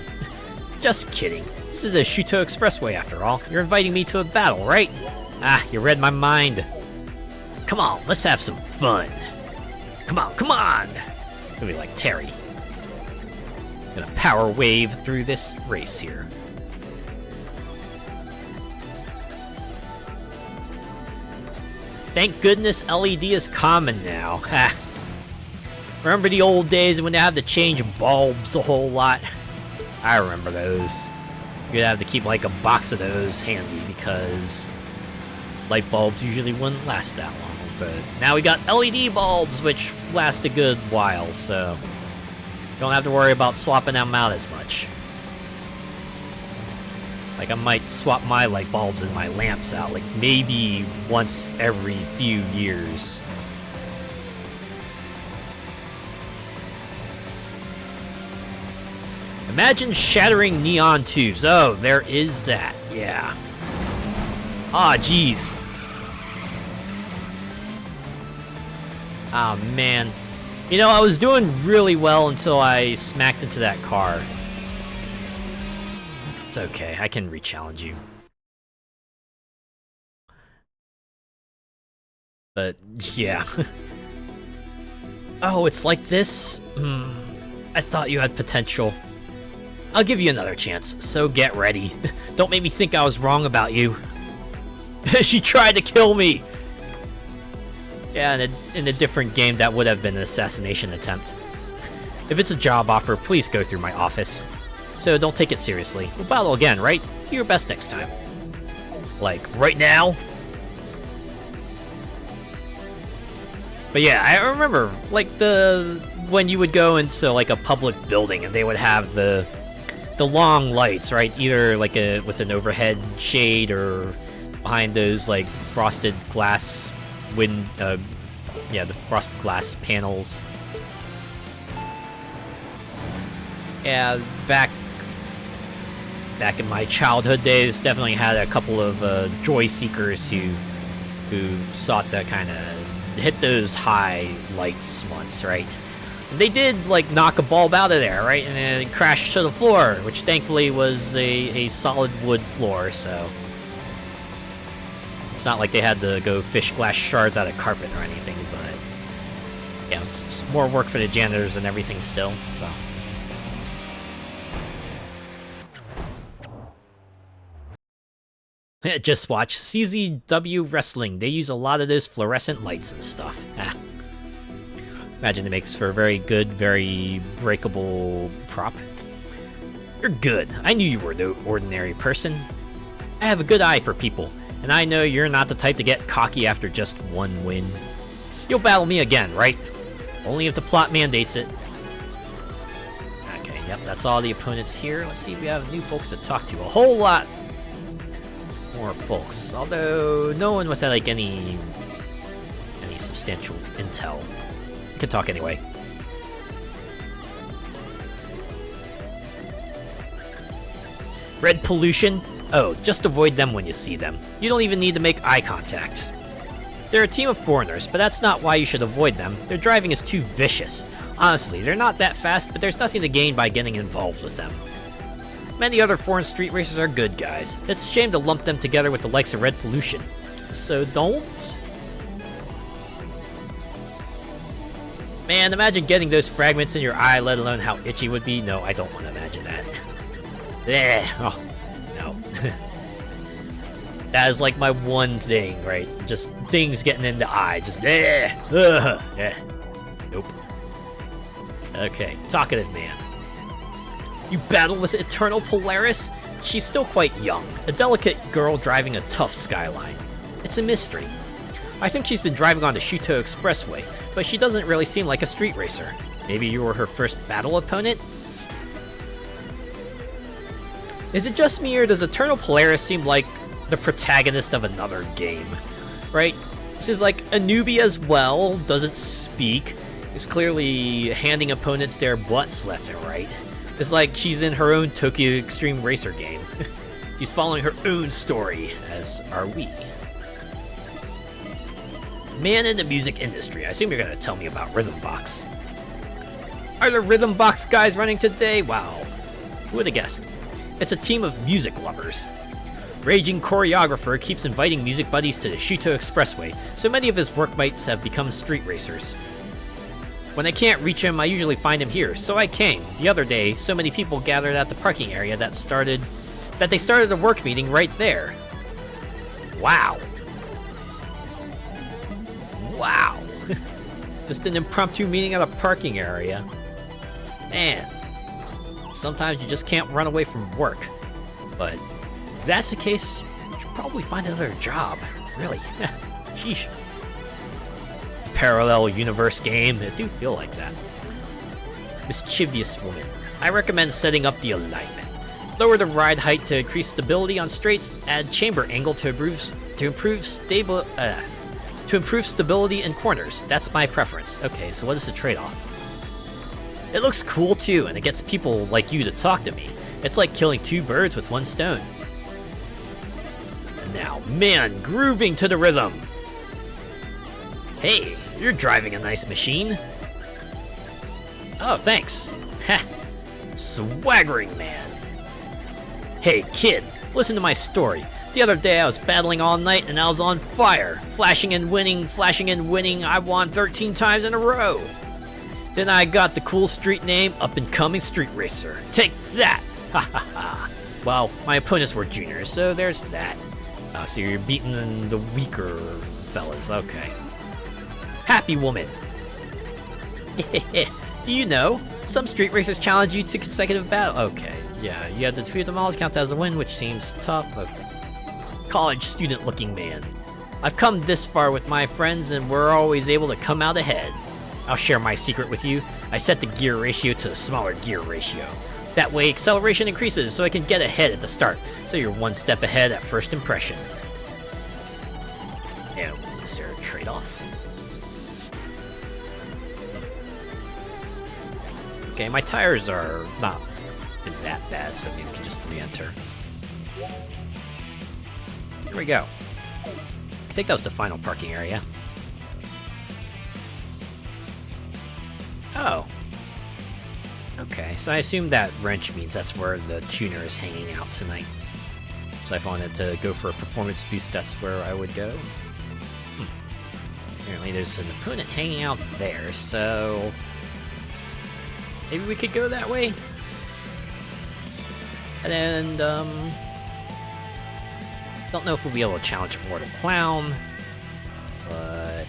Just kidding. This is a Shuto Expressway, after all. You're inviting me to a battle, right? Ah, you read my mind. Come on, let's have some fun. Come on, come on! Gonna be like Terry. Gonna power wave through this race here. Thank goodness LED is common now. Ha! Remember the old days when they had to change bulbs a whole lot? I remember those. You'd have to keep like a box of those handy because light bulbs usually wouldn't last that long. But now we got LED bulbs, which last a good while, so don't have to worry about swapping them out as much. Like, I might swap my light bulbs and my lamps out, like, maybe once every few years. Imagine shattering neon tubes. Oh, there is that. Yeah. Ah, jeez. Oh, man. You know, I was doing really well until I smacked into that car. It's okay, I can re-challenge you. But, yeah. Oh, it's like this? I thought you had potential. I'll give you another chance, so get ready. Don't make me think I was wrong about you. She tried to kill me! Yeah, in a different game, that would have been an assassination attempt. If it's a job offer, please go through my office. So don't take it seriously. We'll battle again, right? Do your best next time. Like, right now? But yeah, I remember, like, when you would go into, like, a public building and they would have the long lights, right? Either, like, with an overhead shade or behind those, like, frosted glass the frosted glass panels. Yeah, back in my childhood days, definitely had a couple of joy seekers who sought to kind of hit those high lights once, right? And they did like knock a bulb out of there, right? And it crashed to the floor, which thankfully was a solid wood floor, so it's not like they had to go fish glass shards out of carpet or anything, but yeah, it's more work for the janitors and everything still, so. Just watch CZW Wrestling. They use a lot of those fluorescent lights and stuff. Imagine it makes for a very good, very breakable prop. You're good. I knew you were no ordinary person. I have a good eye for people, and I know you're not the type to get cocky after just one win. You'll battle me again, right? Only if the plot mandates it. Okay, yep, that's all the opponents here. Let's see if we have new folks to talk to. A whole lot more folks, although no one with like any substantial intel. Can talk anyway. Red pollution? Oh, just avoid them when you see them. You don't even need to make eye contact. They're a team of foreigners, but that's not why you should avoid them. Their driving is too vicious. Honestly, they're not that fast, but there's nothing to gain by getting involved with them. Many other foreign street racers are good guys. It's a shame to lump them together with the likes of Red Pollution. So don't. Man, imagine getting those fragments in your eye, let alone how itchy it would be. No, I don't want to imagine that. Oh, no. That is like my one thing, right? Just things getting in the eye. Just, Nope. Okay, talkative man. You battle with Eternal Polaris? She's still quite young, a delicate girl driving a tough Skyline. It's a mystery. I think she's been driving on the Shuto Expressway, but she doesn't really seem like a street racer. Maybe you were her first battle opponent? Is it just me, or does Eternal Polaris seem like the protagonist of another game? Right? She's like a newbie as well, doesn't speak, is clearly handing opponents their butts left and right. It's like she's in her own Tokyo Xtreme Racer game. She's following her own story, as are we. Man in the music industry, I assume you're gonna tell me about Rhythm Box. Are the Rhythm Box guys running today? Wow. Who would have guessed? It's a team of music lovers. Raging choreographer keeps inviting music buddies to the Shuto Expressway, so many of his workmates have become street racers. When I can't reach him, I usually find him here, so I came. The other day, so many people gathered at the parking area that they started a work meeting right there. Wow. Wow. Just an impromptu meeting at a parking area. Man. Sometimes you just can't run away from work. But if that's the case, you should probably find another job. Really. Sheesh. Parallel universe game. I do feel like that. Mischievous woman. I recommend setting up the alignment. Lower the ride height to increase stability on straights. Add chamber angle to improve stability in corners. That's my preference. Okay, so what is the trade-off? It looks cool too, and it gets people like you to talk to me. It's like killing two birds with one stone. And now, man, grooving to the rhythm. Hey, you're driving a nice machine. Oh, thanks. Ha! Swaggering man. Hey, kid, listen to my story. The other day I was battling all night and I was on fire. Flashing and winning. I won 13 times in a row. Then I got the cool street name, Up-and-Coming Street Racer. Take that! Ha ha ha. Well, my opponents were juniors, so there's that. So you're beating the weaker fellas, okay. Happy woman. Do you know? Some street racers challenge you to consecutive battle. Okay, yeah, you have to defeat them all to count as a win, which seems tough. Okay. College student looking man. I've come this far with my friends and we're always able to come out ahead. I'll share my secret with you. I set the gear ratio to the smaller gear ratio. That way acceleration increases so I can get ahead at the start, so you're one step ahead at first impression. Now, is there a trade-off? Okay, my tires are not been that bad, so maybe we can just re-enter. Here we go. I think that was the final parking area. Oh. Okay, so I assume that wrench means that's where the tuner is hanging out tonight. So if I wanted to go for a performance boost, that's where I would go. Apparently there's an opponent hanging out there, so... maybe we could go that way? And then, don't know if we'll be able to challenge Immortal Clown, but...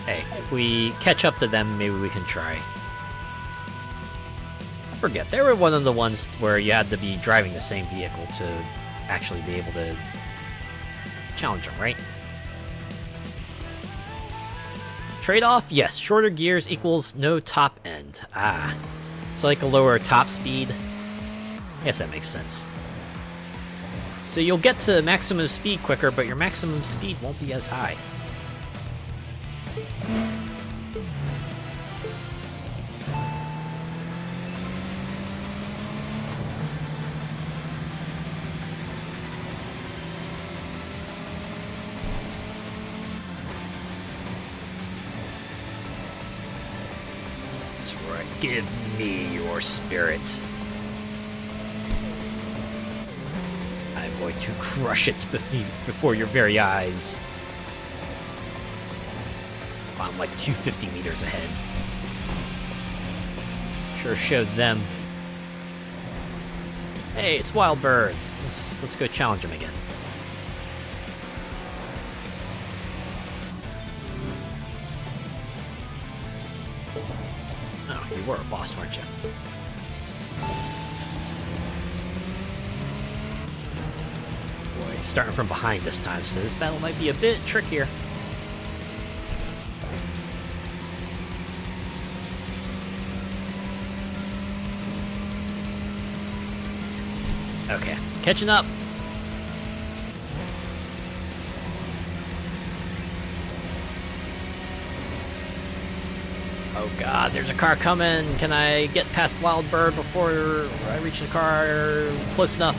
hey, if we catch up to them, maybe we can try. I forget, they were one of the ones where you had to be driving the same vehicle to actually be able to challenge them, right? Trade-off? Yes, shorter gears equals no top end. Ah, it's like a lower top speed. I guess that makes sense. So you'll get to maximum speed quicker, but your maximum speed won't be as high. That's right. Give me your spirit. I'm going to crush it before your very eyes. I'm like 250 meters ahead. Sure showed them. Hey, it's Wild Bird. Let's go challenge him again. Oh, you were a boss, weren't you? Boy, he's starting from behind this time, so this battle might be a bit trickier. Okay, catching up. Oh god, there's a car coming. Can I get past Wild Bird before I reach the car? Close enough.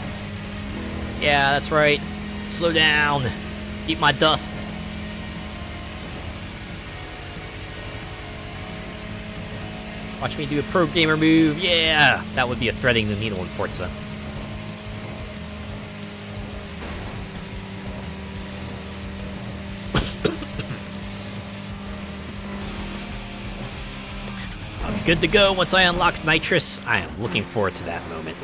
Yeah, that's right. Slow down. Eat my dust. Watch me do a pro gamer move. Yeah! That would be a threading the needle in Forza. Good to go once I unlock Nitrous. I am looking forward to that moment.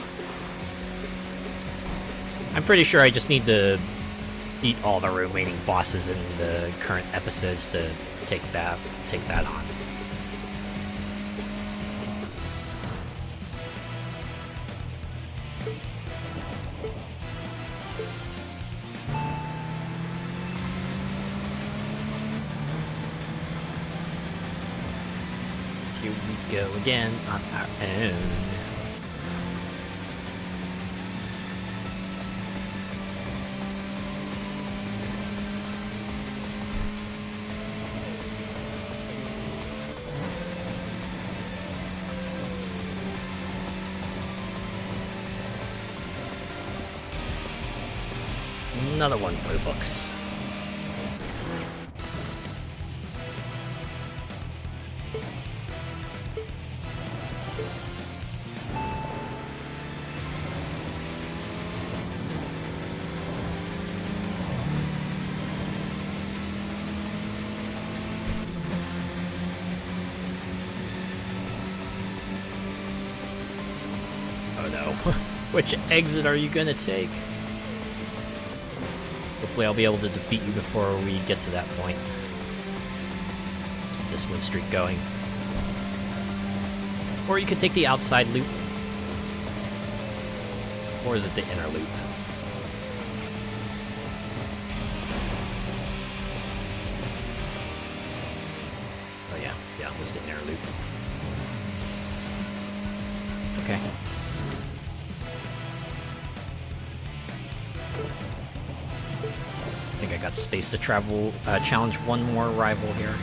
I'm pretty sure I just need to beat all the remaining bosses in the current episodes to take that on. Here we go again on our own. Another one for the books. Oh no. Which exit are you gonna take? Hopefully I'll be able to defeat you before we get to that point. Keep this win streak going. Or you could take the outside loop. Or is it the inner loop? Oh yeah, it was the inner loop. Okay. I think I got space to travel, challenge one more rival here.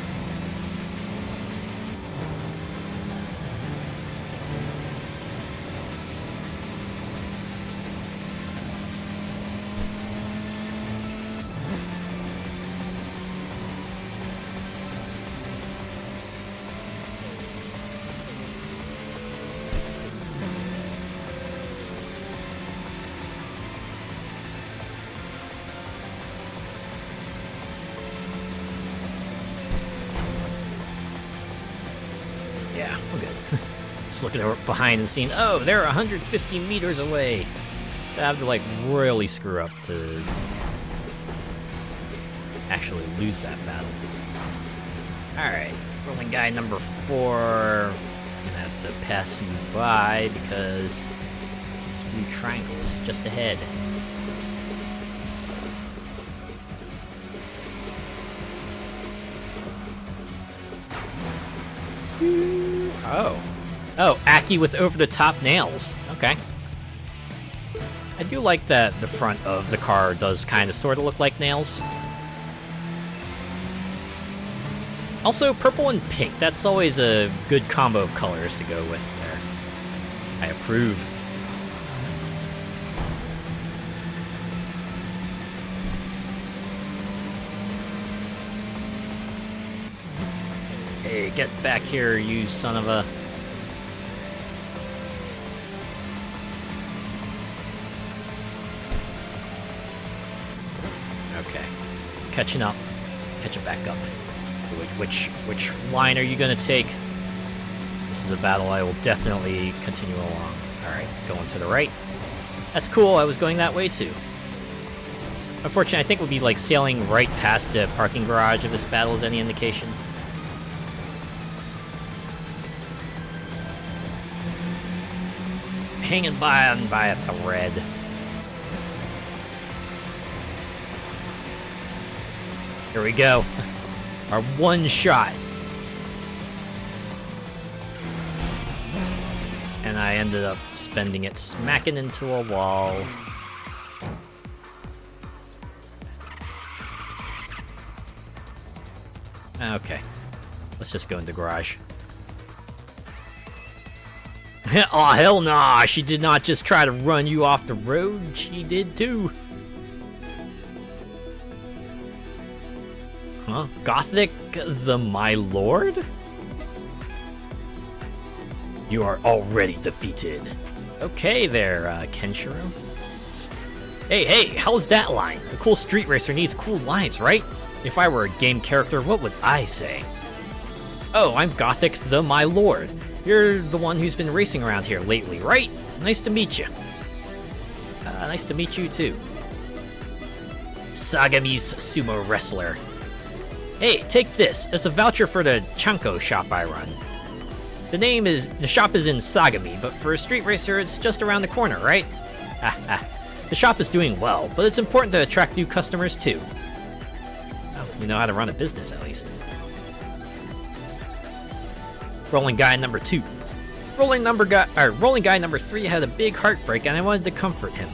looking behind and seeing, oh, they're 150 meters away. So I have to, like, really screw up to actually lose that battle. Alright, rolling guy number 4. I'm gonna have to pass you by because this blue triangle is just ahead. Oh, Aki with over-the-top nails. Okay. I do like that the front of the car does kind of sort of look like nails. Also, purple and pink. That's always a good combo of colors to go with there. I approve. Hey, get back here, you son of a... Okay. Catching up. Catching back up. Which line are you gonna take? This is a battle I will definitely continue along. Alright, going to the right. That's cool, I was going that way too. Unfortunately, I think we'll be like sailing right past the parking garage if this battle is any indication. Hanging by a thread. Here we go. Our one shot. And I ended up spending it smacking into a wall. Okay. Let's just go in the garage. Aw, hell nah! She did not just try to run you off the road, she did too. Huh? Gothic the My Lord? You are already defeated. Okay there, Kenshiro. Hey, how's that line? A cool street racer needs cool lines, right? If I were a game character, what would I say? Oh, I'm Gothic the My Lord. You're the one who's been racing around here lately, right? Nice to meet you. Nice to meet you too. Sagami's sumo wrestler. Hey, take this. It's a voucher for the Chanko shop I run. The shop is in Sagami, but for a street racer, it's just around the corner, right? The shop is doing well, but it's important to attract new customers too. Well, you know how to run a business at least. Rolling guy number 2. Rolling guy number 3 had a big heartbreak and I wanted to comfort him.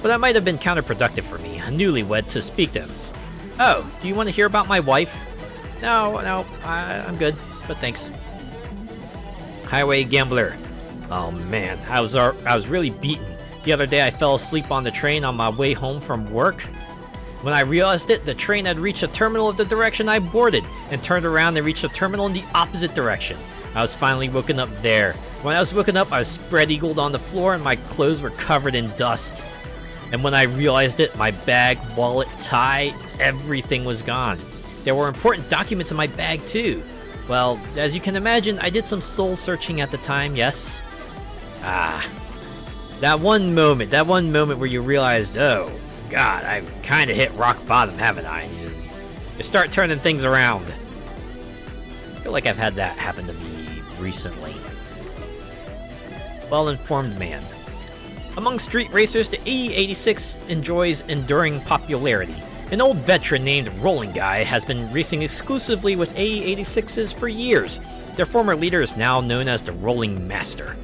But that might have been counterproductive for me, a newlywed, to speak to him. Oh, do you want to hear about my wife? No, I'm good, but thanks. Highway gambler. Oh man, I was really beaten. The other day I fell asleep on the train on my way home from work. When I realized it, the train had reached a terminal of the direction I boarded, and turned around and reached a terminal in the opposite direction. I was finally woken up there. When I was woken up, I was spread-eagled on the floor and my clothes were covered in dust. And when I realized it, my bag, wallet, tie, everything was gone. There were important documents in my bag too. Well, as you can imagine, I did some soul searching at the time, yes? That one moment where you realized, oh, God, I've kind of hit rock bottom, haven't I? You start turning things around. I feel like I've had that happen to me recently. Well-informed man. Among street racers, the AE86 enjoys enduring popularity. An old veteran named Rolling Guy has been racing exclusively with AE86s for years. Their former leader is now known as the Rolling Master.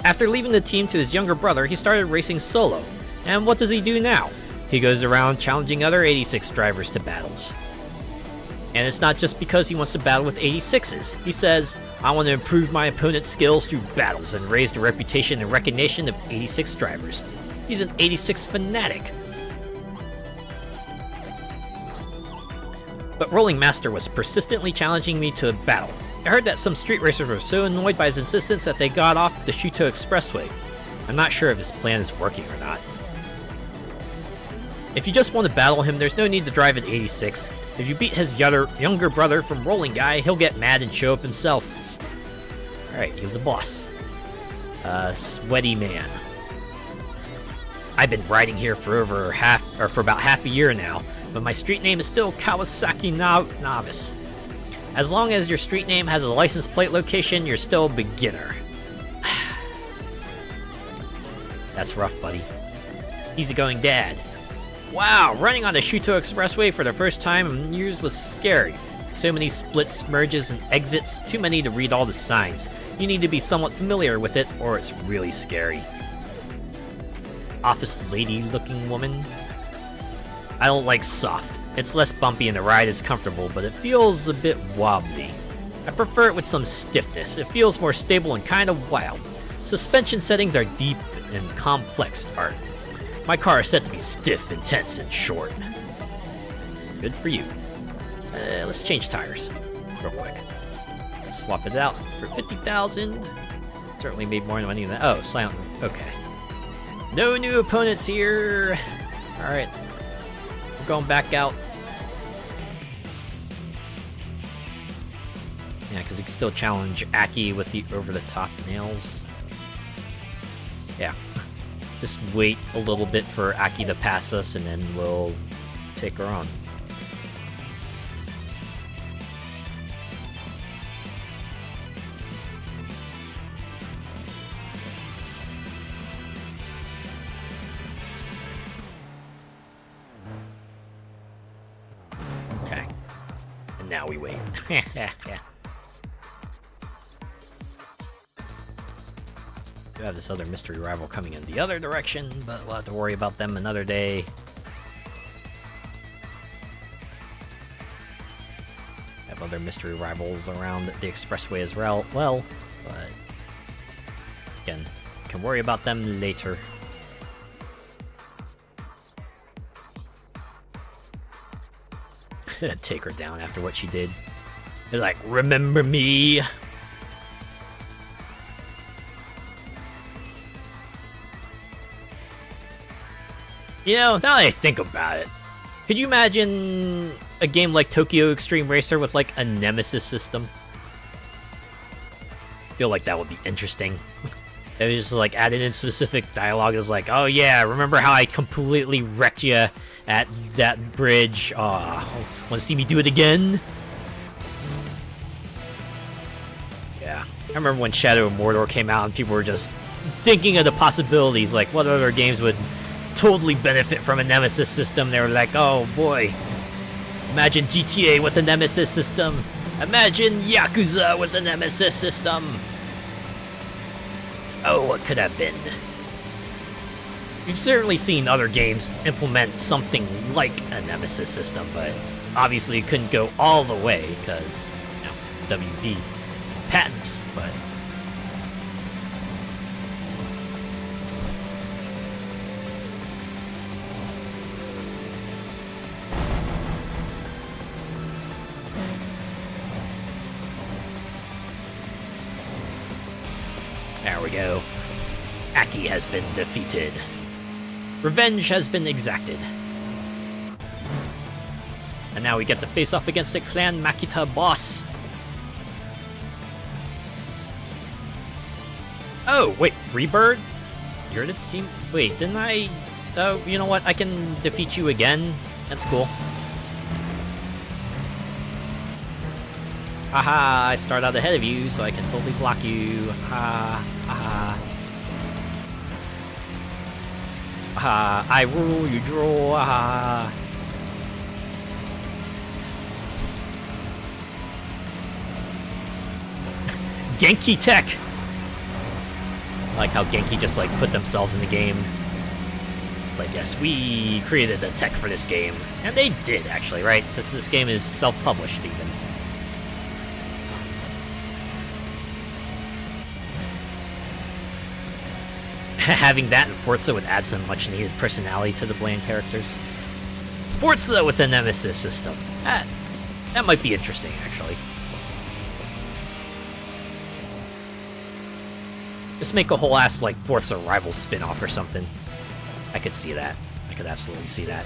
After leaving the team to his younger brother, he started racing solo. And what does he do now? He goes around challenging other 86 drivers to battles. And it's not just because he wants to battle with 86s. He says, I want to improve my opponent's skills through battles and raise the reputation and recognition of 86 drivers. He's an 86 fanatic. But Rolling Master was persistently challenging me to a battle. I heard that some street racers were so annoyed by his insistence that they got off the Shuto Expressway. I'm not sure if his plan is working or not. If you just want to battle him, there's no need to drive an 86. If you beat his younger brother from Rolling Guy, he'll get mad and show up himself. Alright, he was a boss. Sweaty man. I've been riding here for for about half a year now, but my street name is still Kawasaki Novice. As long as your street name has a license plate location, you're still a beginner. That's rough, buddy. Easygoing dad. Wow, running on the Shuto Expressway for the first time in years was scary. So many splits, merges, and exits, too many to read all the signs. You need to be somewhat familiar with it, or it's really scary. Office lady-looking woman. I don't like soft. It's less bumpy and the ride is comfortable, but it feels a bit wobbly. I prefer it with some stiffness. It feels more stable and kind of wild. Suspension settings are deep and complex art. My car is set to be stiff, intense, and short. Good for you. Let's change tires real quick. Swap it out for 50,000. Certainly made more money than that. Oh, silent. Okay. No new opponents here. All right. We're going back out. Yeah, because we can still challenge Aki with the over-the-top nails. Yeah. Just wait a little bit for Aki to pass us, and then we'll take her on. Okay. And now we wait. Yeah. We have this other mystery rival coming in the other direction, but we'll have to worry about them another day. Have other mystery rivals around the expressway as well, but again, can worry about them later. Take her down after what she did. They're like, remember me? You know, now that I think about it, could you imagine a game like Tokyo Xtreme Racer with, like, a nemesis system? I feel like that would be interesting. It was just, like, added in specific dialogue is like, oh yeah, remember how I completely wrecked you at that bridge? Wanna see me do it again? Yeah. I remember when Shadow of Mordor came out and people were just thinking of the possibilities, like, what other games would totally benefit from a nemesis system. They were like, oh boy, imagine GTA with a nemesis system, imagine Yakuza with a nemesis system. Oh, what could have been? We've certainly seen other games implement something like a nemesis system, but obviously it couldn't go all the way because, you know, WB patents, but there we go. Aki has been defeated. Revenge has been exacted. And now we get to face off against the Clan Makita boss. Oh, wait, Freebird? You're the team? Wait, didn't I? Oh, you know what? I can defeat you again. That's cool. Haha, I start out ahead of you, so I can totally block you. Ha, ha. Ha, I rule, you draw. Ha. Genki Tech! I like how Genki just, like, put themselves in the game. It's like, yes, we created the tech for this game. And they did, actually, right? This game is self-published, even. Having that in Forza would add some much-needed personality to the bland characters. Forza with a nemesis system. That might be interesting, actually. Just make a whole ass, like, Forza rival spin-off or something. I could see that. I could absolutely see that.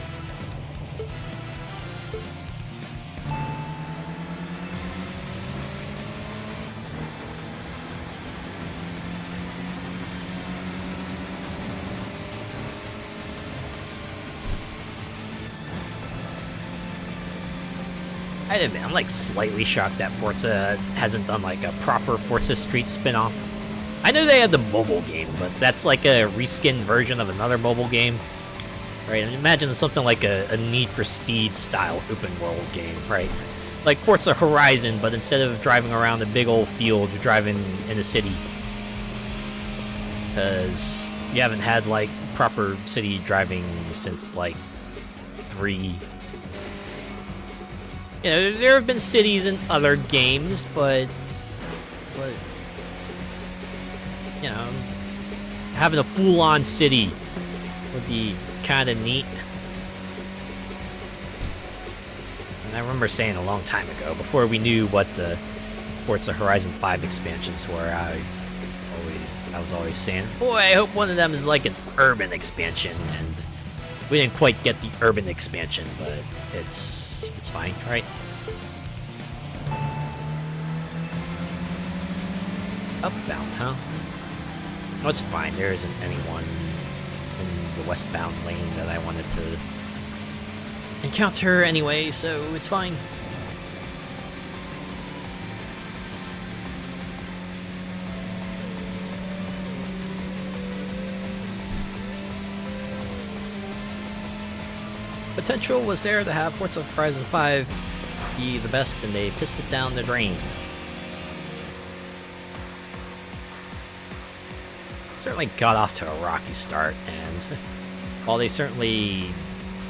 I'd admit, I'm like slightly shocked that Forza hasn't done like a proper Forza Street spin-off. I know they had the mobile game, but that's like a reskinned version of another mobile game. Right, and imagine something like a Need for Speed style open world game, right? Like Forza Horizon, but instead of driving around a big old field, you're driving in a city. Because you haven't had like proper city driving since like 3. You know, there have been cities in other games, but you know, having a full-on city would be kind of neat. And I remember saying a long time ago, before we knew what the Forza Horizon 5 expansions were, I was always saying, boy, I hope one of them is like an urban expansion. And we didn't quite get the urban expansion, but it's fine, right? Upbound, huh? No, it's fine. There isn't anyone in the westbound lane that I wanted to encounter anyway, so it's fine. Potential was there to have Forza Horizon 5 be the best, and they pissed it down the drain. Certainly got off to a rocky start, and while they certainly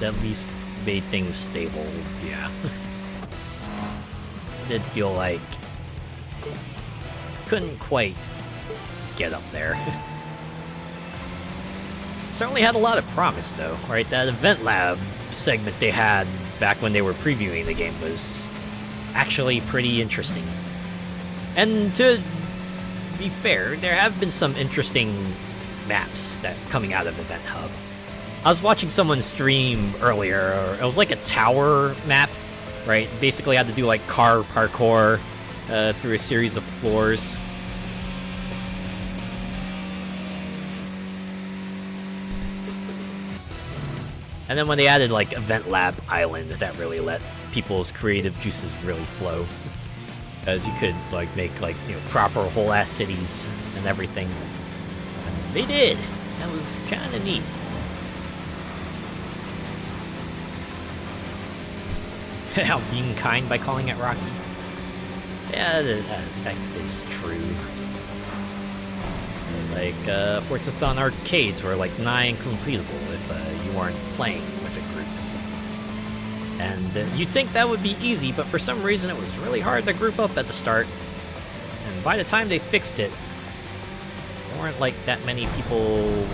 at least made things stable, yeah, did feel like couldn't quite get up there. Certainly had a lot of promise though, right? That event lab segment they had back when they were previewing the game was actually pretty interesting. And to be fair, there have been some interesting maps that coming out of Event Hub. I was watching someone stream earlier, it was like a tower map, right? Basically had to do like car parkour through a series of floors. And then when they added like Event Lab Island, that really let people's creative juices really flow. As you could like make like, you know, proper whole ass cities and everything. And they did. That was kind of neat. How being kind by calling it Rocky. Yeah, that is true. Like, Forzathon arcades were like nigh incompletable if you weren't playing with a group. And you'd think that would be easy, but for some reason it was really hard to group up at the start. And by the time they fixed it, there weren't like that many people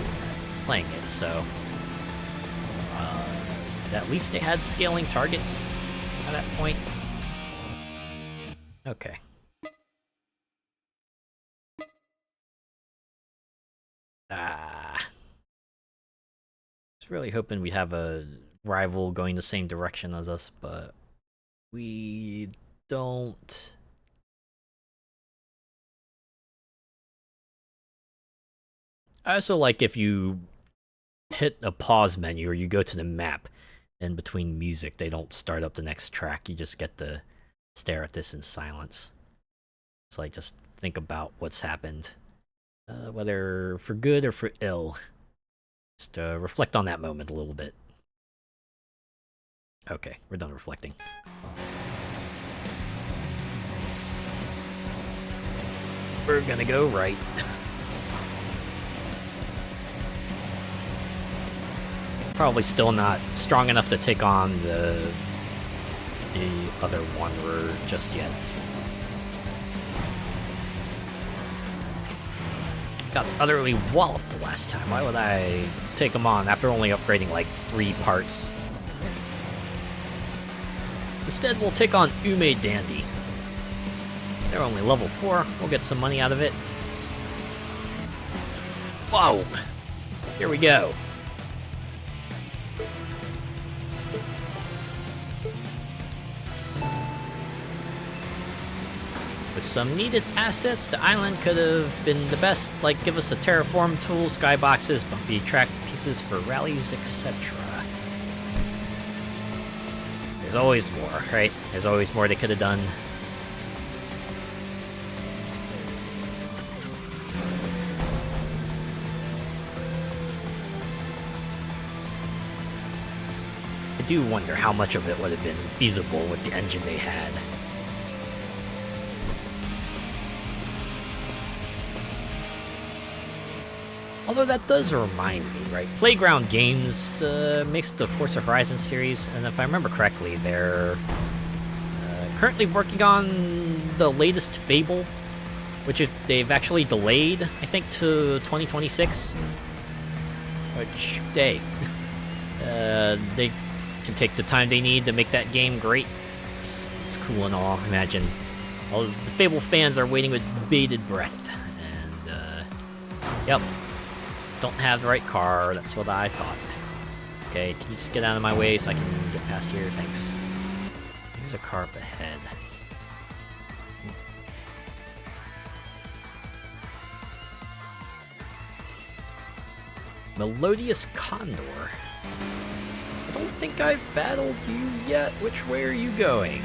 playing it, so at least they had scaling targets at that point. Okay. I was really hoping we'd have a rival going the same direction as us, but we don't. I also like if you hit a pause menu or you go to the map in between music, they don't start up the next track. You just get to stare at this in silence. It's like just think about what's happened, whether for good or for ill. Just reflect on that moment a little bit. Okay, we're done reflecting. We're gonna go right. Probably still not strong enough to take on the other Wanderer just yet. Got utterly walloped last time. Why would I take him on after only upgrading like 3 parts? Instead, we'll take on Ume Dandy. They're only level 4. We'll get some money out of it. Whoa! Here we go. With some needed assets, the island could have been the best, like give us a terraform tool, skyboxes, bumpy track pieces for rallies, etc. There's always more, right? There's always more they could have done. I do wonder how much of it would have been feasible with the engine they had. Although that does remind me, right? Playground Games makes the Forza Horizon series, and if I remember correctly, they're currently working on the latest Fable, which if they've actually delayed, I think, to 2026. Which, hey, they can take the time they need to make that game great. It's cool and all. Imagine all the Fable fans are waiting with bated breath, and yep. Don't have the right car, that's what I thought. Okay, can you just get out of my way so I can get past here? Thanks. There's a car up ahead. Melodious Condor. I don't think I've battled you yet. Which way are you going?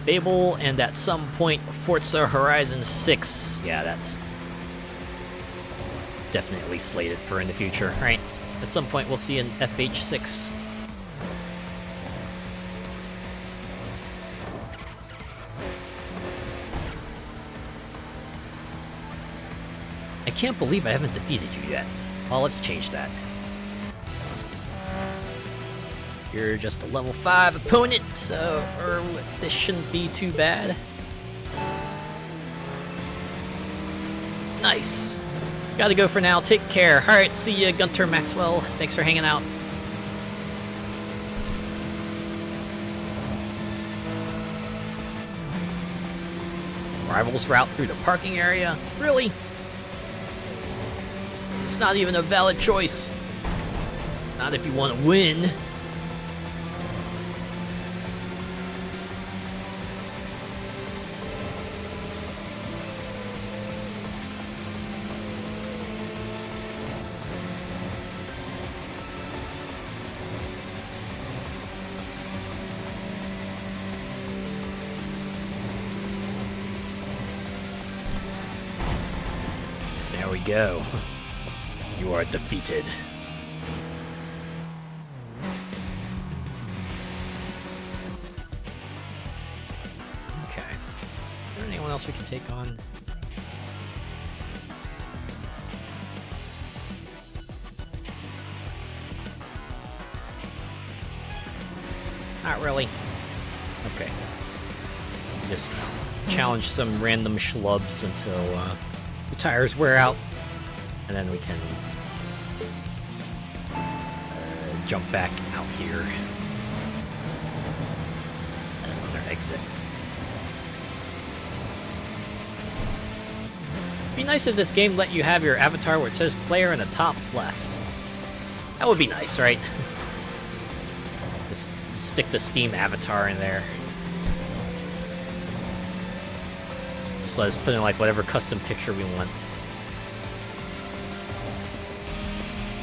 Fable, and at some point, Forza Horizon 6. Yeah, that's definitely slated for in the future, right? At some point, we'll see an FH6. I can't believe I haven't defeated you yet. Well, let's change that. You're just a level 5 opponent, so this shouldn't be too bad. Nice. Gotta go for now. Take care. Alright, see ya, Gunter Maxwell. Thanks for hanging out. Rivals route through the parking area? Really? It's not even a valid choice. Not if you want to win. There we go. You are defeated. Okay. Is there anyone else we can take on? Not really. Okay. Just challenge some random schlubs until the tires wear out, and then we can jump back out here. And another exit. It'd be nice if this game let you have your avatar where it says player in the top left. That would be nice, right? Just stick the Steam avatar in there. Just let us put in like whatever custom picture we want.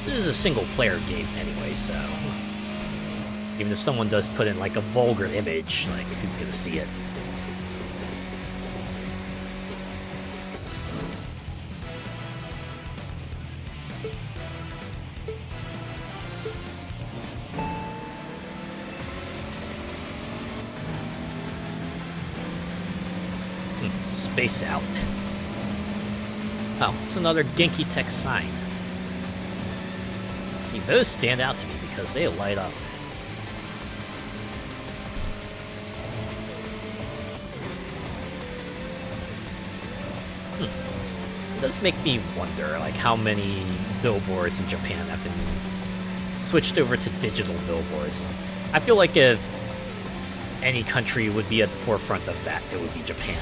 This is a single-player game anyway, so even if someone does put in like a vulgar image, like who's gonna see it? Space out. Oh, it's another Genki Tech sign. See, those stand out to me because they light up. It does make me wonder, like, how many billboards in Japan have been switched over to digital billboards. I feel like if any country would be at the forefront of that, it would be Japan.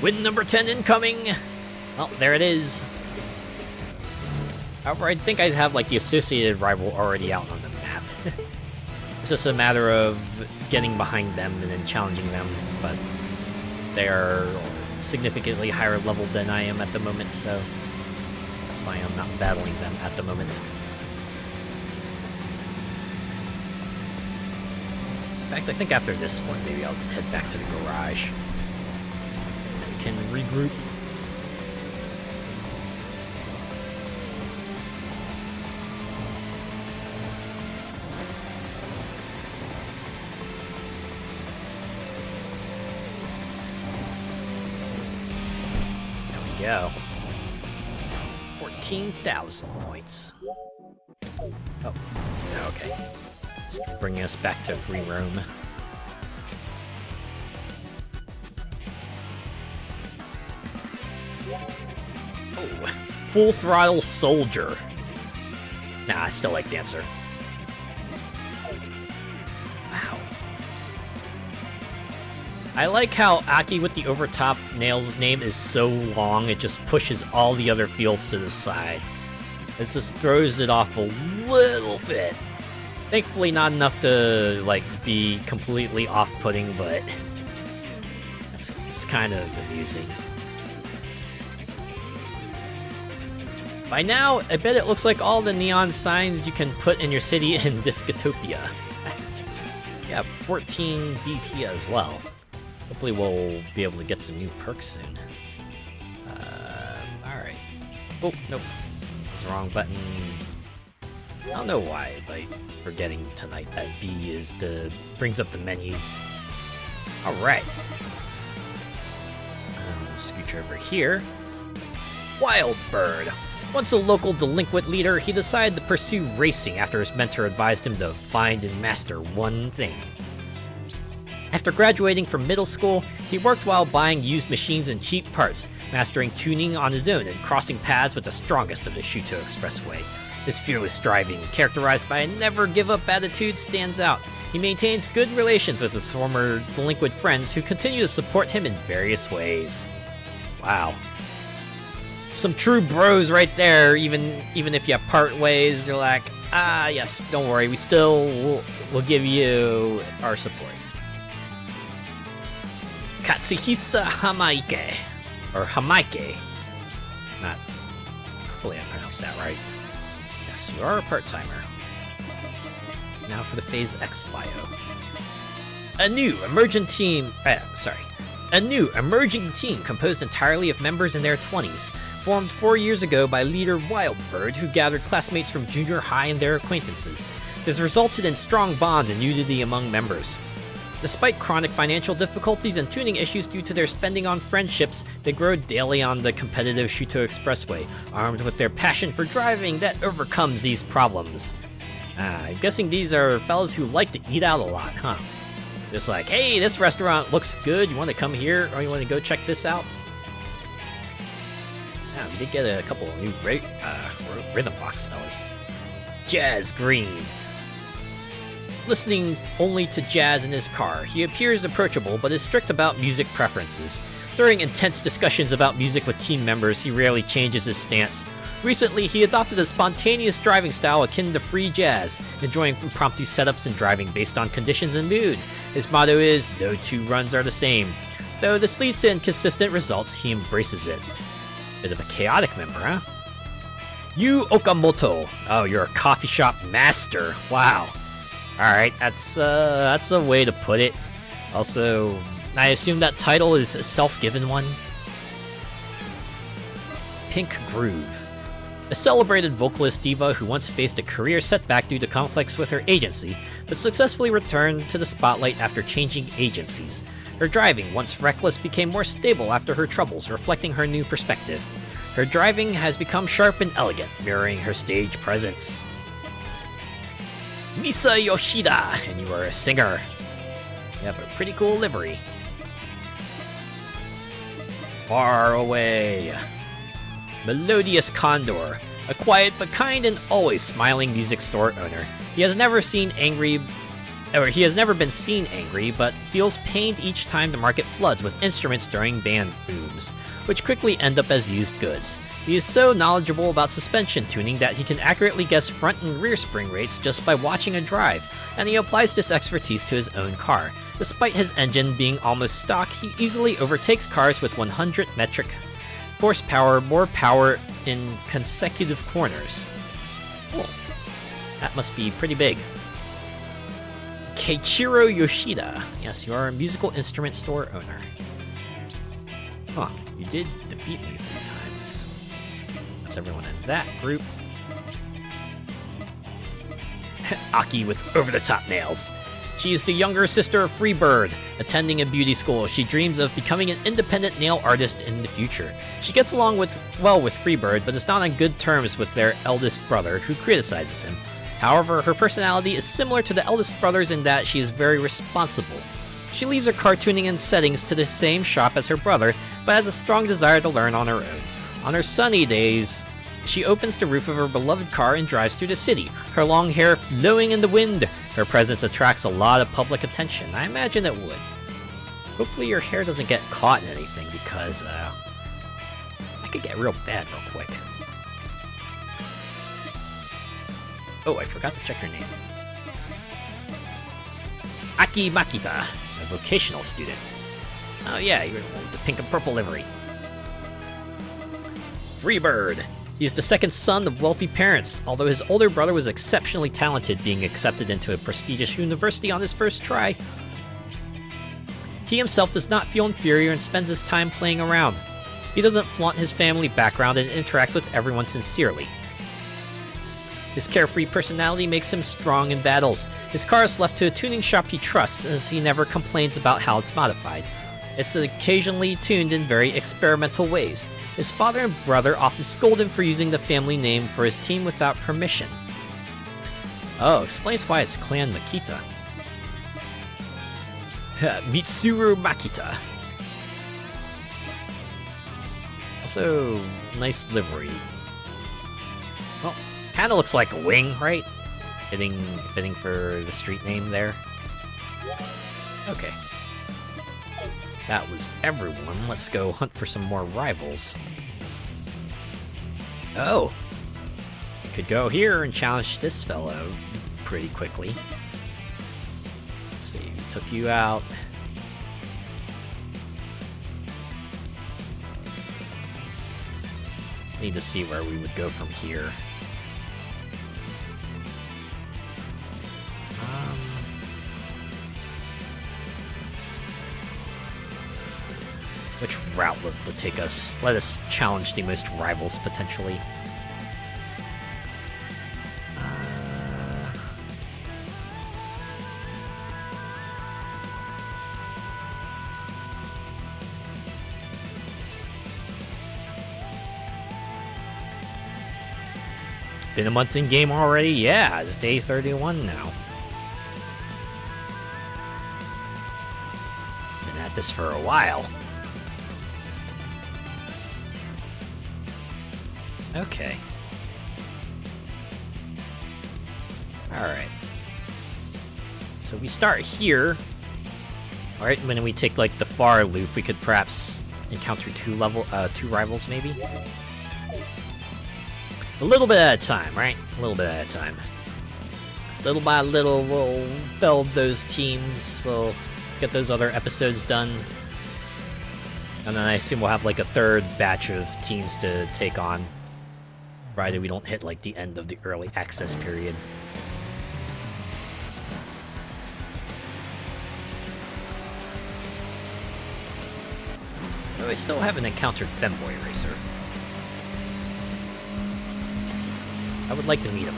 Win number 10 incoming! Well, there it is. However, I think I'd have, like, the associated rival already out on the map. It's just a matter of getting behind them and then challenging them, but they are significantly higher level than I am at the moment, so That's why I'm not battling them at the moment. In fact, I think after this one, maybe I'll head back to the garage. I can regroup. Go. 14,000 points. Oh, okay. It's bringing us back to free roam. Oh, full throttle soldier. Nah, I still like dancer. I like how Aki with the overtop nails name is so long, it just pushes all the other fields to the side. It just throws it off a little bit. Thankfully not enough to, like, be completely off-putting, but it's kind of amusing. By now, I bet it looks like all the neon signs you can put in your city in Discotopia. Yeah, 14 BP as well. Hopefully we'll be able to get some new perks soon. Alright. Oh, nope. It's the wrong button. I don't know why, but I'm forgetting tonight that B is brings up the menu. Alright. Scooch over here. Wild Bird. Once a local delinquent leader, he decided to pursue racing after his mentor advised him to find and master one thing. After graduating from middle school, he worked while buying used machines and cheap parts, mastering tuning on his own and crossing paths with the strongest of the Shuto Expressway. His fearless driving, characterized by a never-give-up attitude, stands out. He maintains good relations with his former delinquent friends who continue to support him in various ways. Wow. Some true bros right there, even if you part ways, you're like, ah, yes, don't worry, we still will give you our support. Katsuhisa Hamaike, or Hamaike. Not, hopefully I pronounced that right. Yes, you are a part-timer. Now for the Phase X bio. A new emerging team composed entirely of members in their 20s, formed 4 years ago by leader Wildbird, who gathered classmates from junior high and their acquaintances. This resulted in strong bonds and unity among members. Despite chronic financial difficulties and tuning issues due to their spending on friendships, they grow daily on the competitive Shuto Expressway, armed with their passion for driving that overcomes these problems. I'm guessing these are fellas who like to eat out a lot, huh? Just like, hey, this restaurant looks good, you want to come here, or you want to go check this out? Yeah, we did get a couple of new rhythm box fellas. Jazz Green. Listening only to jazz in his car, he appears approachable but is strict about music preferences. During intense discussions about music with team members, he rarely changes his stance. Recently, he adopted a spontaneous driving style akin to free jazz, enjoying impromptu setups and driving based on conditions and mood. His motto is, no two runs are the same. Though this leads to inconsistent results, he embraces it. Bit of a chaotic member, huh? Yu Okamoto. Oh, you're a coffee shop master. Wow. Alright, that's a way to put it. Also, I assume that title is a self-given one. Pink Groove. A celebrated vocalist diva who once faced a career setback due to conflicts with her agency, but successfully returned to the spotlight after changing agencies. Her driving, once reckless, became more stable after her troubles, reflecting her new perspective. Her driving has become sharp and elegant, mirroring her stage presence. Misa Yoshida, and you are a singer. You have a pretty cool livery. Far Away. Melodious Condor, a quiet but kind and always smiling music store owner. He has never been seen angry, but feels pained each time the market floods with instruments during band booms, which quickly end up as used goods. He is so knowledgeable about suspension tuning that he can accurately guess front and rear spring rates just by watching a drive, and he applies this expertise to his own car. Despite his engine being almost stock, he easily overtakes cars with 100 metric horsepower, more power in consecutive corners. Cool. That must be pretty big. Keiichiro Yoshida. Yes, you are a musical instrument store owner. Huh, you did defeat me 3 times. That's everyone in that group. Aki with over-the-top nails. She is the younger sister of Freebird. Attending a beauty school, she dreams of becoming an independent nail artist in the future. She gets along well with Freebird, but is not on good terms with their eldest brother, who criticizes him. However, her personality is similar to the eldest brother's in that she is very responsible. She leaves her cartooning and settings to the same shop as her brother, but has a strong desire to learn on her own. On her sunny days, she opens the roof of her beloved car and drives through the city, her long hair flowing in the wind. Her presence attracts a lot of public attention. I imagine it would. Hopefully your hair doesn't get caught in anything, because that could get real bad real quick. Oh, I forgot to check her name. Aki Makita, a vocational student. Oh yeah, you're the one with the pink and purple livery. Freebird. He is the second son of wealthy parents, although his older brother was exceptionally talented, being accepted into a prestigious university on his first try. He himself does not feel inferior and spends his time playing around. He doesn't flaunt his family background and interacts with everyone sincerely. His carefree personality makes him strong in battles. His car is left to a tuning shop he trusts, as he never complains about how it's modified. It's occasionally tuned in very experimental ways. His father and brother often scold him for using the family name for his team without permission. Oh, explains why it's Clan Makita. Mitsuru Makita. Also, nice livery. Well, kinda looks like a wing, right? Fitting for the street name there. Okay. That was everyone. Let's go hunt for some more rivals. Oh! Could go here and challenge this fellow pretty quickly. Let's see, who took you out? Just need to see where we would go from here. Which route would take us? Let us challenge the most rivals, potentially. Been a month in game already? Yeah, it's day 31 now. Been at this for a while. Okay. Alright. So we start here. Alright, when we take like the far loop, we could perhaps encounter two rivals maybe? A little bit at a time, right? A little bit at a time. Little by little, we'll build those teams, we'll get those other episodes done. And then I assume we'll have like a third batch of teams to take on. Provided we don't hit like the end of the early access period. Though I still haven't encountered Femboy Racer. I would like to meet him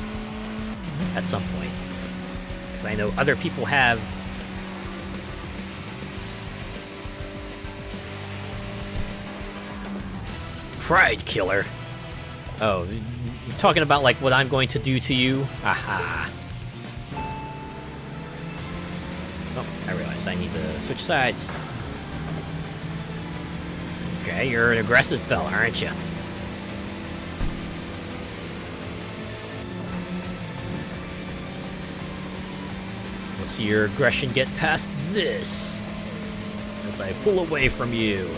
at some point, because I know other people have. Pride Killer. Oh, you're talking about like what I'm going to do to you? Aha. Oh, I realized I need to switch sides. Okay, you're an aggressive fella, aren't you? We'll see your aggression get past this as I pull away from you.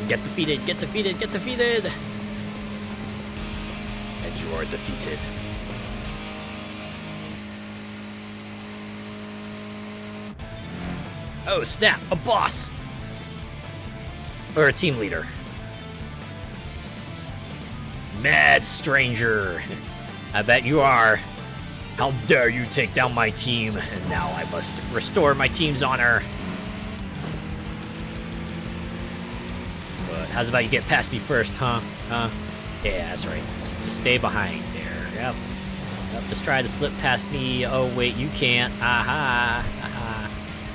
Get defeated, get defeated, get defeated! You are defeated. Oh snap, a boss! Or a team leader. Mad stranger! I bet you are. How dare you take down my team, and now I must restore my team's honor. But how's about you get past me first, huh? Yeah, that's right. Just stay behind there. Yep. Just try to slip past me. Oh wait, you can't. Aha! Aha!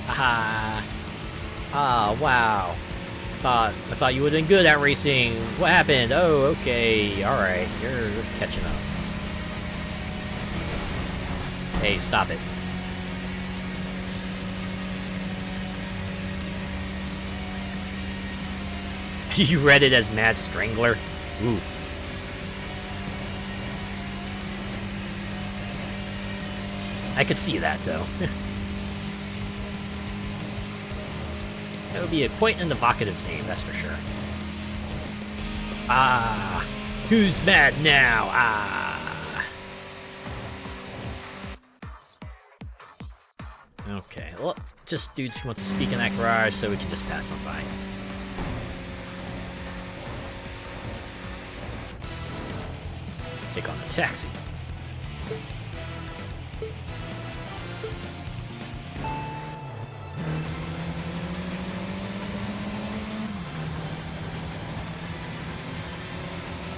Aha! Ah, wow. I thought you would have been good at racing. What happened? Oh, okay. Alright, you're catching up. Hey, stop it. You read it as Mad Strangler? Ooh. I could see that, though. That would be a quite an evocative name, that's for sure. Ah, who's mad now? Ah. Okay, well, just dudes who want to speak in that garage, so we can just pass them by. Take on the taxi.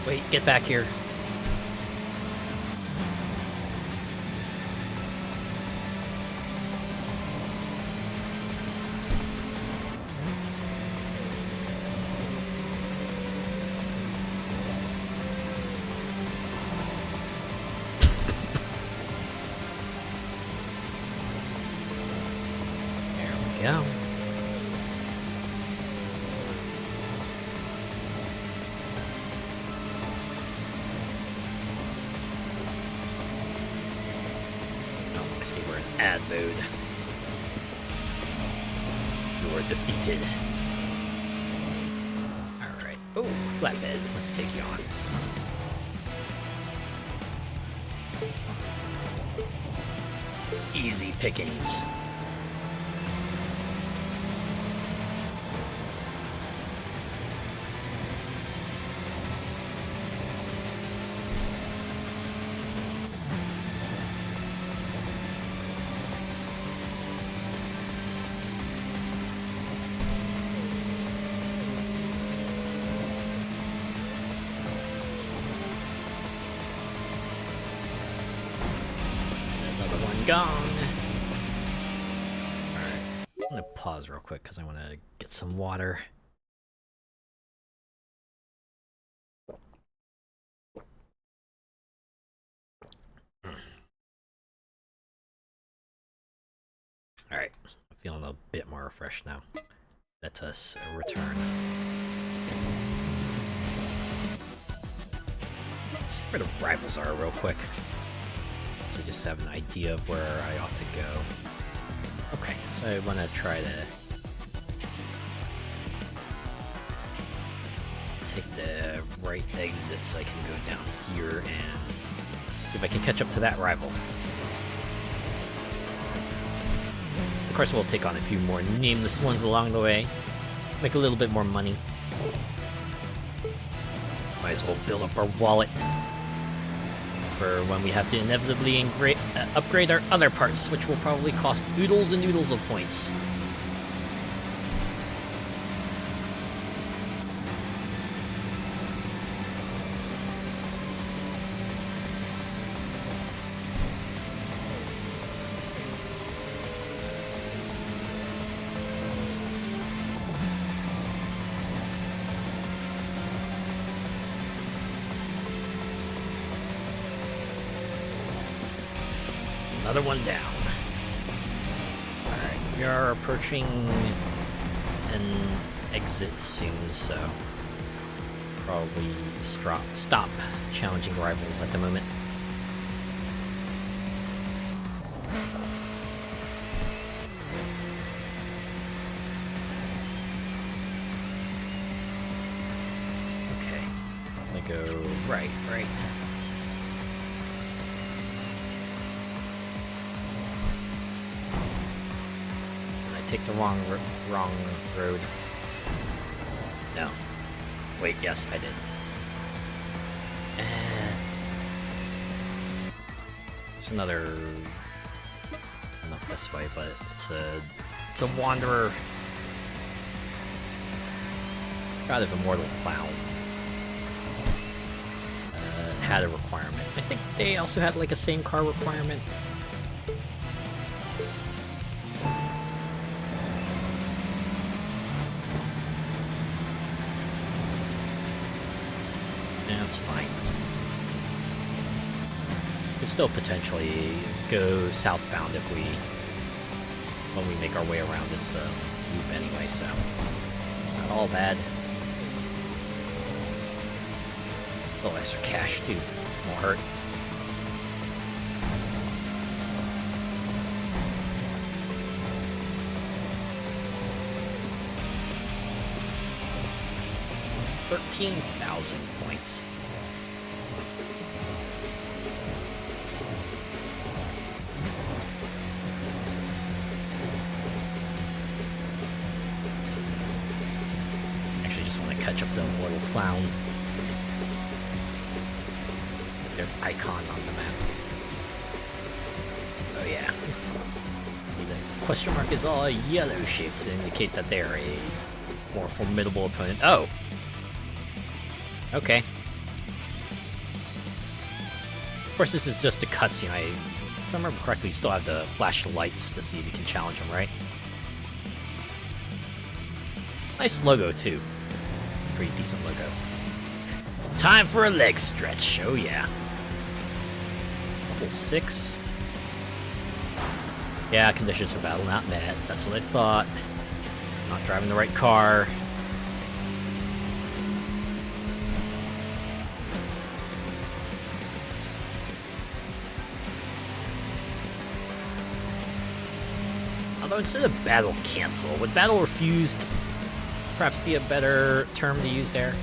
Wait, get back here. There we go. See, we're in ad mode. You are defeated. Alright. Oh, flatbed. Let's take you on. Easy pickings. Gone. Alright, I'm gonna pause real quick because I want to get some water. Alright, I'm feeling a bit more refreshed now. Let us return. Let's see where the rivals are real quick. So just have an idea of where I ought to go. Okay, so I want to try to take the right exit so I can go down here and see if I can catch up to that rival. Of course, we'll take on a few more nameless ones along the way. Make a little bit more money. Might as well build up our wallet for when we have to inevitably upgrade our other parts, which will probably cost oodles and oodles of points. Another one down. Alright, we are approaching an exit soon, so probably stop challenging rivals at the moment. Okay, I'm gonna go right. take the wrong road? No. Wait, yes, I did. And there's another. Not this way, but it's a wanderer. God of Immortal Clown. Had a requirement. I think they also had like a same car requirement. That's fine. Could still potentially go southbound when we make our way around this loop anyway, so it's not all bad. A little extra cash too, won't hurt. $13,000 points. Actually, just want to catch up to Immortal Clown. Their icon on the map. Oh yeah. See, the question mark is all yellow shaped to indicate that they're a more formidable opponent. Oh! Okay. Of course, this is just a cutscene. If I remember correctly, you still have to flash the lights to see if you can challenge them, right? Nice logo, too. It's a pretty decent logo. Time for a leg stretch. Oh, yeah. Level 6. Yeah, conditions for battle not met. That's what I thought. Not driving the right car. Although instead of battle cancel, would battle refused perhaps be a better term to use there?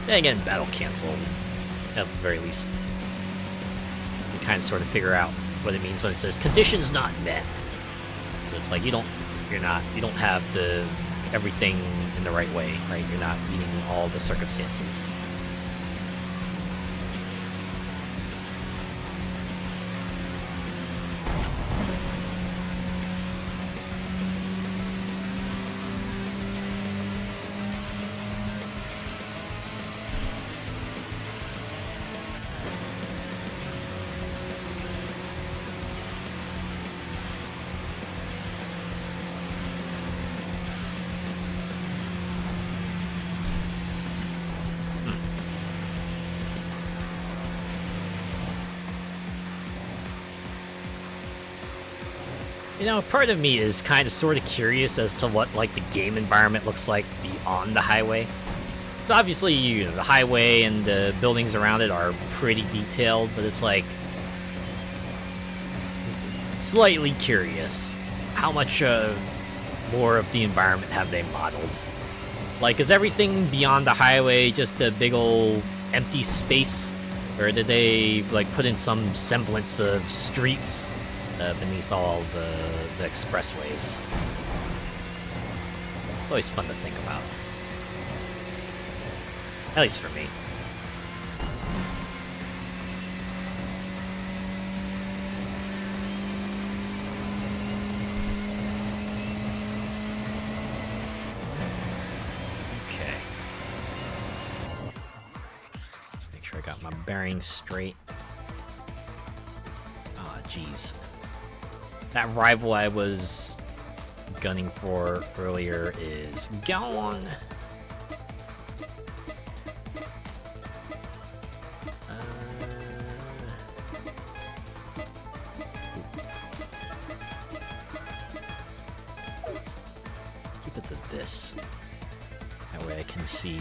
Then again, battle cancel, at the very least, you kind of sort of figure out what it means when it says conditions not met. So it's like you don't have everything in the right way, right? You're not meeting all the circumstances. You know, part of me is kind of sort of curious as to what, like, the game environment looks like beyond the highway. So obviously, you know, the highway and the buildings around it are pretty detailed, but it's like slightly curious. How much more of the environment have they modeled? Like, is everything beyond the highway just a big old empty space? Or did they, like, put in some semblance of streets beneath all the expressways? Always fun to think about. At least for me. Okay. Let's make sure I got my bearings straight. Ah, jeez. That rival I was gunning for earlier is gone. Keep it to this. That way I can see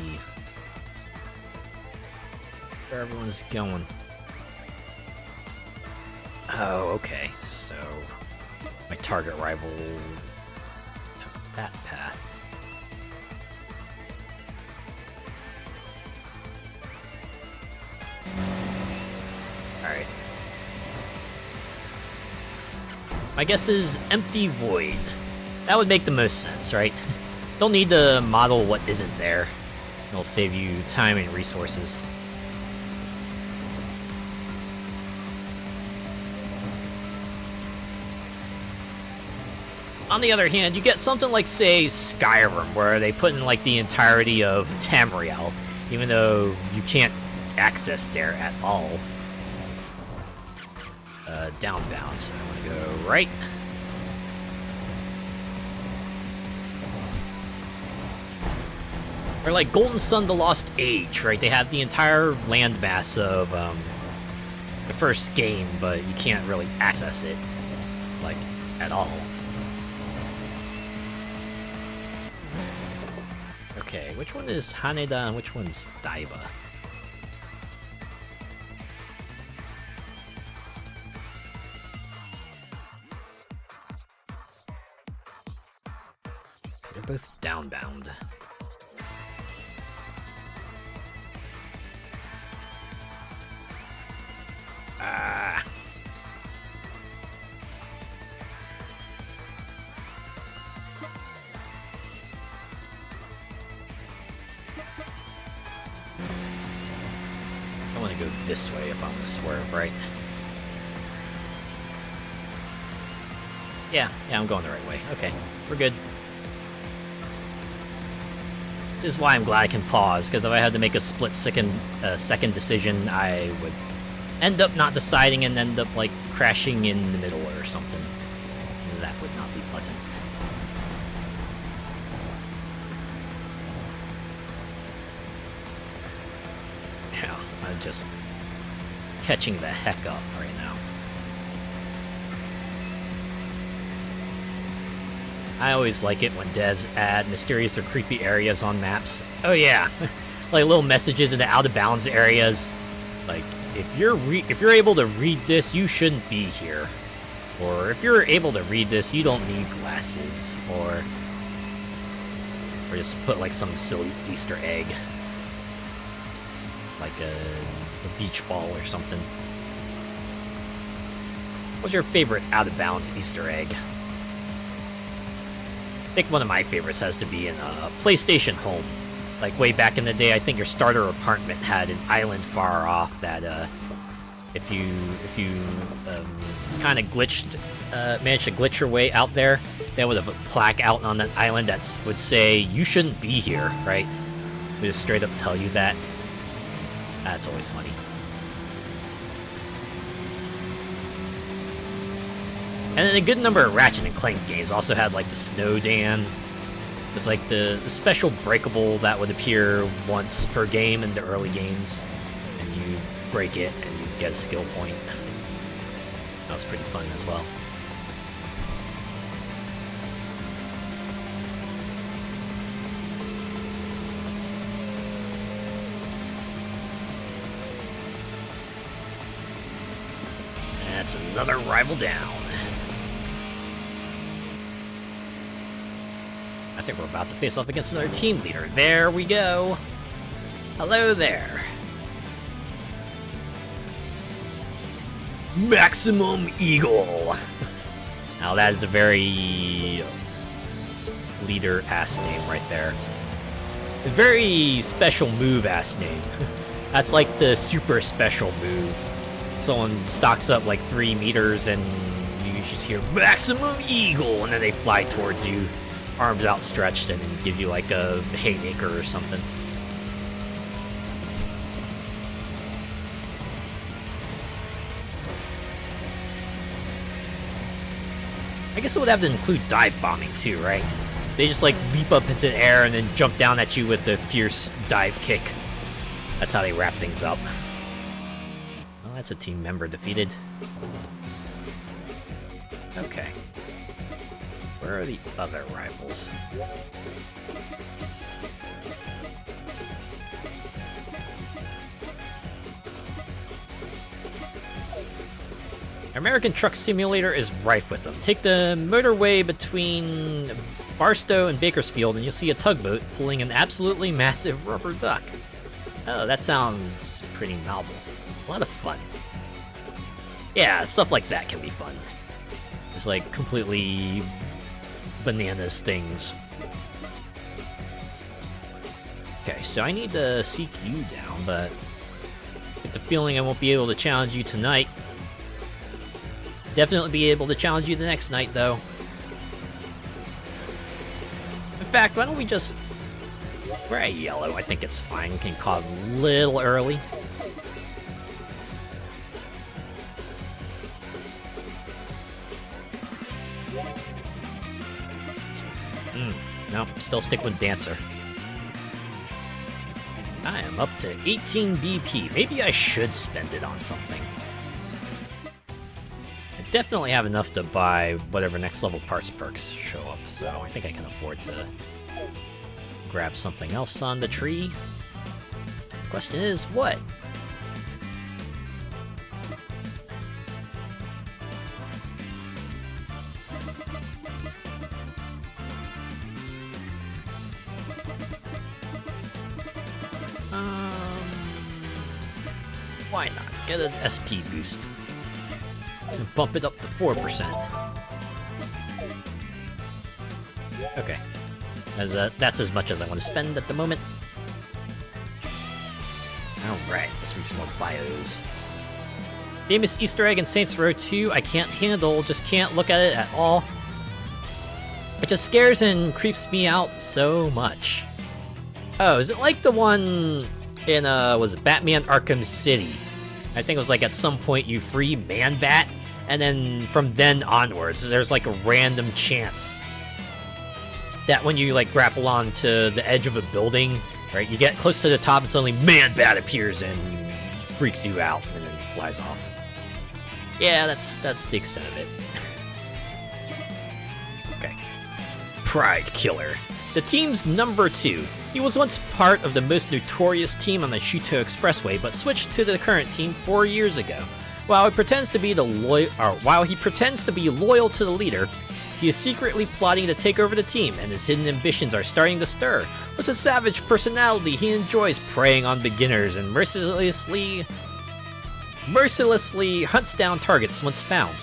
where everyone's going. Oh, okay. So my target rival took that path. Alright. My guess is empty void. That would make the most sense, right? Don't need to model what isn't there. It'll save you time and resources. On the other hand, you get something like, say, Skyrim, where they put in like the entirety of Tamriel, even though you can't access there at all. Downbound, so I'm gonna go right. Or like Golden Sun: The Lost Age, right? They have the entire landmass of the first game, but you can't really access it, like, at all. Okay, which one is Haneda and which one's Daiba? They're both downbound. Ah. I want to go this way if I'm gonna swerve, right? Yeah, I'm going the right way. Okay, we're good. This is why I'm glad I can pause, because if I had to make a split-second decision, I would end up not deciding and end up, like, crashing in the middle or something. That would not be pleasant. Yeah, I'm just catching the heck up right now. I always like it when devs add mysterious or creepy areas on maps. Oh yeah, like little messages in the out-of-bounds areas. Like, if you're able to read this, you shouldn't be here. Or if you're able to read this, you don't need glasses. Or just put like some silly Easter egg. Like a beach ball or something. What's your favorite out-of-bounds Easter egg? I think one of my favorites has to be in PlayStation Home. Like way back in the day, I think your starter apartment had an island far off that if you kind of managed to glitch your way out there, they would have a plaque out on that island that would say, "You shouldn't be here," right? They just straight up tell you that. That's always funny. And then a good number of Ratchet & Clank games also had like the Snow Dam. It's like the special breakable that would appear once per game in the early games. And you break it and you get a skill point. That was pretty fun as well. That's another rival down. I think we're about to face off against another team leader. There we go. Hello there. Maximum Eagle. Now that is a very leader-ass name right there. A very special move-ass name. That's like the super special move. Someone stalks up like 3 meters and you just hear Maximum Eagle, and then they fly towards you. Arms outstretched and give you like a haymaker or something. I guess it would have to include dive bombing too, right? They just like leap up into the air and then jump down at you with a fierce dive kick. That's how they wrap things up. Oh, that's a team member defeated. Okay. Where are the other rivals? American Truck Simulator is rife with them. Take the motorway between Barstow and Bakersfield and you'll see a tugboat pulling an absolutely massive rubber duck. Oh, that sounds pretty novel. A lot of fun. Yeah, stuff like that can be fun. It's like completely bananas things. Okay, so I need to seek you down, but I get the feeling I won't be able to challenge you tonight. Definitely be able to challenge you the next night, though. In fact, why don't we just... We're at yellow, I think it's fine. We can call it a little early. No, still stick with Dancer. I am up to 18 BP. Maybe I should spend it on something. I definitely have enough to buy whatever next level parts perks show up, so I think I can afford to grab something else on the tree. Question is, what? Why not? Get an SP boost. And bump it up to 4%. Okay. That's as much as I want to spend at the moment. Alright, let's read some more bios. Famous Easter egg in Saints Row 2, I can't handle, just can't look at it at all. It just scares and creeps me out so much. Oh, is it like the one in, was it Batman Arkham City? I think it was like at some point you free Man-Bat, and then from then onwards, there's like a random chance that when you like grapple onto the edge of a building, right, you get close to the top and suddenly Man-Bat appears and freaks you out and then flies off. Yeah, that's the extent of it. Okay. Pride Killer. The team's number 2. He was once part of the most notorious team on the Shuto Expressway, but switched to the current team 4 years ago. While he pretends to be loyal to the leader, he is secretly plotting to take over the team, and his hidden ambitions are starting to stir. With a savage personality, he enjoys preying on beginners and mercilessly hunts down targets once found.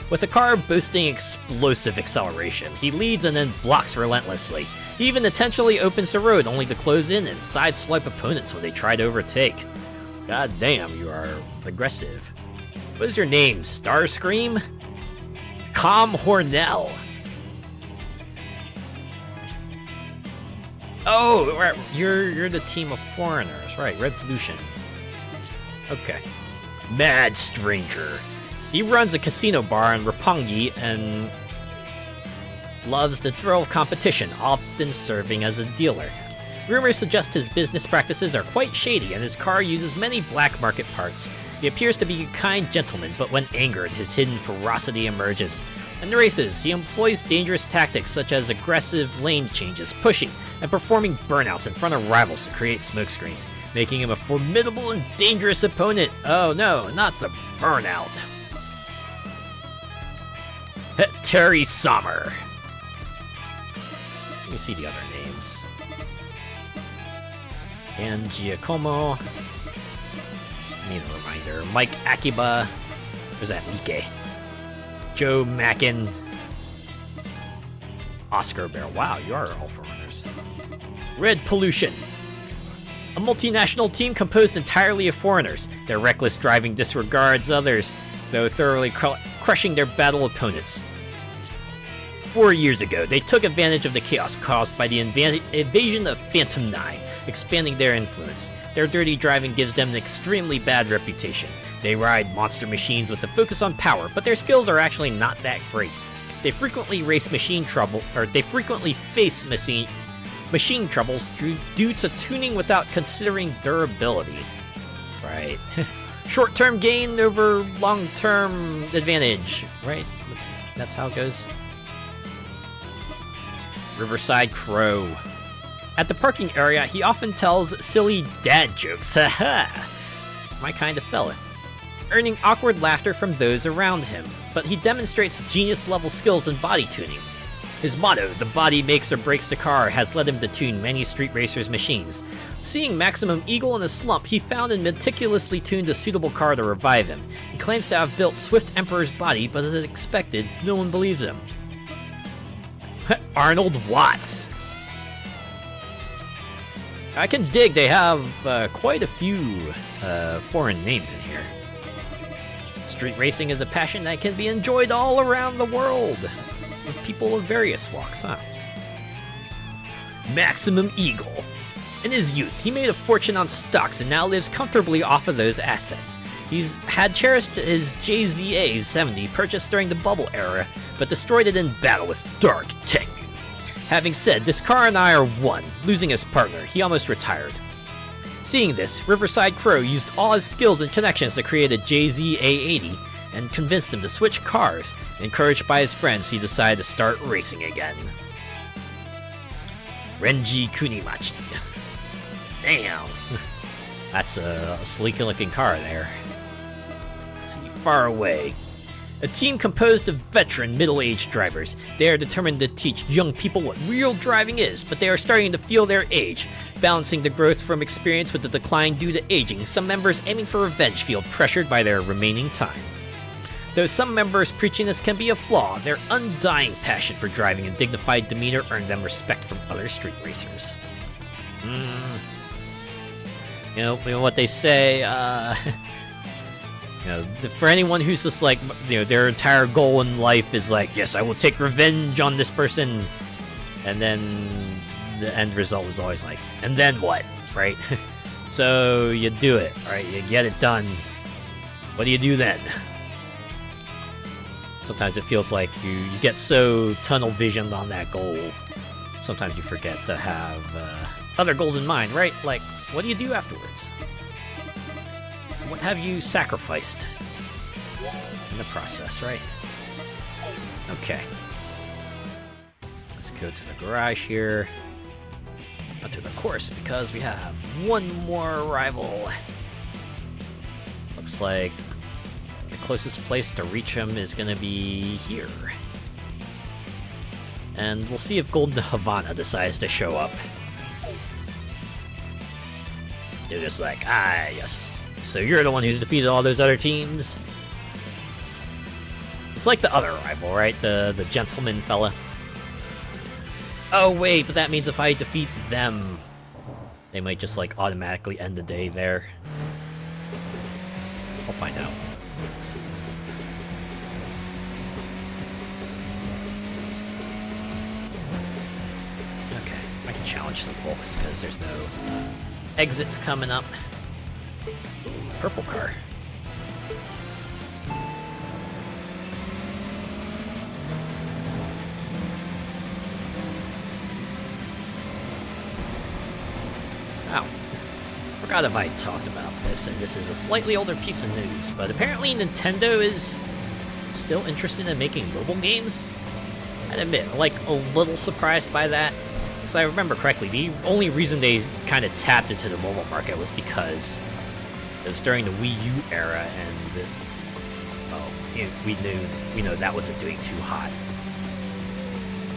With a car boasting explosive acceleration, he leads and then blocks relentlessly. He even intentionally opens the road only to close in and sideswipe opponents when they try to overtake. God damn, you are aggressive. What is your name, Starscream? Com Hornell. Oh, you're the team of foreigners, right? Red Pollution. Okay. Mad Stranger. He runs a casino bar in Roppongi and loves the thrill of competition, often serving as a dealer. Rumors suggest his business practices are quite shady, and his car uses many black market parts. He appears to be a kind gentleman, but when angered, his hidden ferocity emerges. In the races, he employs dangerous tactics such as aggressive lane changes, pushing, and performing burnouts in front of rivals to create smokescreens, making him a formidable and dangerous opponent. Oh no, not the burnout. Terry Sommer. Let me see the other names. Dan Giacomo. Need a reminder. Mike Akiba. Where's that Mike? Joe Mackin. Oscar Bear. Wow, you are all foreigners. Red Pollution. A multinational team composed entirely of foreigners. Their reckless driving disregards others, though thoroughly crushing their battle opponents. 4 years ago, they took advantage of the chaos caused by the invasion of Phantom 9, expanding their influence. Their dirty driving gives them an extremely bad reputation. They ride monster machines with a focus on power, but their skills are actually not that great. They frequently face machine troubles due to tuning without considering durability. Right. Short-term gain over long-term advantage, right? That's how it goes. Riverside Crow. At the parking area, he often tells silly dad jokes. Haha! My kind of fella. Earning awkward laughter from those around him, but he demonstrates genius-level skills in body tuning. His motto, "The body makes or breaks the car," has led him to tune many Street Racer's machines. Seeing Maximum Eagle in a slump, he found and meticulously tuned a suitable car to revive him. He claims to have built Swift Emperor's body, but as expected, no one believes him. Arnold Watts. I can dig they have quite a few foreign names in here. Street racing is a passion that can be enjoyed all around the world, with people of various walks, huh? Maximum Eagle. In his youth, he made a fortune on stocks and now lives comfortably off of those assets. He's had cherished his JZA 70 purchased during the bubble era, but destroyed it in battle with Dark Tengu. Having said, this car and I are one. Losing his partner, he almost retired. Seeing this, Riverside Crow used all his skills and connections to create a JZA80 and convinced him to switch cars. Encouraged by his friends, he decided to start racing again. Renji Kunimachi. Damn. That's a sleek-looking car there. Let's see, Far Away. A team composed of veteran, middle-aged drivers. They are determined to teach young people what real driving is, but they are starting to feel their age. Balancing the growth from experience with the decline due to aging, some members aiming for revenge feel pressured by their remaining time. Though some members' preachiness can be a flaw, their undying passion for driving and dignified demeanor earned them respect from other street racers. You know what they say, you know, for anyone who's just like, you know, their entire goal in life is like, yes, I will take revenge on this person, and then the end result is always like, and then what, right? So you do it, right? You get it done. What do you do then? Sometimes it feels like you get so tunnel visioned on that goal. Sometimes you forget to have other goals in mind, right? Like, what do you do afterwards? What have you sacrificed in the process, right? Okay. Let's go to the garage here. Not to the course, because we have one more rival. Looks like the closest place to reach him is going to be here. And we'll see if Golden Havana decides to show up. They're just like, ah, yes. So you're the one who's defeated all those other teams? It's like the other rival, right? The gentleman fella. Oh wait, but that means if I defeat them, they might just like automatically end the day there. I'll find out. Okay, I can challenge some folks because there's no exits coming up. Ooh, purple car. Ow. Forgot if I talked about this, and this is a slightly older piece of news, but apparently Nintendo is still interested in making mobile games. I'd admit, I'm like a little surprised by that. If I remember correctly, the only reason they kind of tapped into the mobile market was because it was during the Wii U era, and we know that wasn't doing too hot.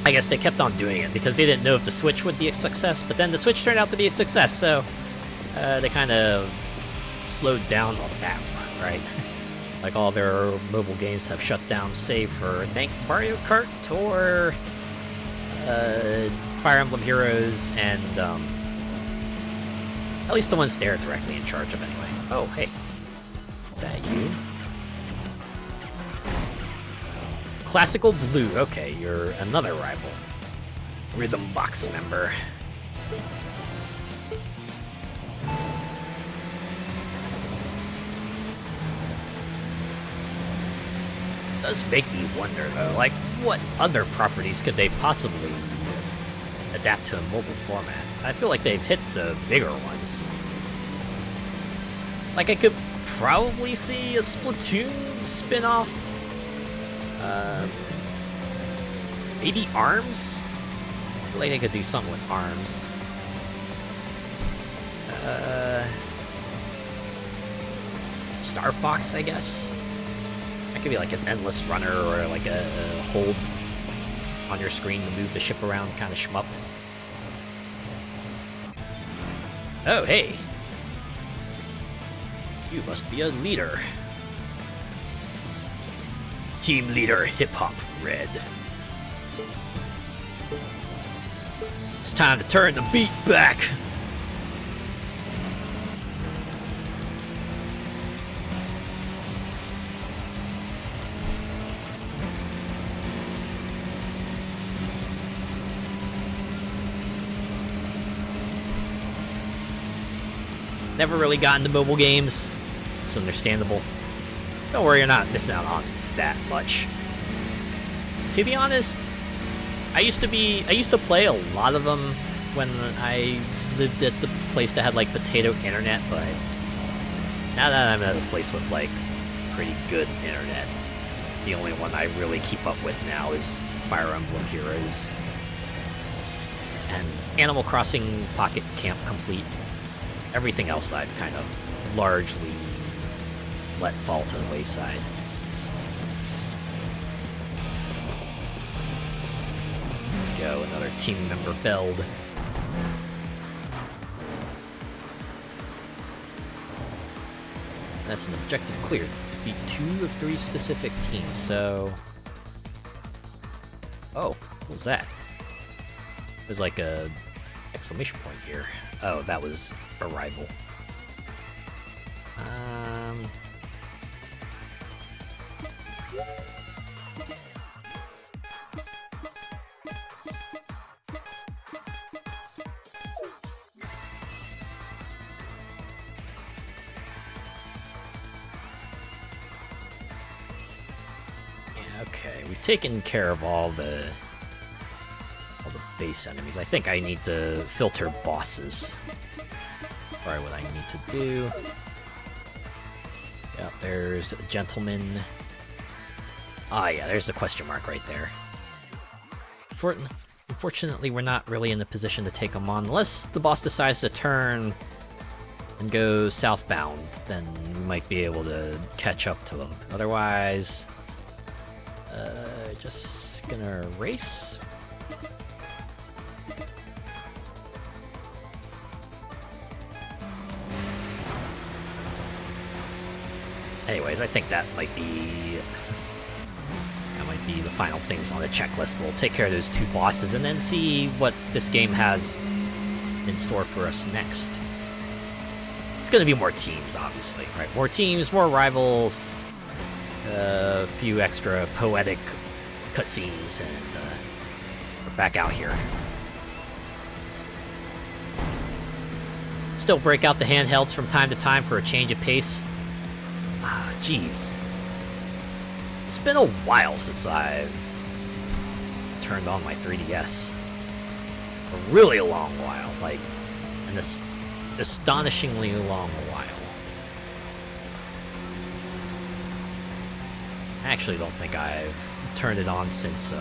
I guess they kept on doing it because they didn't know if the Switch would be a success, but then the Switch turned out to be a success, so they kind of slowed down on that front, right? Like all their mobile games have shut down, save for, I think, Mario Kart or Fire Emblem Heroes, and at least the ones they're directly in charge of anyway. Oh, hey. Is that you? Classical Blue. Okay, you're another rival. Rhythm Box member. Does make me wonder though, like what other properties could they possibly adapt to a mobile format? I feel like they've hit the bigger ones. Like I could probably see a Splatoon spin-off. Maybe ARMS? I feel like they could do something with ARMS. Star Fox, I guess? That could be like an endless runner or like a hold on your screen to move the ship around kind of shmup. Oh, hey! You must be a leader. Team leader Hip Hop Red. It's time to turn the beat back! Never really got into mobile games. It's understandable. Don't worry, you're not missing out on that much. To be honest, I used to play a lot of them when I lived at the place that had like potato internet, but now that I'm at a place with like pretty good internet, the only one I really keep up with now is Fire Emblem Heroes and Animal Crossing Pocket Camp Complete. Everything else I've kind of largely let fall to the wayside. Go, another team member felled. That's an objective cleared. Defeat 2 of 3 specific teams, so... Oh, what was that? There's like a exclamation point here. Oh, that was a rival. Okay, we've taken care of all the base enemies. I think I need to filter bosses. Probably what I need to do. Yep, there's a gentleman. Ah, yeah, there's the question mark right there. Unfortunately, we're not really in the position to take him on. Unless the boss decides to turn and go southbound, then we might be able to catch up to him. Otherwise, just gonna race. Anyways, I think that might be the final things on the checklist. We'll take care of those 2 bosses and then see what this game has in store for us next. It's going to be more teams, obviously, right? More teams, more rivals, a few extra poetic cutscenes, and we're back out here. Still break out the handhelds from time to time for a change of pace. Ah, jeez. It's been a while since I've turned on my 3DS. A really long while, like an astonishingly long while. I actually don't think I've turned it on since,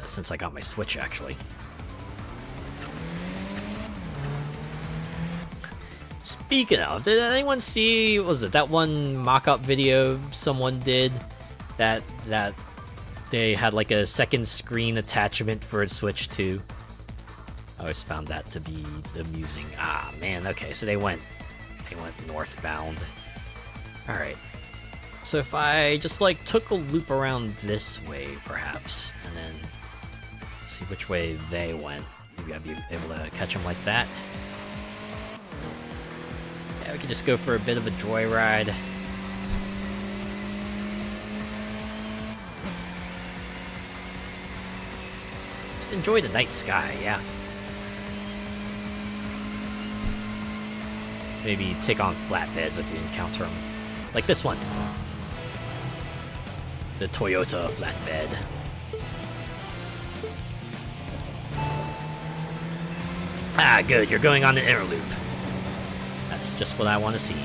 since I got my Switch, actually. Speaking of, did anyone see, what was it, that one mock-up video someone did that they had like a second screen attachment for a Switch 2? I always found that to be amusing. Ah, man, okay, so they went northbound. Alright. So if I just like took a loop around this way, perhaps, and then see which way they went, maybe I'd be able to catch them like that. Yeah, we could just go for a bit of a joyride. Just enjoy the night sky, yeah. Maybe take on flatbeds if we encounter them. Like this one. The Toyota flatbed. Ah, good, you're going on the inner loop. That's just what I want to see.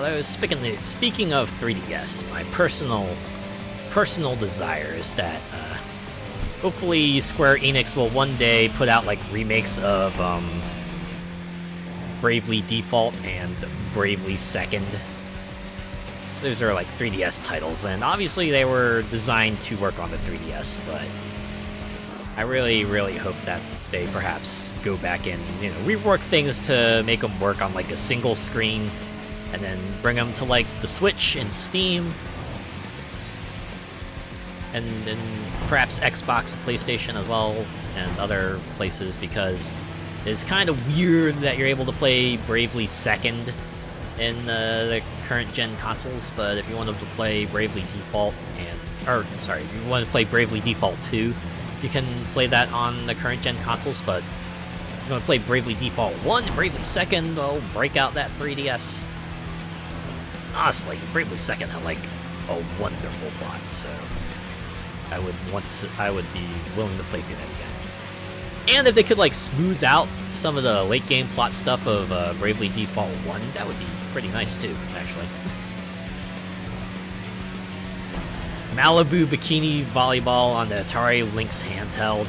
Although speaking of 3DS, my personal desire is that hopefully Square Enix will one day put out like remakes of Bravely Default and Bravely Second. So those are like 3DS titles, and obviously they were designed to work on the 3DS, but I really, really hope that they perhaps go back and, you know, rework things to make them work on like a single screen, and then bring them to like the Switch and Steam, and perhaps Xbox and PlayStation as well, and other places, because it's kind of weird that you're able to play Bravely Second in the current gen consoles, but if you wanted to play Bravely Default if you want to play Bravely Default 2, you can play that on the current gen consoles, but if you want to play Bravely Default 1 and Bravely Second, well, break out that 3DS. Honestly, Bravely Second had like a wonderful plot, so I would be willing to play through that again. And if they could like smooth out some of the late game plot stuff of Bravely Default 1, that would be pretty nice too, actually. Malibu Bikini Volleyball on the Atari Lynx handheld.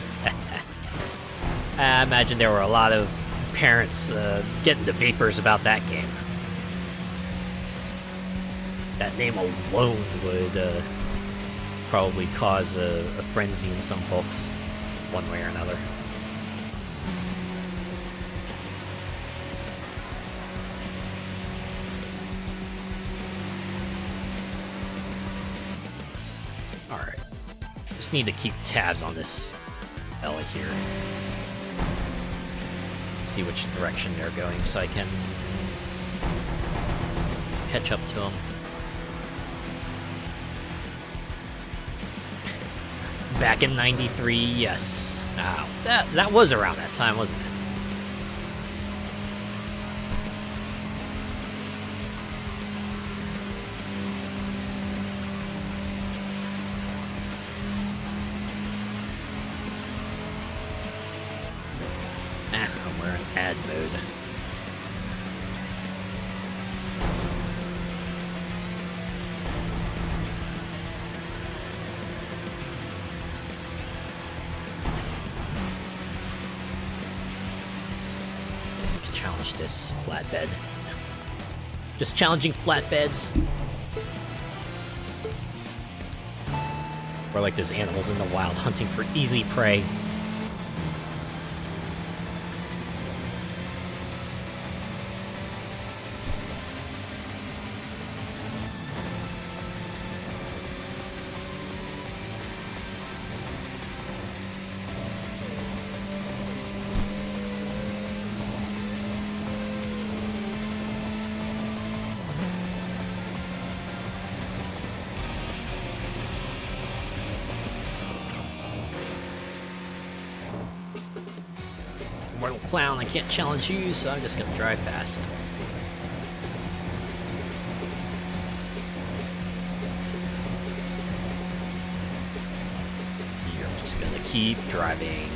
I imagine there were a lot of parents getting the vapors about that game. That name alone would probably cause a frenzy in some folks, one way or another. Alright. Just need to keep tabs on this fella here. See which direction they're going so I can catch up to them. Back in '93, yes. Wow, that was around that time, wasn't it? We're in ad mode. Challenge this flatbed. Just challenging flatbeds. We're like those animals in the wild hunting for easy prey. Mortal clown, I can't challenge you, so I'm just gonna drive past. You're just gonna keep driving.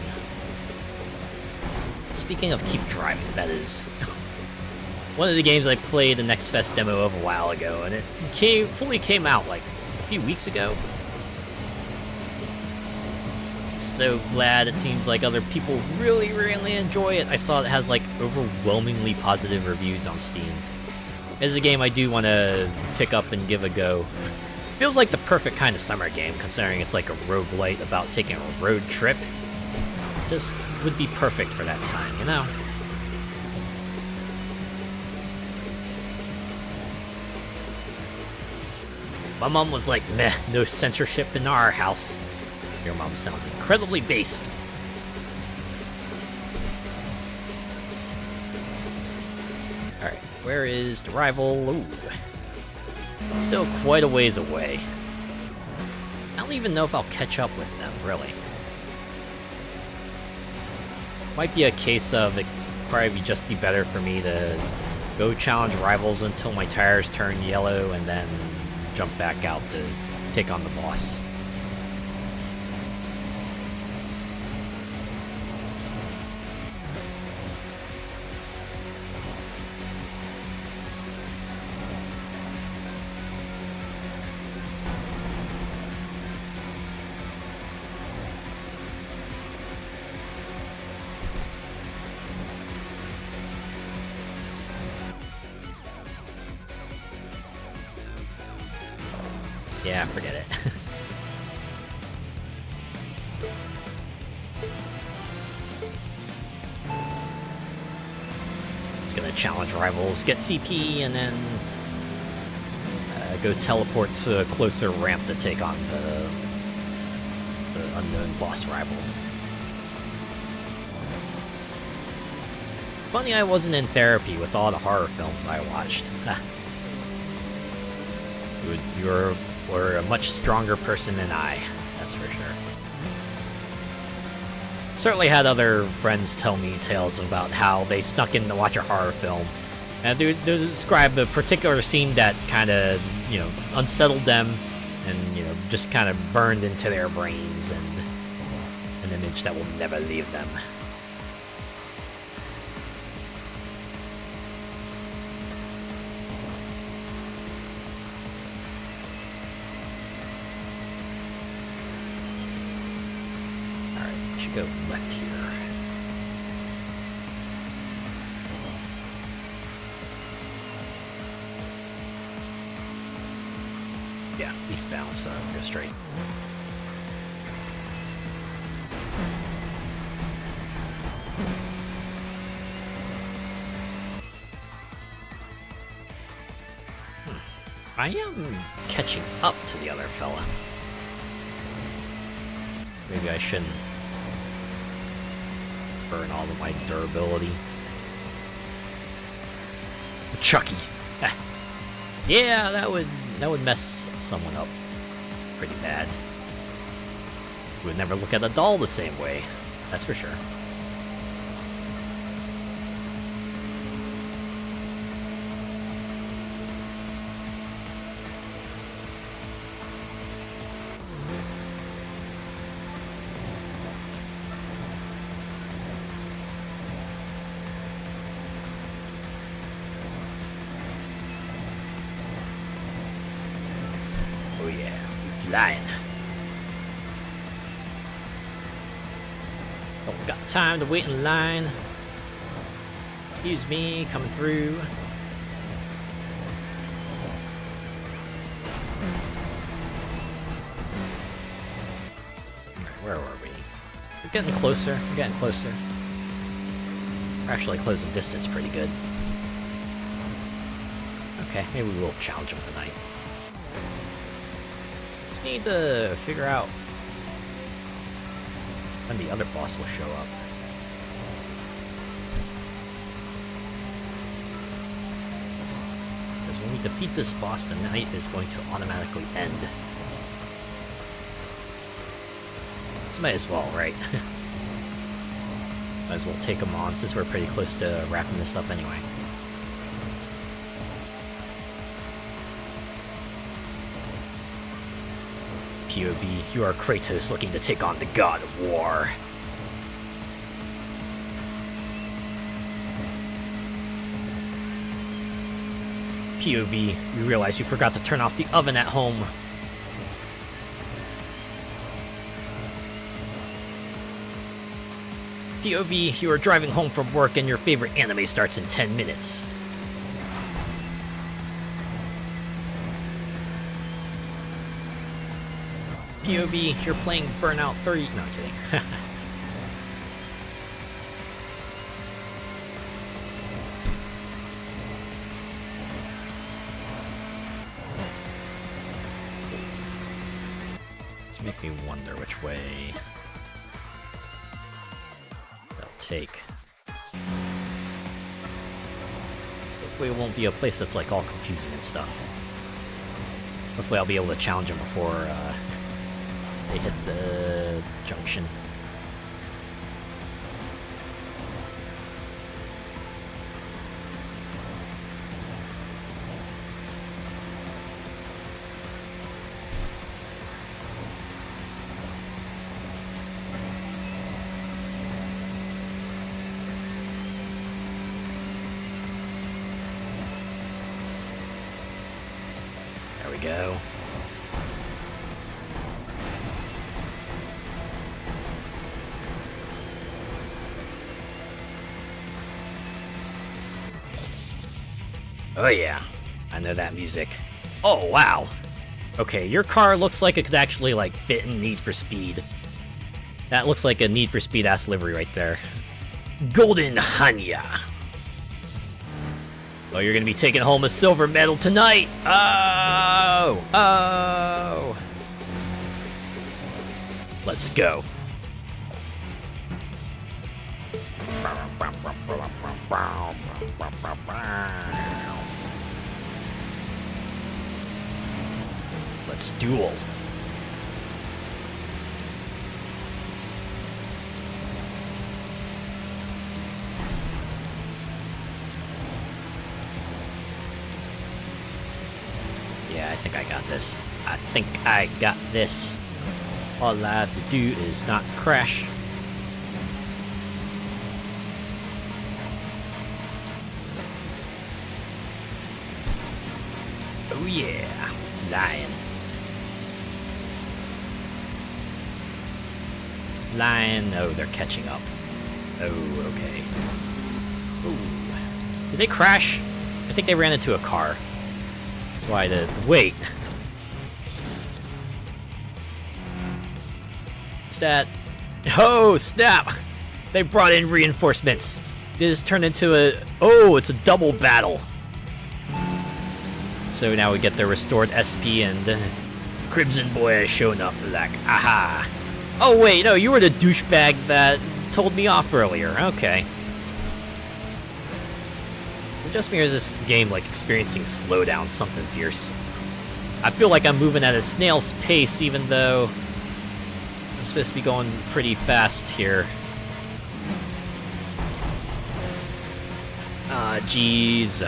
Speaking of keep driving, that is one of the games I played the Next Fest demo of a while ago, and it fully came out like a few weeks ago. So glad it seems like other people really, really enjoy it. I saw it has like overwhelmingly positive reviews on Steam. It's a game I do want to pick up and give a go. Feels like the perfect kind of summer game, considering it's like a roguelite about taking a road trip. Just would be perfect for that time, you know? My mom was like, meh, no censorship in our house. Your mom sounds incredibly based. Alright, where is the rival? Ooh. Still quite a ways away. I don't even know if I'll catch up with them, really. Might be a case of it probably just be better for me to go challenge rivals until my tires turn yellow and then jump back out to take on the boss. Yeah, forget it. It's gonna challenge rivals, get CP, and then go teleport to a closer ramp to take on the unknown boss rival. Funny I wasn't in therapy with all the horror films I watched. You were a much stronger person than I, that's for sure. Certainly had other friends tell me tales about how they snuck in to watch a horror film, and they describe a particular scene that kind of, you know, unsettled them, and, you know, just kind of burned into their brains, and an image that will never leave them. Go left here. Yeah, eastbound, so go straight. I am catching up to the other fella. Maybe I shouldn't burn all of my durability. Chucky. Yeah, that would mess someone up pretty bad. Would never look at a doll the same way. That's for sure. Flying. Don't got time to wait in line. Excuse me, coming through. Where were we? We're getting closer. We're getting closer. We're actually closing distance pretty good. Okay, maybe we will challenge him tonight. Need to figure out when the other boss will show up. Because when we defeat this boss, the night is going to automatically end. So might as well, right? Might as well take him on since we're pretty close to wrapping this up anyway. POV, you are Kratos looking to take on the God of War. POV, you realize you forgot to turn off the oven at home. POV, you are driving home from work and your favorite anime starts in 10 minutes. POV, you're playing Burnout 3. No, I'm kidding. This makes me wonder which way they'll take. Hopefully it won't be a place that's like all confusing and stuff. Hopefully I'll be able to challenge them before they hit the junction. There we go. Oh yeah, I know that music. Oh wow, Okay, your car looks like it could actually, like, fit in Need for Speed. That looks like a Need for Speed-ass livery right there. Golden Hanya. Oh, you're gonna be taking home a silver medal tonight! Oh! Oh! Let's go. Let's duel. Yeah, I think I got this. I think I got this. All I have to do is not crash. Oh yeah, flying. Flying. Oh, they're catching up. Oh, okay. Ooh. Did they crash? I think they ran into a car. That's why the wait. What's that? Oh, snap! They brought in reinforcements. This turned into a... Oh, it's a double battle. So now we get the restored SP and Crimson Boy has shown up like, aha. Oh wait, no, you were the douchebag that told me off earlier. Okay. Is it just me or is this game like experiencing slowdown, something fierce? I feel like I'm moving at a snail's pace even though I'm supposed to be going pretty fast here. Ah, jeez.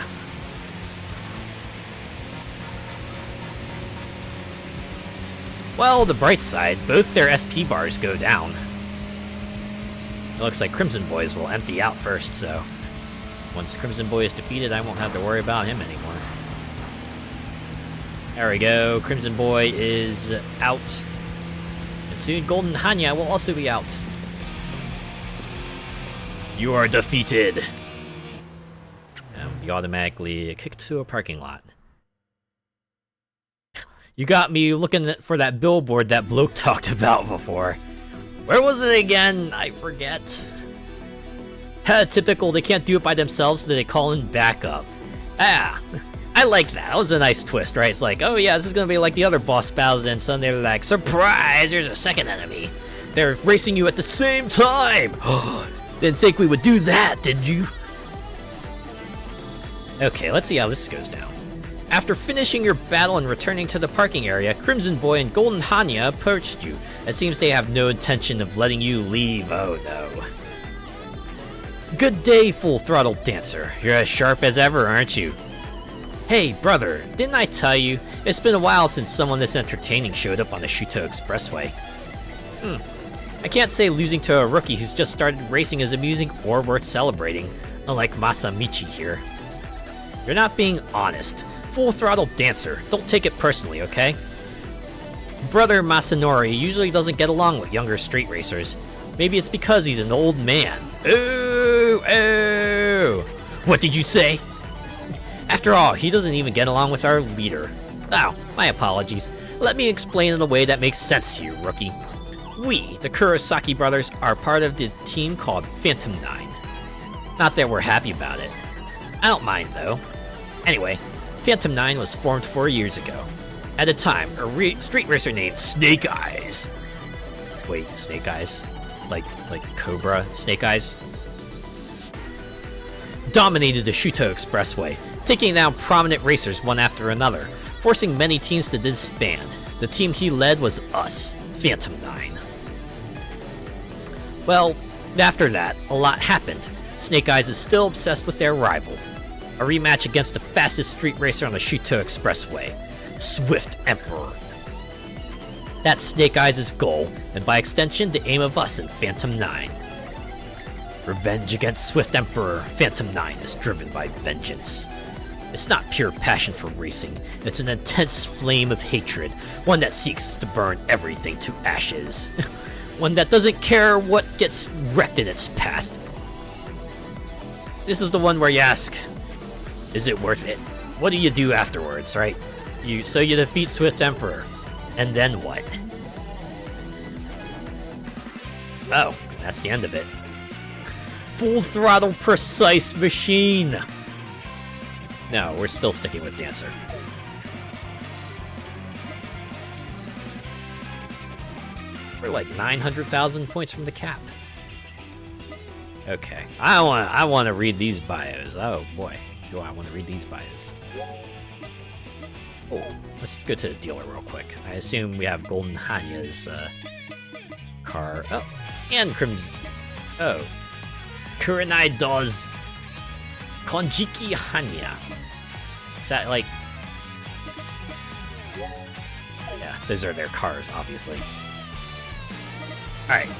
Well, the bright side, both their SP bars go down. It looks like Crimson Boys will empty out first, so once Crimson Boy is defeated, I won't have to worry about him anymore. There we go, Crimson Boy is out. And soon Golden Hanya will also be out. You are defeated! And we automatically kicked to a parking lot. You got me looking for that billboard that bloke talked about before. Where was it again? I forget. Typical, they can't do it by themselves, so they call in backup. Ah, I like that. That was a nice twist, right? It's like, oh yeah, this is gonna be like the other boss battles, and suddenly they're like, surprise, there's a second enemy. They're racing you at the same time. Didn't think we would do that, did you? Okay, let's see how this goes down. After finishing your battle and returning to the parking area, Crimson Boy and Golden Hanya approached you. It seems they have no intention of letting you leave. Oh no. Good day, Full Throttle Dancer. You're as sharp as ever, aren't you? Hey, brother, didn't I tell you? It's been a while since someone this entertaining showed up on the Shuto Expressway. I can't say losing to a rookie who's just started racing is amusing or worth celebrating, unlike Masamichi here. You're not being honest. Full Throttle Dancer, don't take it personally, okay? Brother Masanori usually doesn't get along with younger street racers. Maybe it's because he's an old man. Ooh, ooh! What did you say? After all, he doesn't even get along with our leader. Oh, my apologies. Let me explain in a way that makes sense to you, rookie. We, the Kurosaki brothers, are part of the team called Phantom 9. Not that we're happy about it. I don't mind, though. Anyway, Phantom 9 was formed 4 years ago. At the time, a street racer named Snake Eyes. Wait, Snake Eyes? Like Cobra Snake Eyes? Dominated the Shuto Expressway, taking down prominent racers one after another, forcing many teams to disband. The team he led was us, Phantom 9. Well, after that, a lot happened. Snake Eyes is still obsessed with their rival. A rematch against the fastest street racer on the Shuto Expressway, Swift Emperor. That's Snake Eyes' goal, and by extension, the aim of us in Phantom 9. Revenge against Swift Emperor, Phantom 9 is driven by vengeance. It's not pure passion for racing, it's an intense flame of hatred, one that seeks to burn everything to ashes. One that doesn't care what gets wrecked in its path. This is the one where you ask, is it worth it? What do you do afterwards, right? So you defeat Swift Emperor. And then what? Oh, that's the end of it. Full throttle precise machine! No, we're still sticking with Dancer. We're like 900,000 points from the cap. Okay, I want to read these bios. Oh boy, do I want to read these bios. Oh, let's go to the dealer real quick. I assume we have Golden Hanya's car. Oh, and Crimson. Oh, Kurenai does Konjiki Hanya. Is that like? Yeah, those are their cars, obviously. Alright.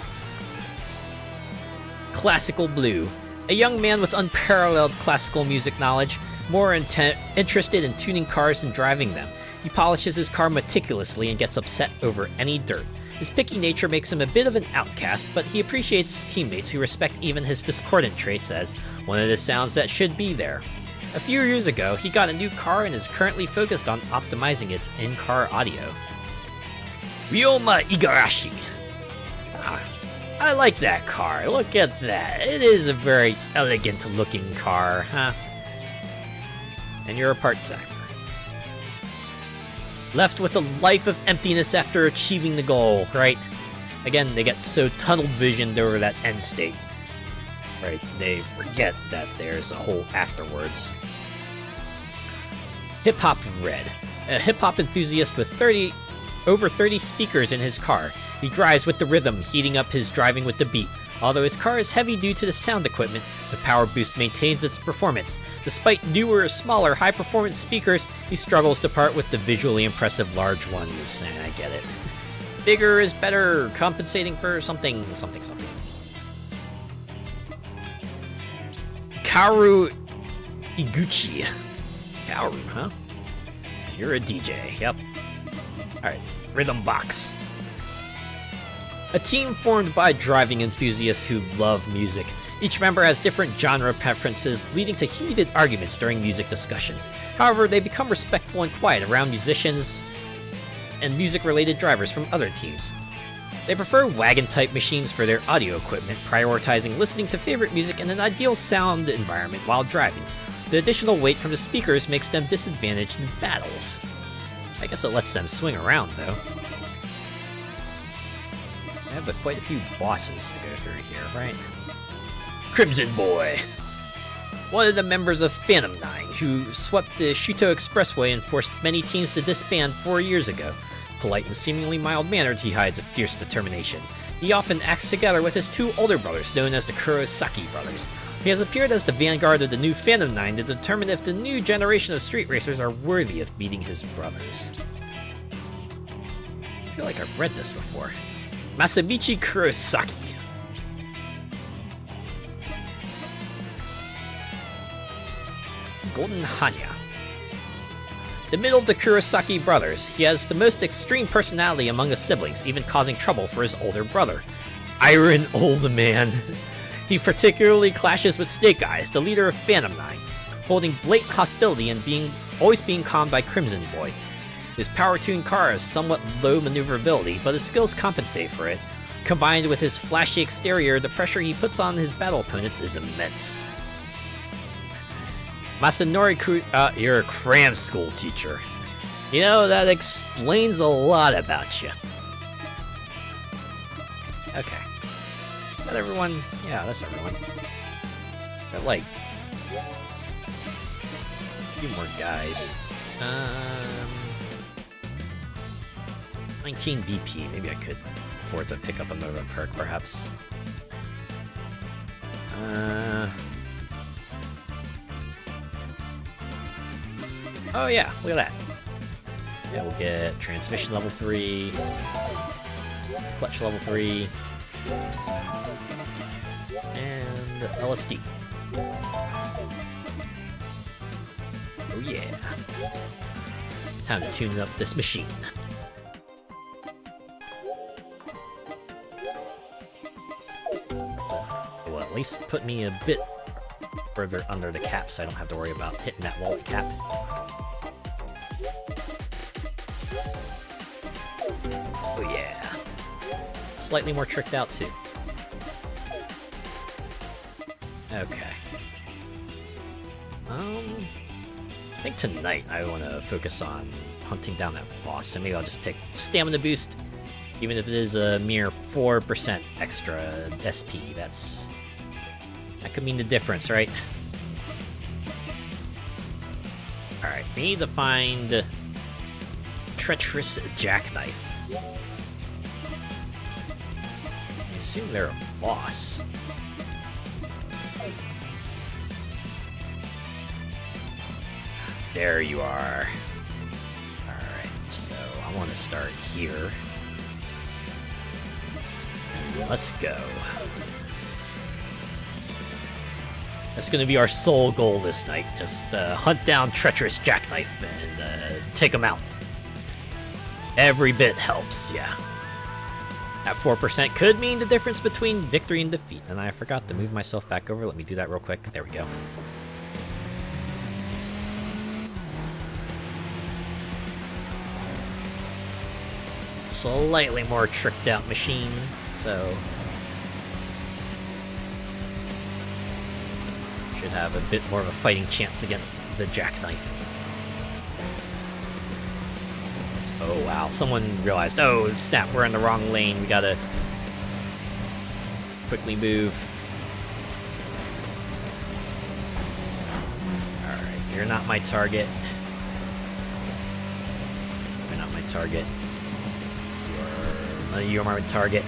Classical Blue. A young man with unparalleled classical music knowledge, more interested in tuning cars than driving them. He polishes his car meticulously and gets upset over any dirt. His picky nature makes him a bit of an outcast, but he appreciates teammates who respect even his discordant traits as one of the sounds that should be there. A few years ago, he got a new car and is currently focused on optimizing its in-car audio. Ryoma Igarashi. I like that car. Look at that. It is a very elegant looking car, huh? And you're a part-timer. Left with a life of emptiness after achieving the goal, right? Again, they get so tunnel-visioned over that end state. Right? They forget that there's a whole afterwards. Hip-Hop Red. A hip-hop enthusiast with over 30 speakers in his car. He drives with the rhythm, heating up his driving with the beat. Although his car is heavy due to the sound equipment, the power boost maintains its performance. Despite newer, smaller, high-performance speakers, he struggles to part with the visually impressive large ones. I get it. Bigger is better, compensating for something. Kaoru Iguchi. Kaoru, huh? You're a DJ, yep. Alright, Rhythm Box. A team formed by driving enthusiasts who love music. Each member has different genre preferences, leading to heated arguments during music discussions. However, they become respectful and quiet around musicians and music-related drivers from other teams. They prefer wagon-type machines for their audio equipment, prioritizing listening to favorite music in an ideal sound environment while driving. The additional weight from the speakers makes them disadvantaged in battles. I guess it lets them swing around, though. I have quite a few bosses to go through here, right? Crimson Boy. One of the members of Phantom 9, who swept the Shuto Expressway and forced many teams to disband 4 years ago. Polite and seemingly mild-mannered, he hides a fierce determination. He often acts together with his two older brothers, known as the Kurosaki brothers. He has appeared as the vanguard of the new Phantom 9 to determine if the new generation of street racers are worthy of beating his brothers. I feel like I've read this before. Masamichi Kurosaki. Golden Hanya. The middle of the Kurosaki brothers, he has the most extreme personality among the siblings, even causing trouble for his older brother. Iron Old Man. He particularly clashes with Snake Eyes, the leader of Phantom 9, holding blatant hostility and always being calmed by Crimson Boy. His power-tuned car has somewhat low maneuverability, but his skills compensate for it. Combined with his flashy exterior, the pressure he puts on his battle opponents is immense. Masanori you're a cram school teacher. You know, that explains a lot about you. Okay. Is that everyone? Yeah, that's everyone. Got like a few more guys. 19 BP. Maybe I could afford to pick up another perk, perhaps. Oh yeah, look at that. Yeah, we'll get transmission level 3, clutch level 3, and LSD. Oh yeah. Time to tune up this machine. Well, at least put me a bit further under the cap so I don't have to worry about hitting that wallet cap. Oh yeah. Slightly more tricked out too. Okay. I think tonight I want to focus on hunting down that boss, so maybe I'll just pick Stamina Boost, even if it is a mere 4% extra SP. That could mean the difference, right? Alright, we need to find Treacherous Jackknife. I assume they're a boss. There you are. Alright, so I want to start here. And let's go. That's gonna be our sole goal this night. Just hunt down Treacherous Jackknife and take him out. Every bit helps, yeah. That 4% could mean the difference between victory and defeat. And I forgot to move myself back over. Let me do that real quick. There we go. Slightly more tricked out machine, so should have a bit more of a fighting chance against the Jackknife. Oh wow, someone realized, oh snap, we're in the wrong lane, we gotta quickly move. Alright, you're not my target. You're not my target. You're my target.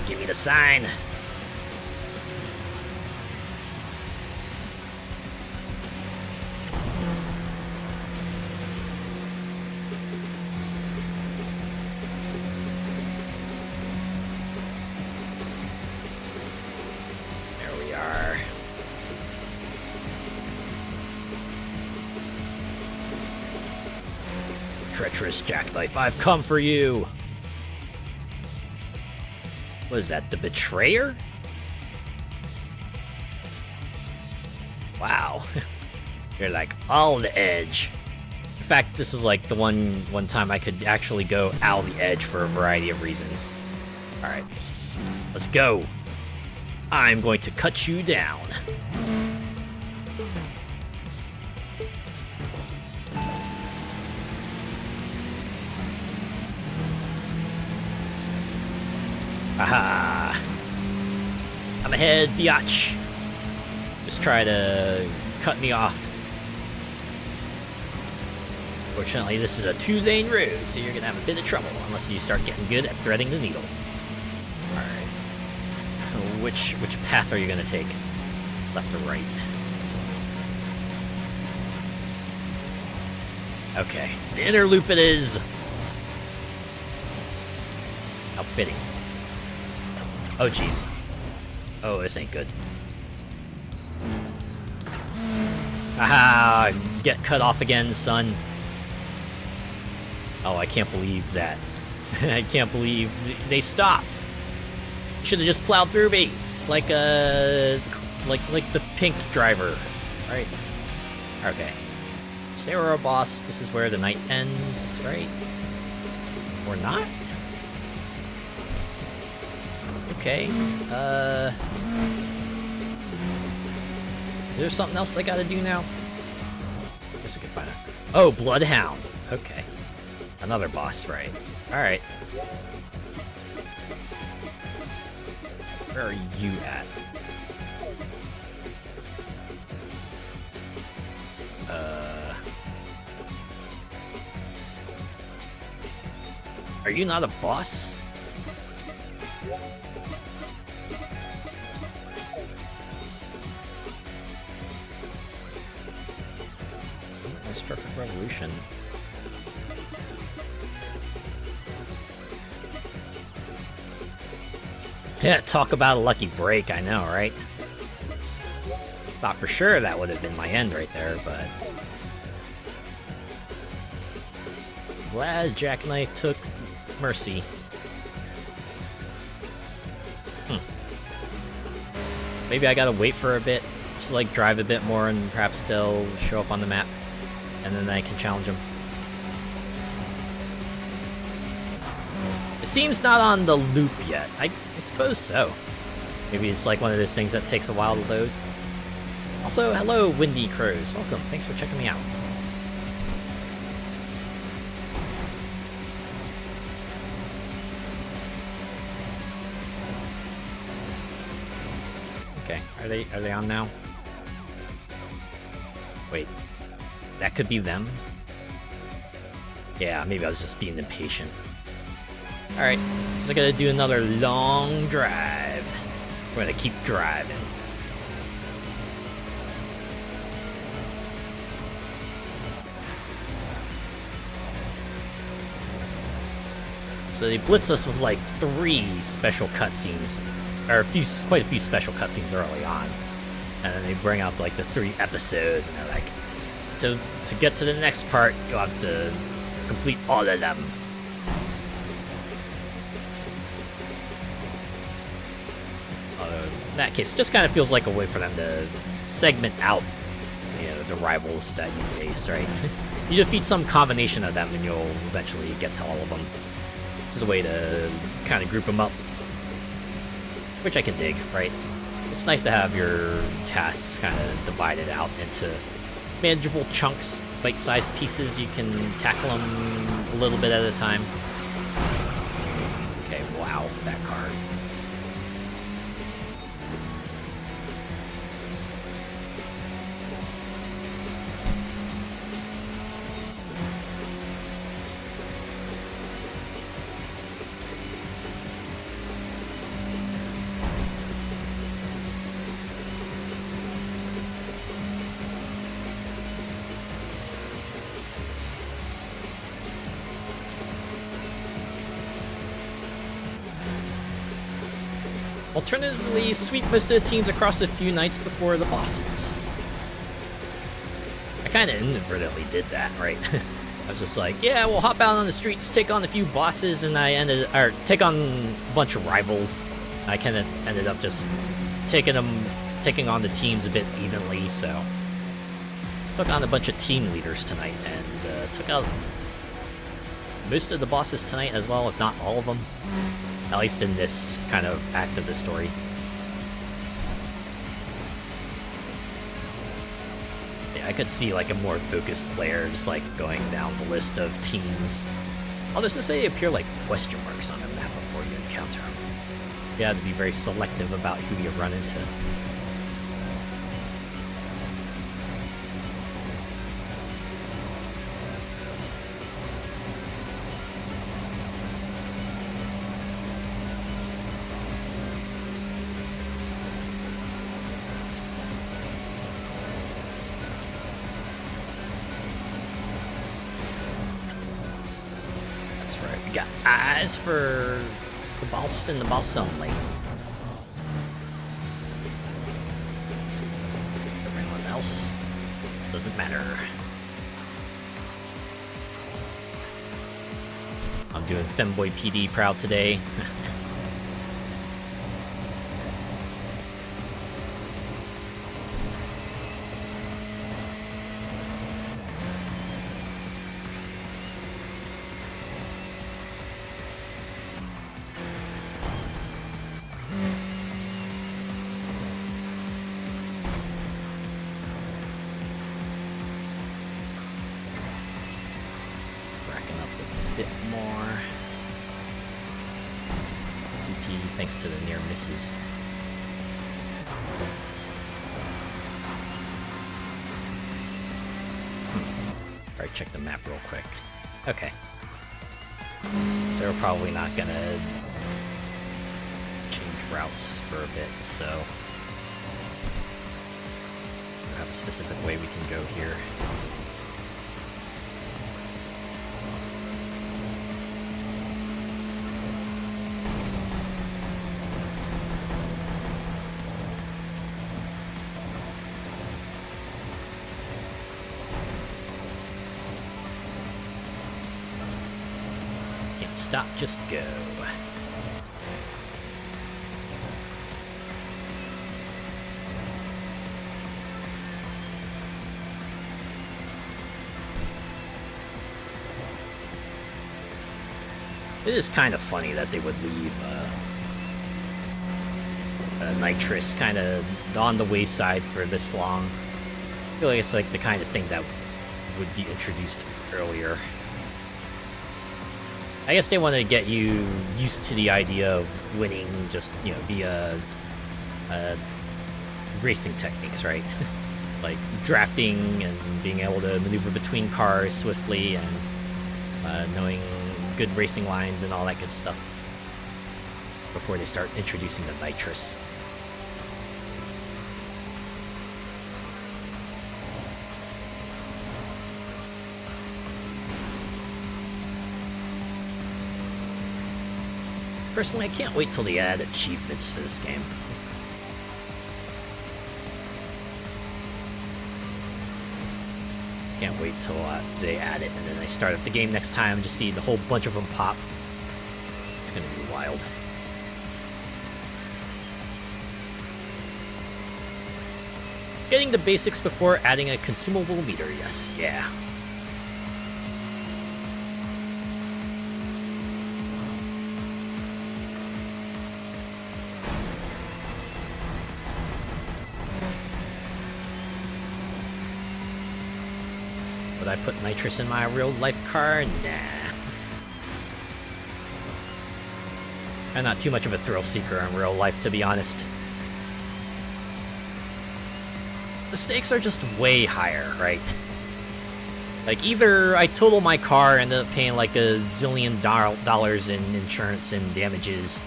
Give me the sign. There we are. Treacherous Jackknife, I've come for you. What is that, the Betrayer? Wow. You're like all the edge. In fact, this is like the one time I could actually go out the edge for a variety of reasons. Alright. Let's go. I'm going to cut you down. Aha! I'm ahead, biatch. Just try to cut me off. Fortunately, this is a 2-lane road, so you're gonna have a bit of trouble unless you start getting good at threading the needle. Alright. Which path are you gonna take? Left or right? Okay. The inner loop it is! How fitting. Oh, jeez. Oh, this ain't good. Aha! Get cut off again, son. Oh, I can't believe that. I can't believe they stopped. Should have just plowed through me, like the pink driver, right? Okay. So they were a boss. This is where the night ends, right? Or not? Okay. Is there something else I gotta do now? I guess we can find out. Oh, Bloodhound. Okay. Another boss, right? Alright. Where are you at? Are you not a boss? Perfect Revolution. Yeah, talk about a lucky break, I know, right? Thought for sure that would have been my end right there, but... Glad Jackknife took mercy. Maybe I gotta wait for a bit, just like drive a bit more and perhaps they'll show up on the map. And then I can challenge them. It seems not on the loop yet. I suppose so. Maybe it's like one of those things that takes a while to load. Also, hello, Windy Crows. Welcome. Thanks for checking me out. Okay, are they on now? Wait, that could be them? Yeah, maybe I was just being impatient. Alright, so I gotta do another long drive. We're gonna keep driving. So they blitz us with like 3 special cutscenes, or quite a few special cutscenes early on, and then they bring out like the 3 episodes, and they're like, to get to the next part, you'll have to complete all of them. In that case, it just kind of feels like a way for them to segment out, you know, the rivals that you face, right? You defeat some combination of them, and you'll eventually get to all of them. This is a way to kind of group them up, which I can dig, right? It's nice to have your tasks kind of divided out into manageable chunks, bite-sized pieces. You can tackle them a little bit at a time. Okay, wow, that card. Alternatively, sweep most of the teams across a few nights before the bosses. I kind of inadvertently did that, right? I was just like, yeah, we'll hop out on the streets, take on a few bosses, and take on a bunch of rivals. I kind of ended up just taking on the teams a bit evenly, so took on a bunch of team leaders tonight, and took out most of the bosses tonight as well, if not all of them. At least in this kind of act of the story. Yeah, I could see like a more focused player just like going down the list of teams. Although since they appear like question marks on the map before you encounter them, you have to be very selective about who you run into. Got eyes for the boss and the boss only. Everyone else doesn't matter. I'm doing Femboy PD proud today. Thanks to the near misses. Alright, check the map real quick. Okay. So we're probably not gonna change routes for a bit, so we have a specific way we can go here. Can't stop, just go. It is kind of funny that they would leave nitrous kind of on the wayside for this long. I feel like it's like the kind of thing that would be introduced earlier. I guess they want to get you used to the idea of winning just, you know, via racing techniques, right? Like drafting and being able to maneuver between cars swiftly and knowing good racing lines and all that good stuff before they start introducing the nitrous. Personally, I can't wait till they add achievements to this game. Just can't wait till they add it, and then I start up the game next time and just see the whole bunch of them pop. It's gonna be wild. Getting the basics before adding a consumable meter, yes, yeah. Would I put nitrous in my real-life car? Nah. I'm not too much of a thrill-seeker in real life, to be honest. The stakes are just way higher, right? Like, either I total my car and end up paying like $1 zillion in insurance and damages,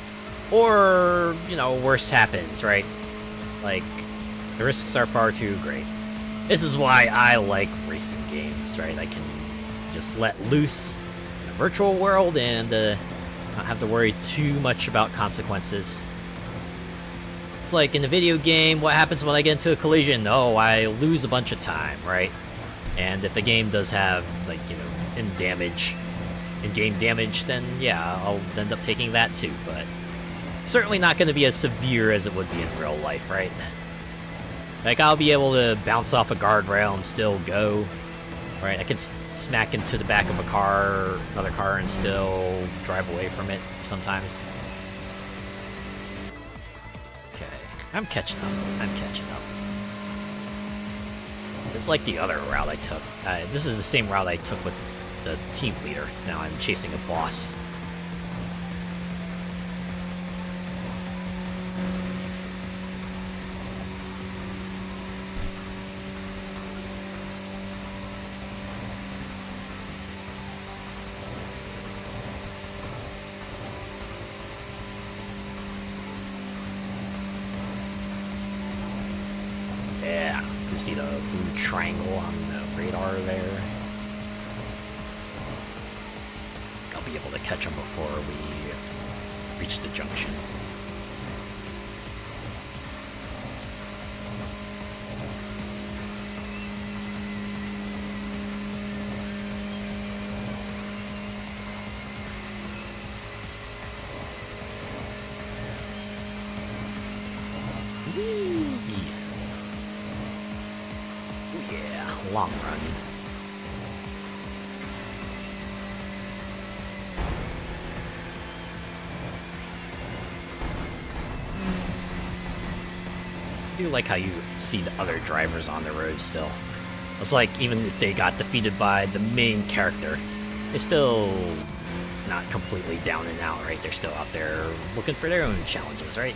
or, you know, worse happens, right? Like, the risks are far too great. This is why I like racing games, right? I can just let loose in a virtual world and not have to worry too much about consequences. It's like in a video game, what happens when I get into a collision? Oh, I lose a bunch of time, right? And if the game does have, like, you know, in-game damage, then yeah, I'll end up taking that too, but certainly not going to be as severe as it would be in real life, right? Like, I'll be able to bounce off a guardrail and still go, right? I can smack into the back of a car, another car, and still drive away from it sometimes. Okay, I'm catching up. It's like the other route I took. This is the same route I took with the team leader. Now I'm chasing a boss. You see the blue triangle on the radar there. I'll be able to catch them before we reach the junction. Long run. I do like how you see the other drivers on the road still. It's like even if they got defeated by the main character, they still not completely down and out, right? They're still out there looking for their own challenges, right?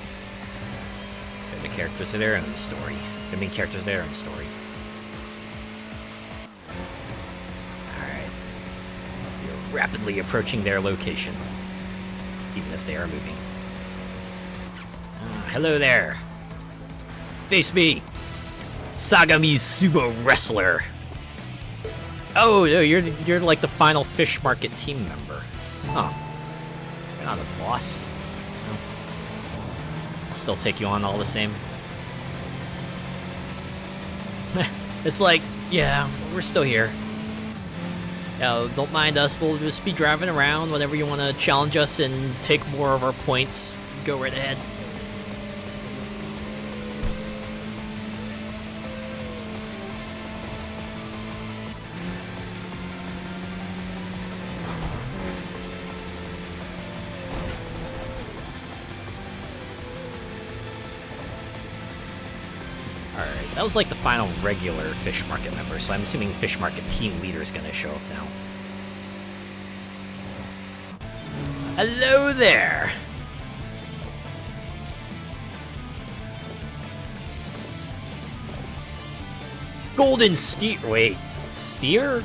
They're the characters of their own story. The main characters of their own story. Rapidly approaching their location, even if they are moving. Hello there. Face me, Sagami's sumo wrestler. Oh, no, you're like the final fish market team member. Huh. You're not a boss. No. I'll still take you on all the same. It's like, yeah, we're still here. Don't mind us, we'll just be driving around. Whenever you want to challenge us and take more of our points, go right ahead. Alright, that was like the final regular Fish Market member, so I'm assuming Fish Market team leader is gonna show up now. Hello there! Golden Steer. Wait, Steer?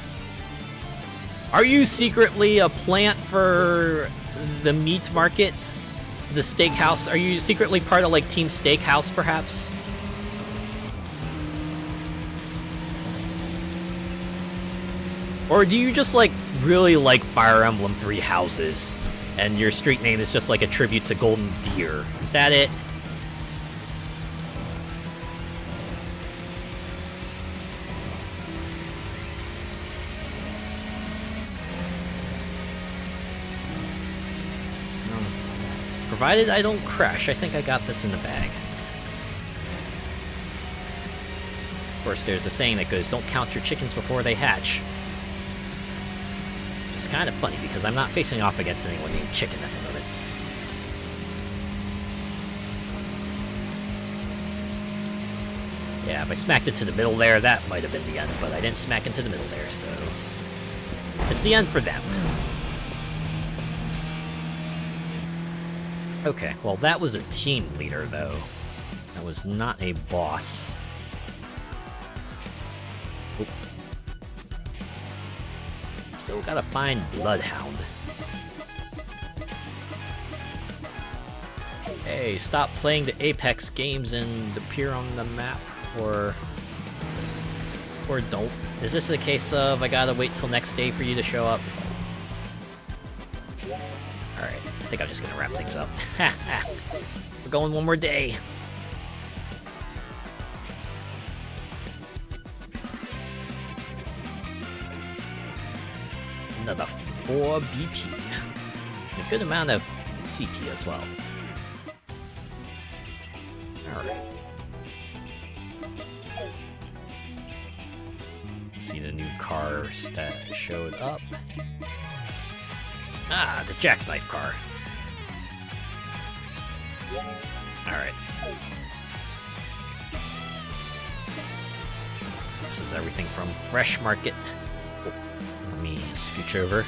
Are you secretly a plant for the meat market? The steakhouse? Are you secretly part of like Team Steakhouse, perhaps? Or do you just, like, really like Fire Emblem Three Houses, and your street name is just, like, a tribute to Golden Deer? Is that it? Provided I don't crash, I think I got this in the bag. Of course, there's a saying that goes, don't count your chickens before they hatch. It's kind of funny because I'm not facing off against anyone named Chicken at the moment. Yeah, if I smacked it to the middle there, that might have been the end, but I didn't smack into the middle there, so it's the end for them. Okay, well that was a team leader though. That was not a boss. Oop. Still gotta find Bloodhound. Hey, stop playing the Apex games and appear on the map, or don't. Is this a case of I gotta wait till next day for you to show up? Alright, I think I'm just gonna wrap things up. We're going one more day. Another 4 BP. A good amount of CP as well. Alright. See the new cars that showed up. Ah, the jackknife car. Alright. This is everything from Fresh Market. Let me scooch over.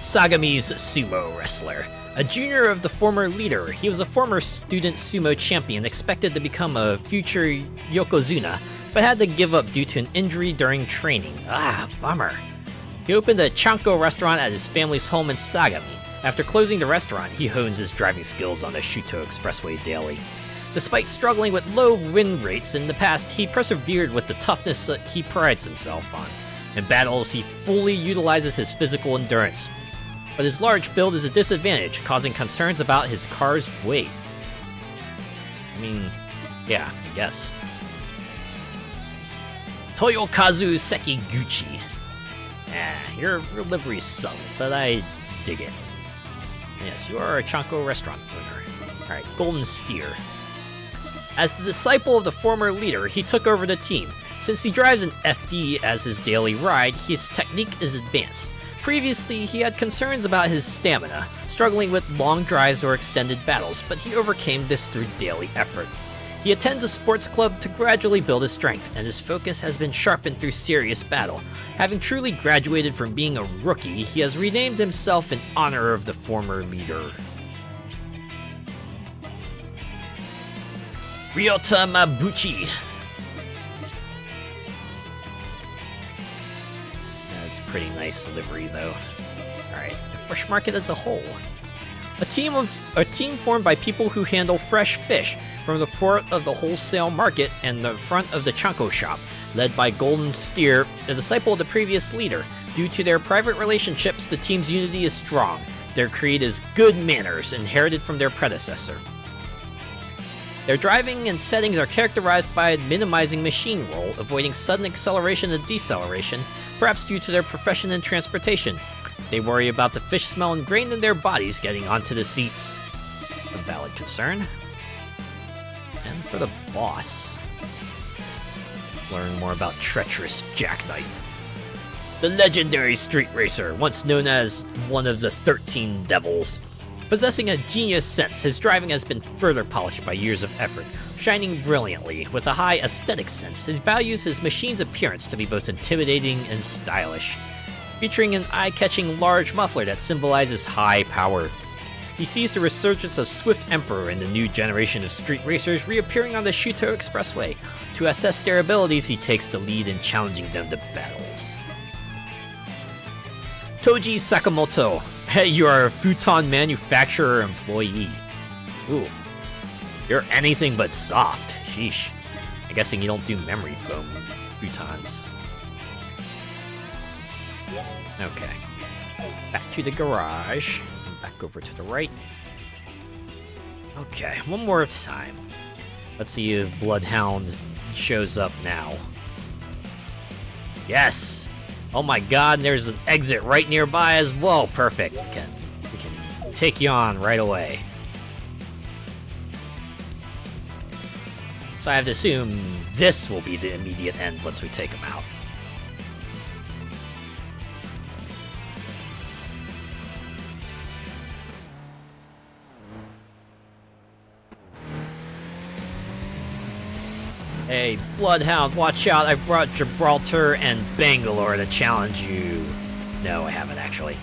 Sagami's sumo wrestler. A junior of the former leader, he was a former student sumo champion expected to become a future yokozuna, but had to give up due to an injury during training. Ah, bummer. He opened a chanko restaurant at his family's home in Sagami. After closing the restaurant, he hones his driving skills on the Shuto Expressway daily. Despite struggling with low win rates in the past, he persevered with the toughness that he prides himself on. In battles, he fully utilizes his physical endurance, but his large build is a disadvantage, causing concerns about his car's weight. I mean, yeah, I guess. Toyokazu Sekiguchi. Your livery's subtle, but I dig it. Yes, you are a Chanko restaurant owner. Alright, Golden Steer. As the disciple of the former leader, he took over the team. Since he drives an FD as his daily ride, his technique is advanced. Previously, he had concerns about his stamina, struggling with long drives or extended battles, but he overcame this through daily effort. He attends a sports club to gradually build his strength, and his focus has been sharpened through serious battle. Having truly graduated from being a rookie, he has renamed himself in honor of the former leader. Ryota Mabuchi. That's a pretty nice livery, though. Alright, the Fresh Market as a whole. A team formed by people who handle fresh fish from the port of the wholesale market and the front of the Chanko shop, led by Golden Steer, a disciple of the previous leader. Due to their private relationships, the team's unity is strong. Their creed is good manners, inherited from their predecessor. Their driving and settings are characterized by minimizing machine roll, avoiding sudden acceleration and deceleration, perhaps due to their profession in transportation. They worry about the fish smell ingrained in their bodies getting onto the seats. A valid concern. And for the boss, learn more about treacherous Jackknife. The legendary street racer, once known as one of the 13 Devils. Possessing a genius sense, his driving has been further polished by years of effort. Shining brilliantly, with a high aesthetic sense, he values his machine's appearance to be both intimidating and stylish. Featuring an eye-catching large muffler that symbolizes high power. He sees the resurgence of Swift Emperor and the new generation of street racers reappearing on the Shuto Expressway. To assess their abilities, he takes the lead in challenging them to battles. Toji Sakamoto, you are a futon manufacturer employee. Ooh, you're anything but soft. Sheesh. I'm guessing you don't do memory foam futons. Okay. Back to the garage. Back over to the right. Okay, one more time. Let's see if Bloodhound shows up now. Yes! Oh my god, and there's an exit right nearby as well. Perfect. We can take you on right away. So I have to assume this will be the immediate end once we take him out. Hey, Bloodhound, watch out. I brought Gibraltar and Bangalore to challenge you. No, I haven't actually.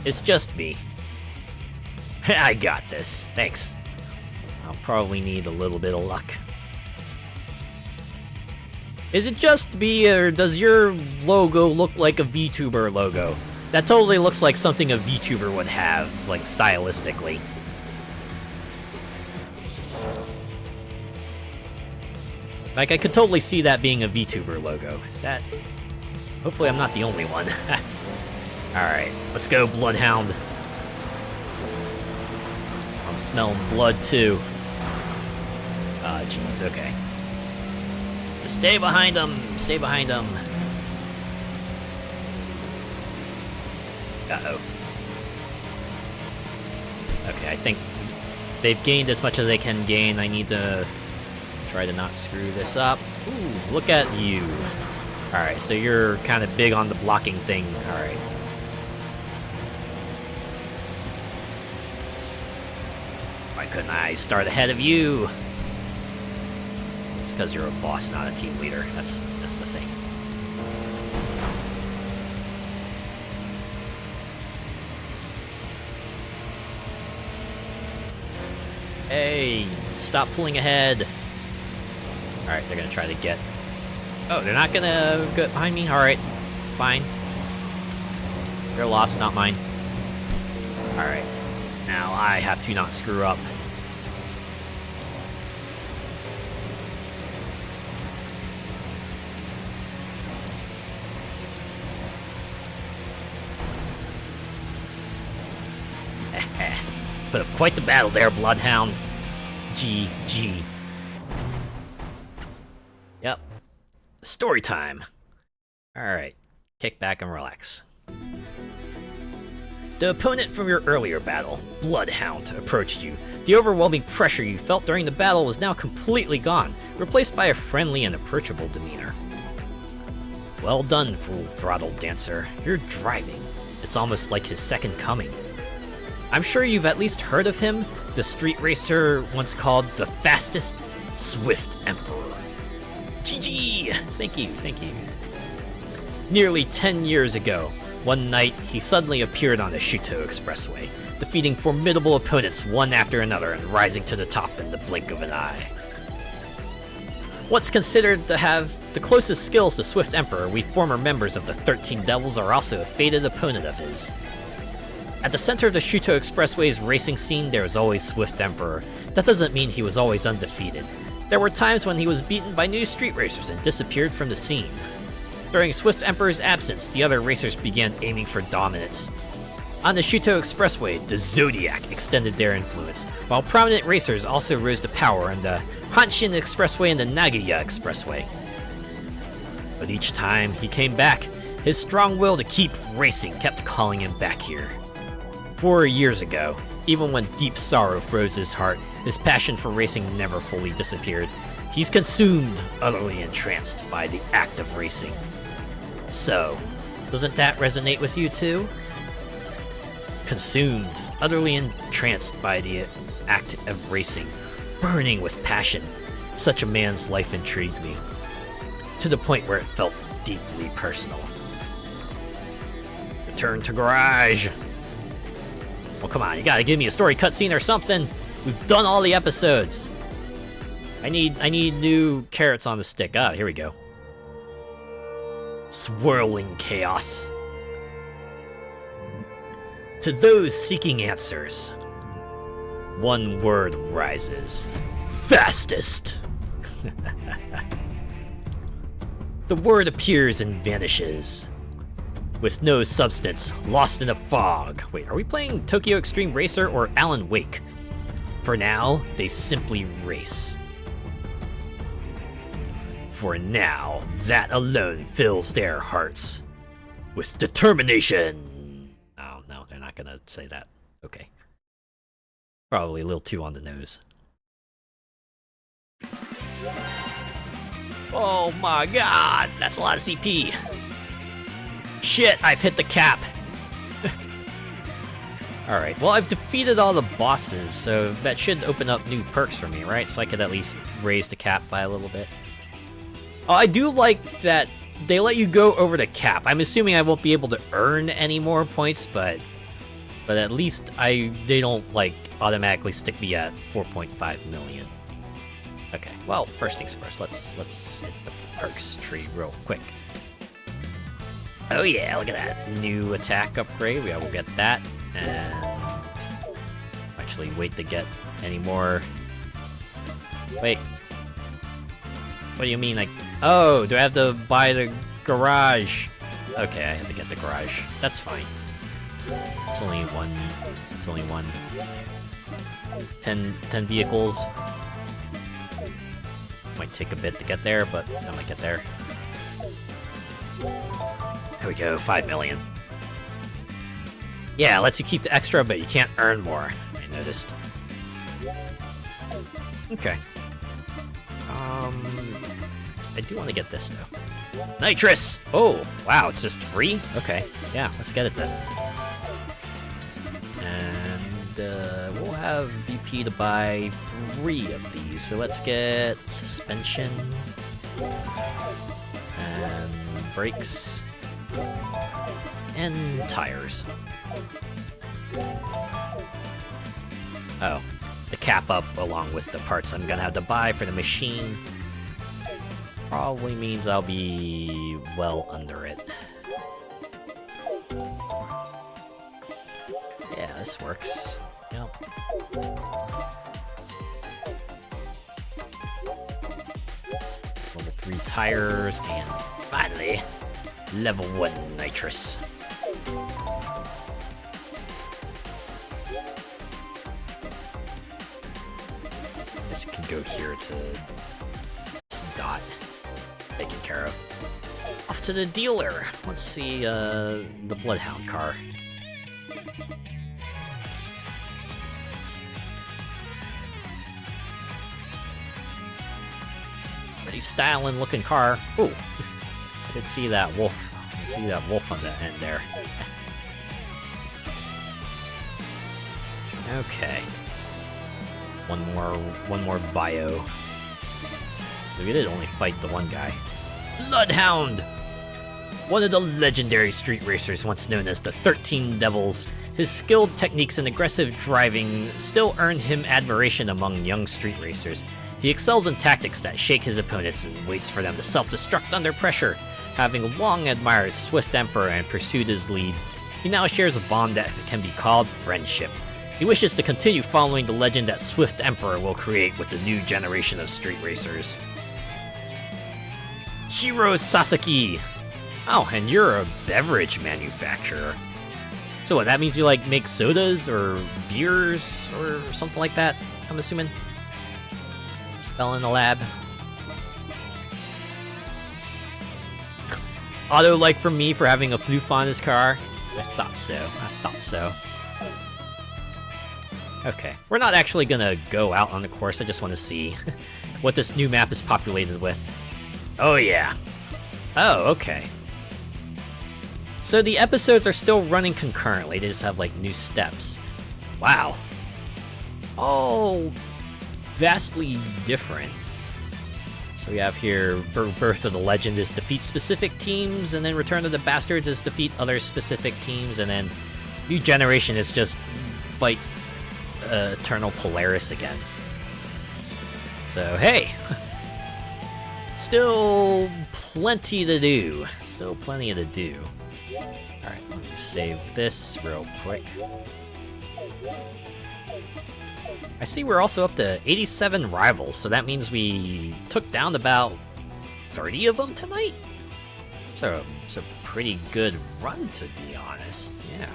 It's just me. I got this. Thanks. I'll probably need a little bit of luck. Is it just me, or does your logo look like a VTuber logo? That totally looks like something a VTuber would have, like stylistically. Like, I could totally see that being a VTuber logo. Is that... Hopefully I'm not the only one. Alright, let's go, Bloodhound. I'm smelling blood, too. Ah, jeez, okay. Just stay behind them! Stay behind them! Uh-oh. Okay, I think they've gained as much as they can gain. I need to... try to not screw this up. Ooh, look at you. Alright, so you're kind of big on the blocking thing. Alright. Why couldn't I start ahead of you? It's because you're a boss, not a team leader. That's the thing. Hey, stop pulling ahead. Alright, they're gonna try to get... Oh, they're not gonna get behind me? Alright, fine. Their loss, not mine. Alright, now I have to not screw up. Put up quite the battle there, Bloodhound. GG. Yep. Story time. Alright. Kick back and relax. The opponent from your earlier battle, Bloodhound, approached you. The overwhelming pressure you felt during the battle was now completely gone, replaced by a friendly and approachable demeanor. Well done, full-throttle dancer. You're driving. It's almost like his second coming. I'm sure you've at least heard of him, the street racer once called the fastest Swift Emperor. GG! Thank you, thank you. Nearly 10 years ago, one night, he suddenly appeared on the Shuto Expressway, defeating formidable opponents one after another and rising to the top in the blink of an eye. Once considered to have the closest skills to Swift Emperor, we former members of the 13 Devils are also a fated opponent of his. At the center of the Shuto Expressway's racing scene, there is always Swift Emperor. That doesn't mean he was always undefeated. There were times when he was beaten by new street racers and disappeared from the scene. During Swift Emperor's absence, the other racers began aiming for dominance. On the Shuto Expressway, the Zodiac extended their influence, while prominent racers also rose to power on the Hanshin Expressway and the Nagaya Expressway. But each time he came back, his strong will to keep racing kept calling him back here. 4 years ago, even when deep sorrow froze his heart, his passion for racing never fully disappeared. He's consumed, utterly entranced by the act of racing. So, doesn't that resonate with you too? Consumed, utterly entranced by the act of racing, burning with passion. Such a man's life intrigued me, to the point where it felt deeply personal. Return to garage. Well, come on, you gotta give me a story cutscene or something. We've done all the episodes. I need new carrots on the stick. Ah, here we go. Swirling chaos. To those seeking answers, one word rises. Fastest! The word appears and vanishes, with no substance, lost in a fog. Wait, are we playing Tokyo Xtreme Racer or Alan Wake? For now, they simply race. For now, that alone fills their hearts with determination. Oh, no, they're not gonna say that. Okay. Probably a little too on the nose. Oh my god, that's a lot of CP. Shit, I've hit the cap. Alright, well, I've defeated all the bosses, so that should open up new perks for me, right? So I could at least raise the cap by a little bit. Oh, I do like that they let you go over the cap. I'm assuming I won't be able to earn any more points, but at least they don't, like, automatically stick me at 4.5 million. Okay, well, first things first, let's hit the perks tree real quick. Oh yeah, look at that. New attack upgrade, we will get that. And actually wait to get any more. Wait. What do you mean, like, oh, do I have to buy the garage? Okay, I have to get the garage. That's fine. It's only one. It's only one. 10 vehicles. Might take a bit to get there, but I might get there. There we go, 5 million. Yeah, it lets you keep the extra, but you can't earn more, I noticed. Okay. I do want to get this, though. Nitrous! Oh, wow, it's just free? Okay, yeah, let's get it then. And we'll have BP to buy 3 of these, so let's get suspension and brakes and tires. Oh, the cap up along with the parts I'm gonna have to buy for the machine probably means I'll be well under it. Yeah, this works. Yep. Level 3 tires, and finally, level 1 nitrous. This can go here to this dot. Taken care of. Off to the dealer. Let's see the Bloodhound car. Pretty styling looking car. Ooh, I did see that wolf. I see that wolf on the end there. Okay. One more bio. We did only fight the one guy. Bloodhound! One of the legendary street racers once known as the 13 Devils, his skilled techniques and aggressive driving still earned him admiration among young street racers. He excels in tactics that shake his opponents and waits for them to self-destruct under pressure. Having long admired Swift Emperor and pursued his lead, he now shares a bond that can be called friendship. He wishes to continue following the legend that Swift Emperor will create with the new generation of street racers. Shiro Sasaki! Oh, and you're a beverage manufacturer. So what, that means you, like, make sodas or beers or something like that, I'm assuming? Fell in the lab. Auto like from me for having a floof on his car? I thought so. I thought so. Okay, we're not actually gonna go out on the course, I just want to see what this new map is populated with. Oh yeah. Oh, okay. So the episodes are still running concurrently, they just have like new steps. Wow. All vastly different. So we have here Birth of the Legend is defeat specific teams, and then Return of the Bastards is defeat other specific teams, and then New Generation is just fight Eternal Polaris again. So hey, still plenty to do. Still plenty to do. Alright, let me save this real quick. I see we're also up to 87 rivals, so that means we took down about 30 of them tonight? So it's a pretty good run, to be honest. Yeah.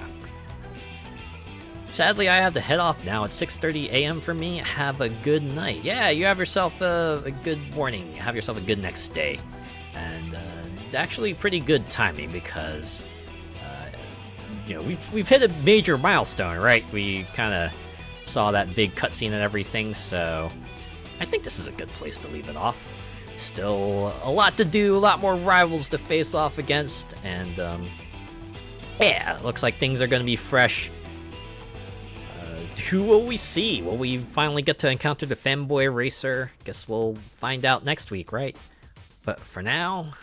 Sadly, I have to head off now. It's 6:30 a.m. for me. Have a good night. Yeah, you have yourself a good morning. Have yourself a good next day. And actually pretty good timing because, you know, we've hit a major milestone, right? We kind of saw that big cutscene and everything, so I think this is a good place to leave it off. Still a lot to do, a lot more rivals to face off against, and yeah, looks like things are going to be fresh. Who will we see? Will we finally get to encounter the Femboy Racer? Guess we'll find out next week, right? But for now,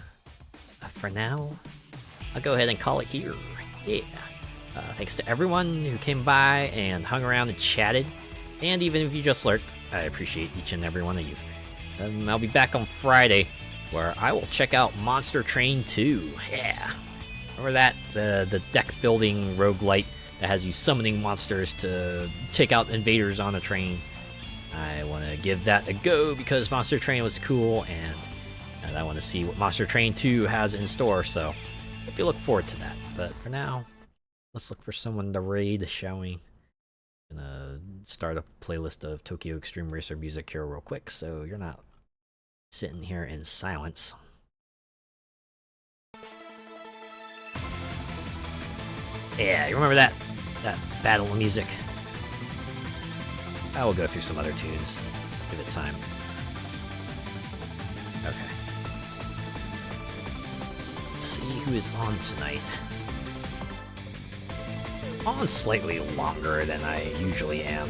I'll go ahead and call it here. Yeah. Thanks to everyone who came by and hung around and chatted. And even if you just lurked, I appreciate each and every one of you. I'll be back on Friday, where I will check out Monster Train 2. Yeah. Remember that? The deck building roguelite that has you summoning monsters to take out invaders on a train. I want to give that a go because Monster Train was cool, and I want to see what Monster Train 2 has in store, so hope you look forward to that. But for now, let's look for someone to raid, shall we? I'm gonna start a playlist of Tokyo Xtreme Racer music here real quick, so you're not sitting here in silence. Yeah, you remember that battle music? I will go through some other tunes. Give it time. Okay. Let's see who is on tonight. On slightly longer than I usually am.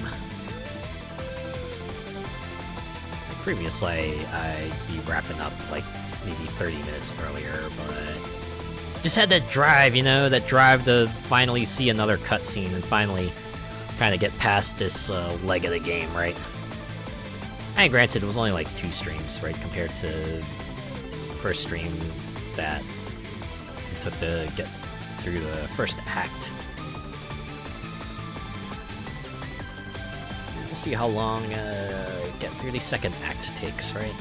Previously, I'd be wrapping up like maybe 30 minutes earlier, but just had that drive, you know, that drive to finally see another cutscene and finally kind of get past this leg of the game, right? And granted, it was only like 2 streams, right, compared to the first stream that it took to get through the first act. We'll see how long get through the second act takes, right?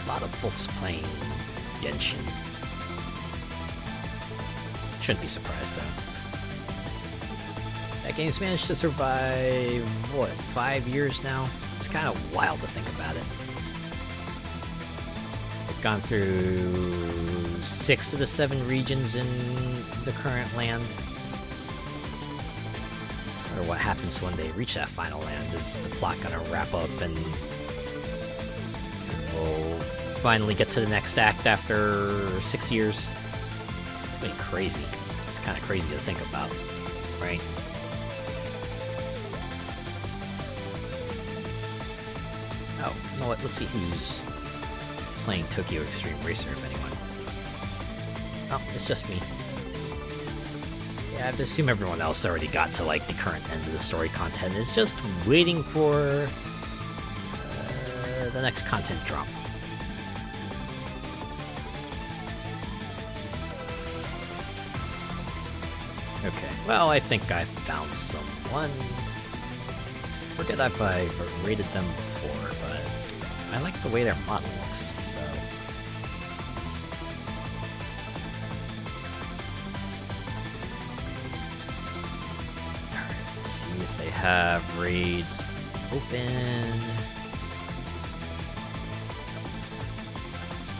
A lot of folks playing Genshin. Shouldn't be surprised, though. That game's managed to survive, what, 5 years now? It's kind of wild to think about it. They've gone through 6 of the 7 regions in the current land. I wonder what happens when they reach that final land. Is the plot gonna wrap up and we'll finally get to the next act after 6 years? It's been crazy. It's kind of crazy to think about, right? Oh, you know what? Let's see who's playing Tokyo Xtreme Racer, if anyone. Oh, it's just me. Yeah, I have to assume everyone else already got to, like, the current end of the story content. It's just waiting for the next content drop. Okay, well, I think I found someone. Forget if I've rated them before, but I like the way their model looks, so... Alright, let's see if they have raids open.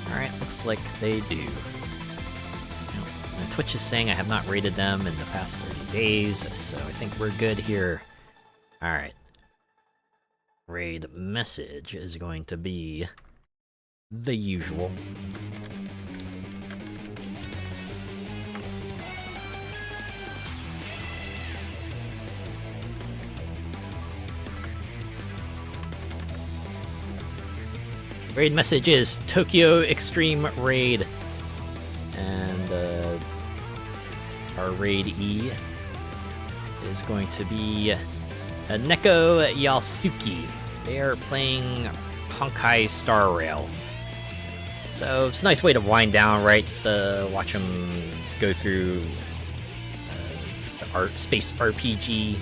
Alright, looks like they do. And Twitch is saying I have not rated them in the past 30 days, so I think we're good here. Alright. Raid message is going to be the usual. Raid message is Tokyo Extreme Raid. And our raid E is going to be Neko Yasuki. They are playing Honkai Star Rail. So it's a nice way to wind down, right? Just watch them go through the space RPG.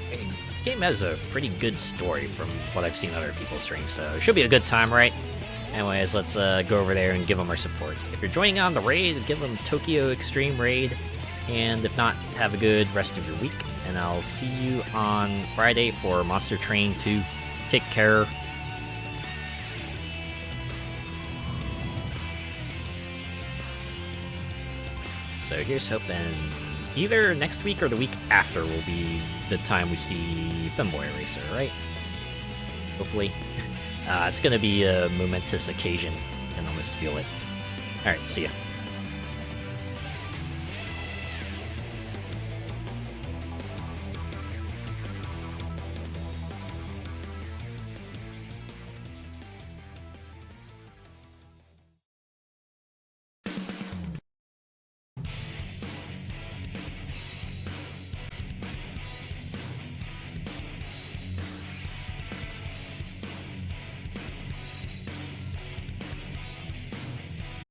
The game has a pretty good story from what I've seen other people stream, so it should be a good time, right? Anyways, let's go over there and give them our support. If you're joining on the raid, give them Tokyo Extreme Raid. And if not, have a good rest of your week. And I'll see you on Friday for Monster Train 2. Take care. So here's hoping either next week or the week after will be the time we see Femboy Racer, right? Hopefully. It's gonna be a momentous occasion. I can almost feel it. Alright, see ya.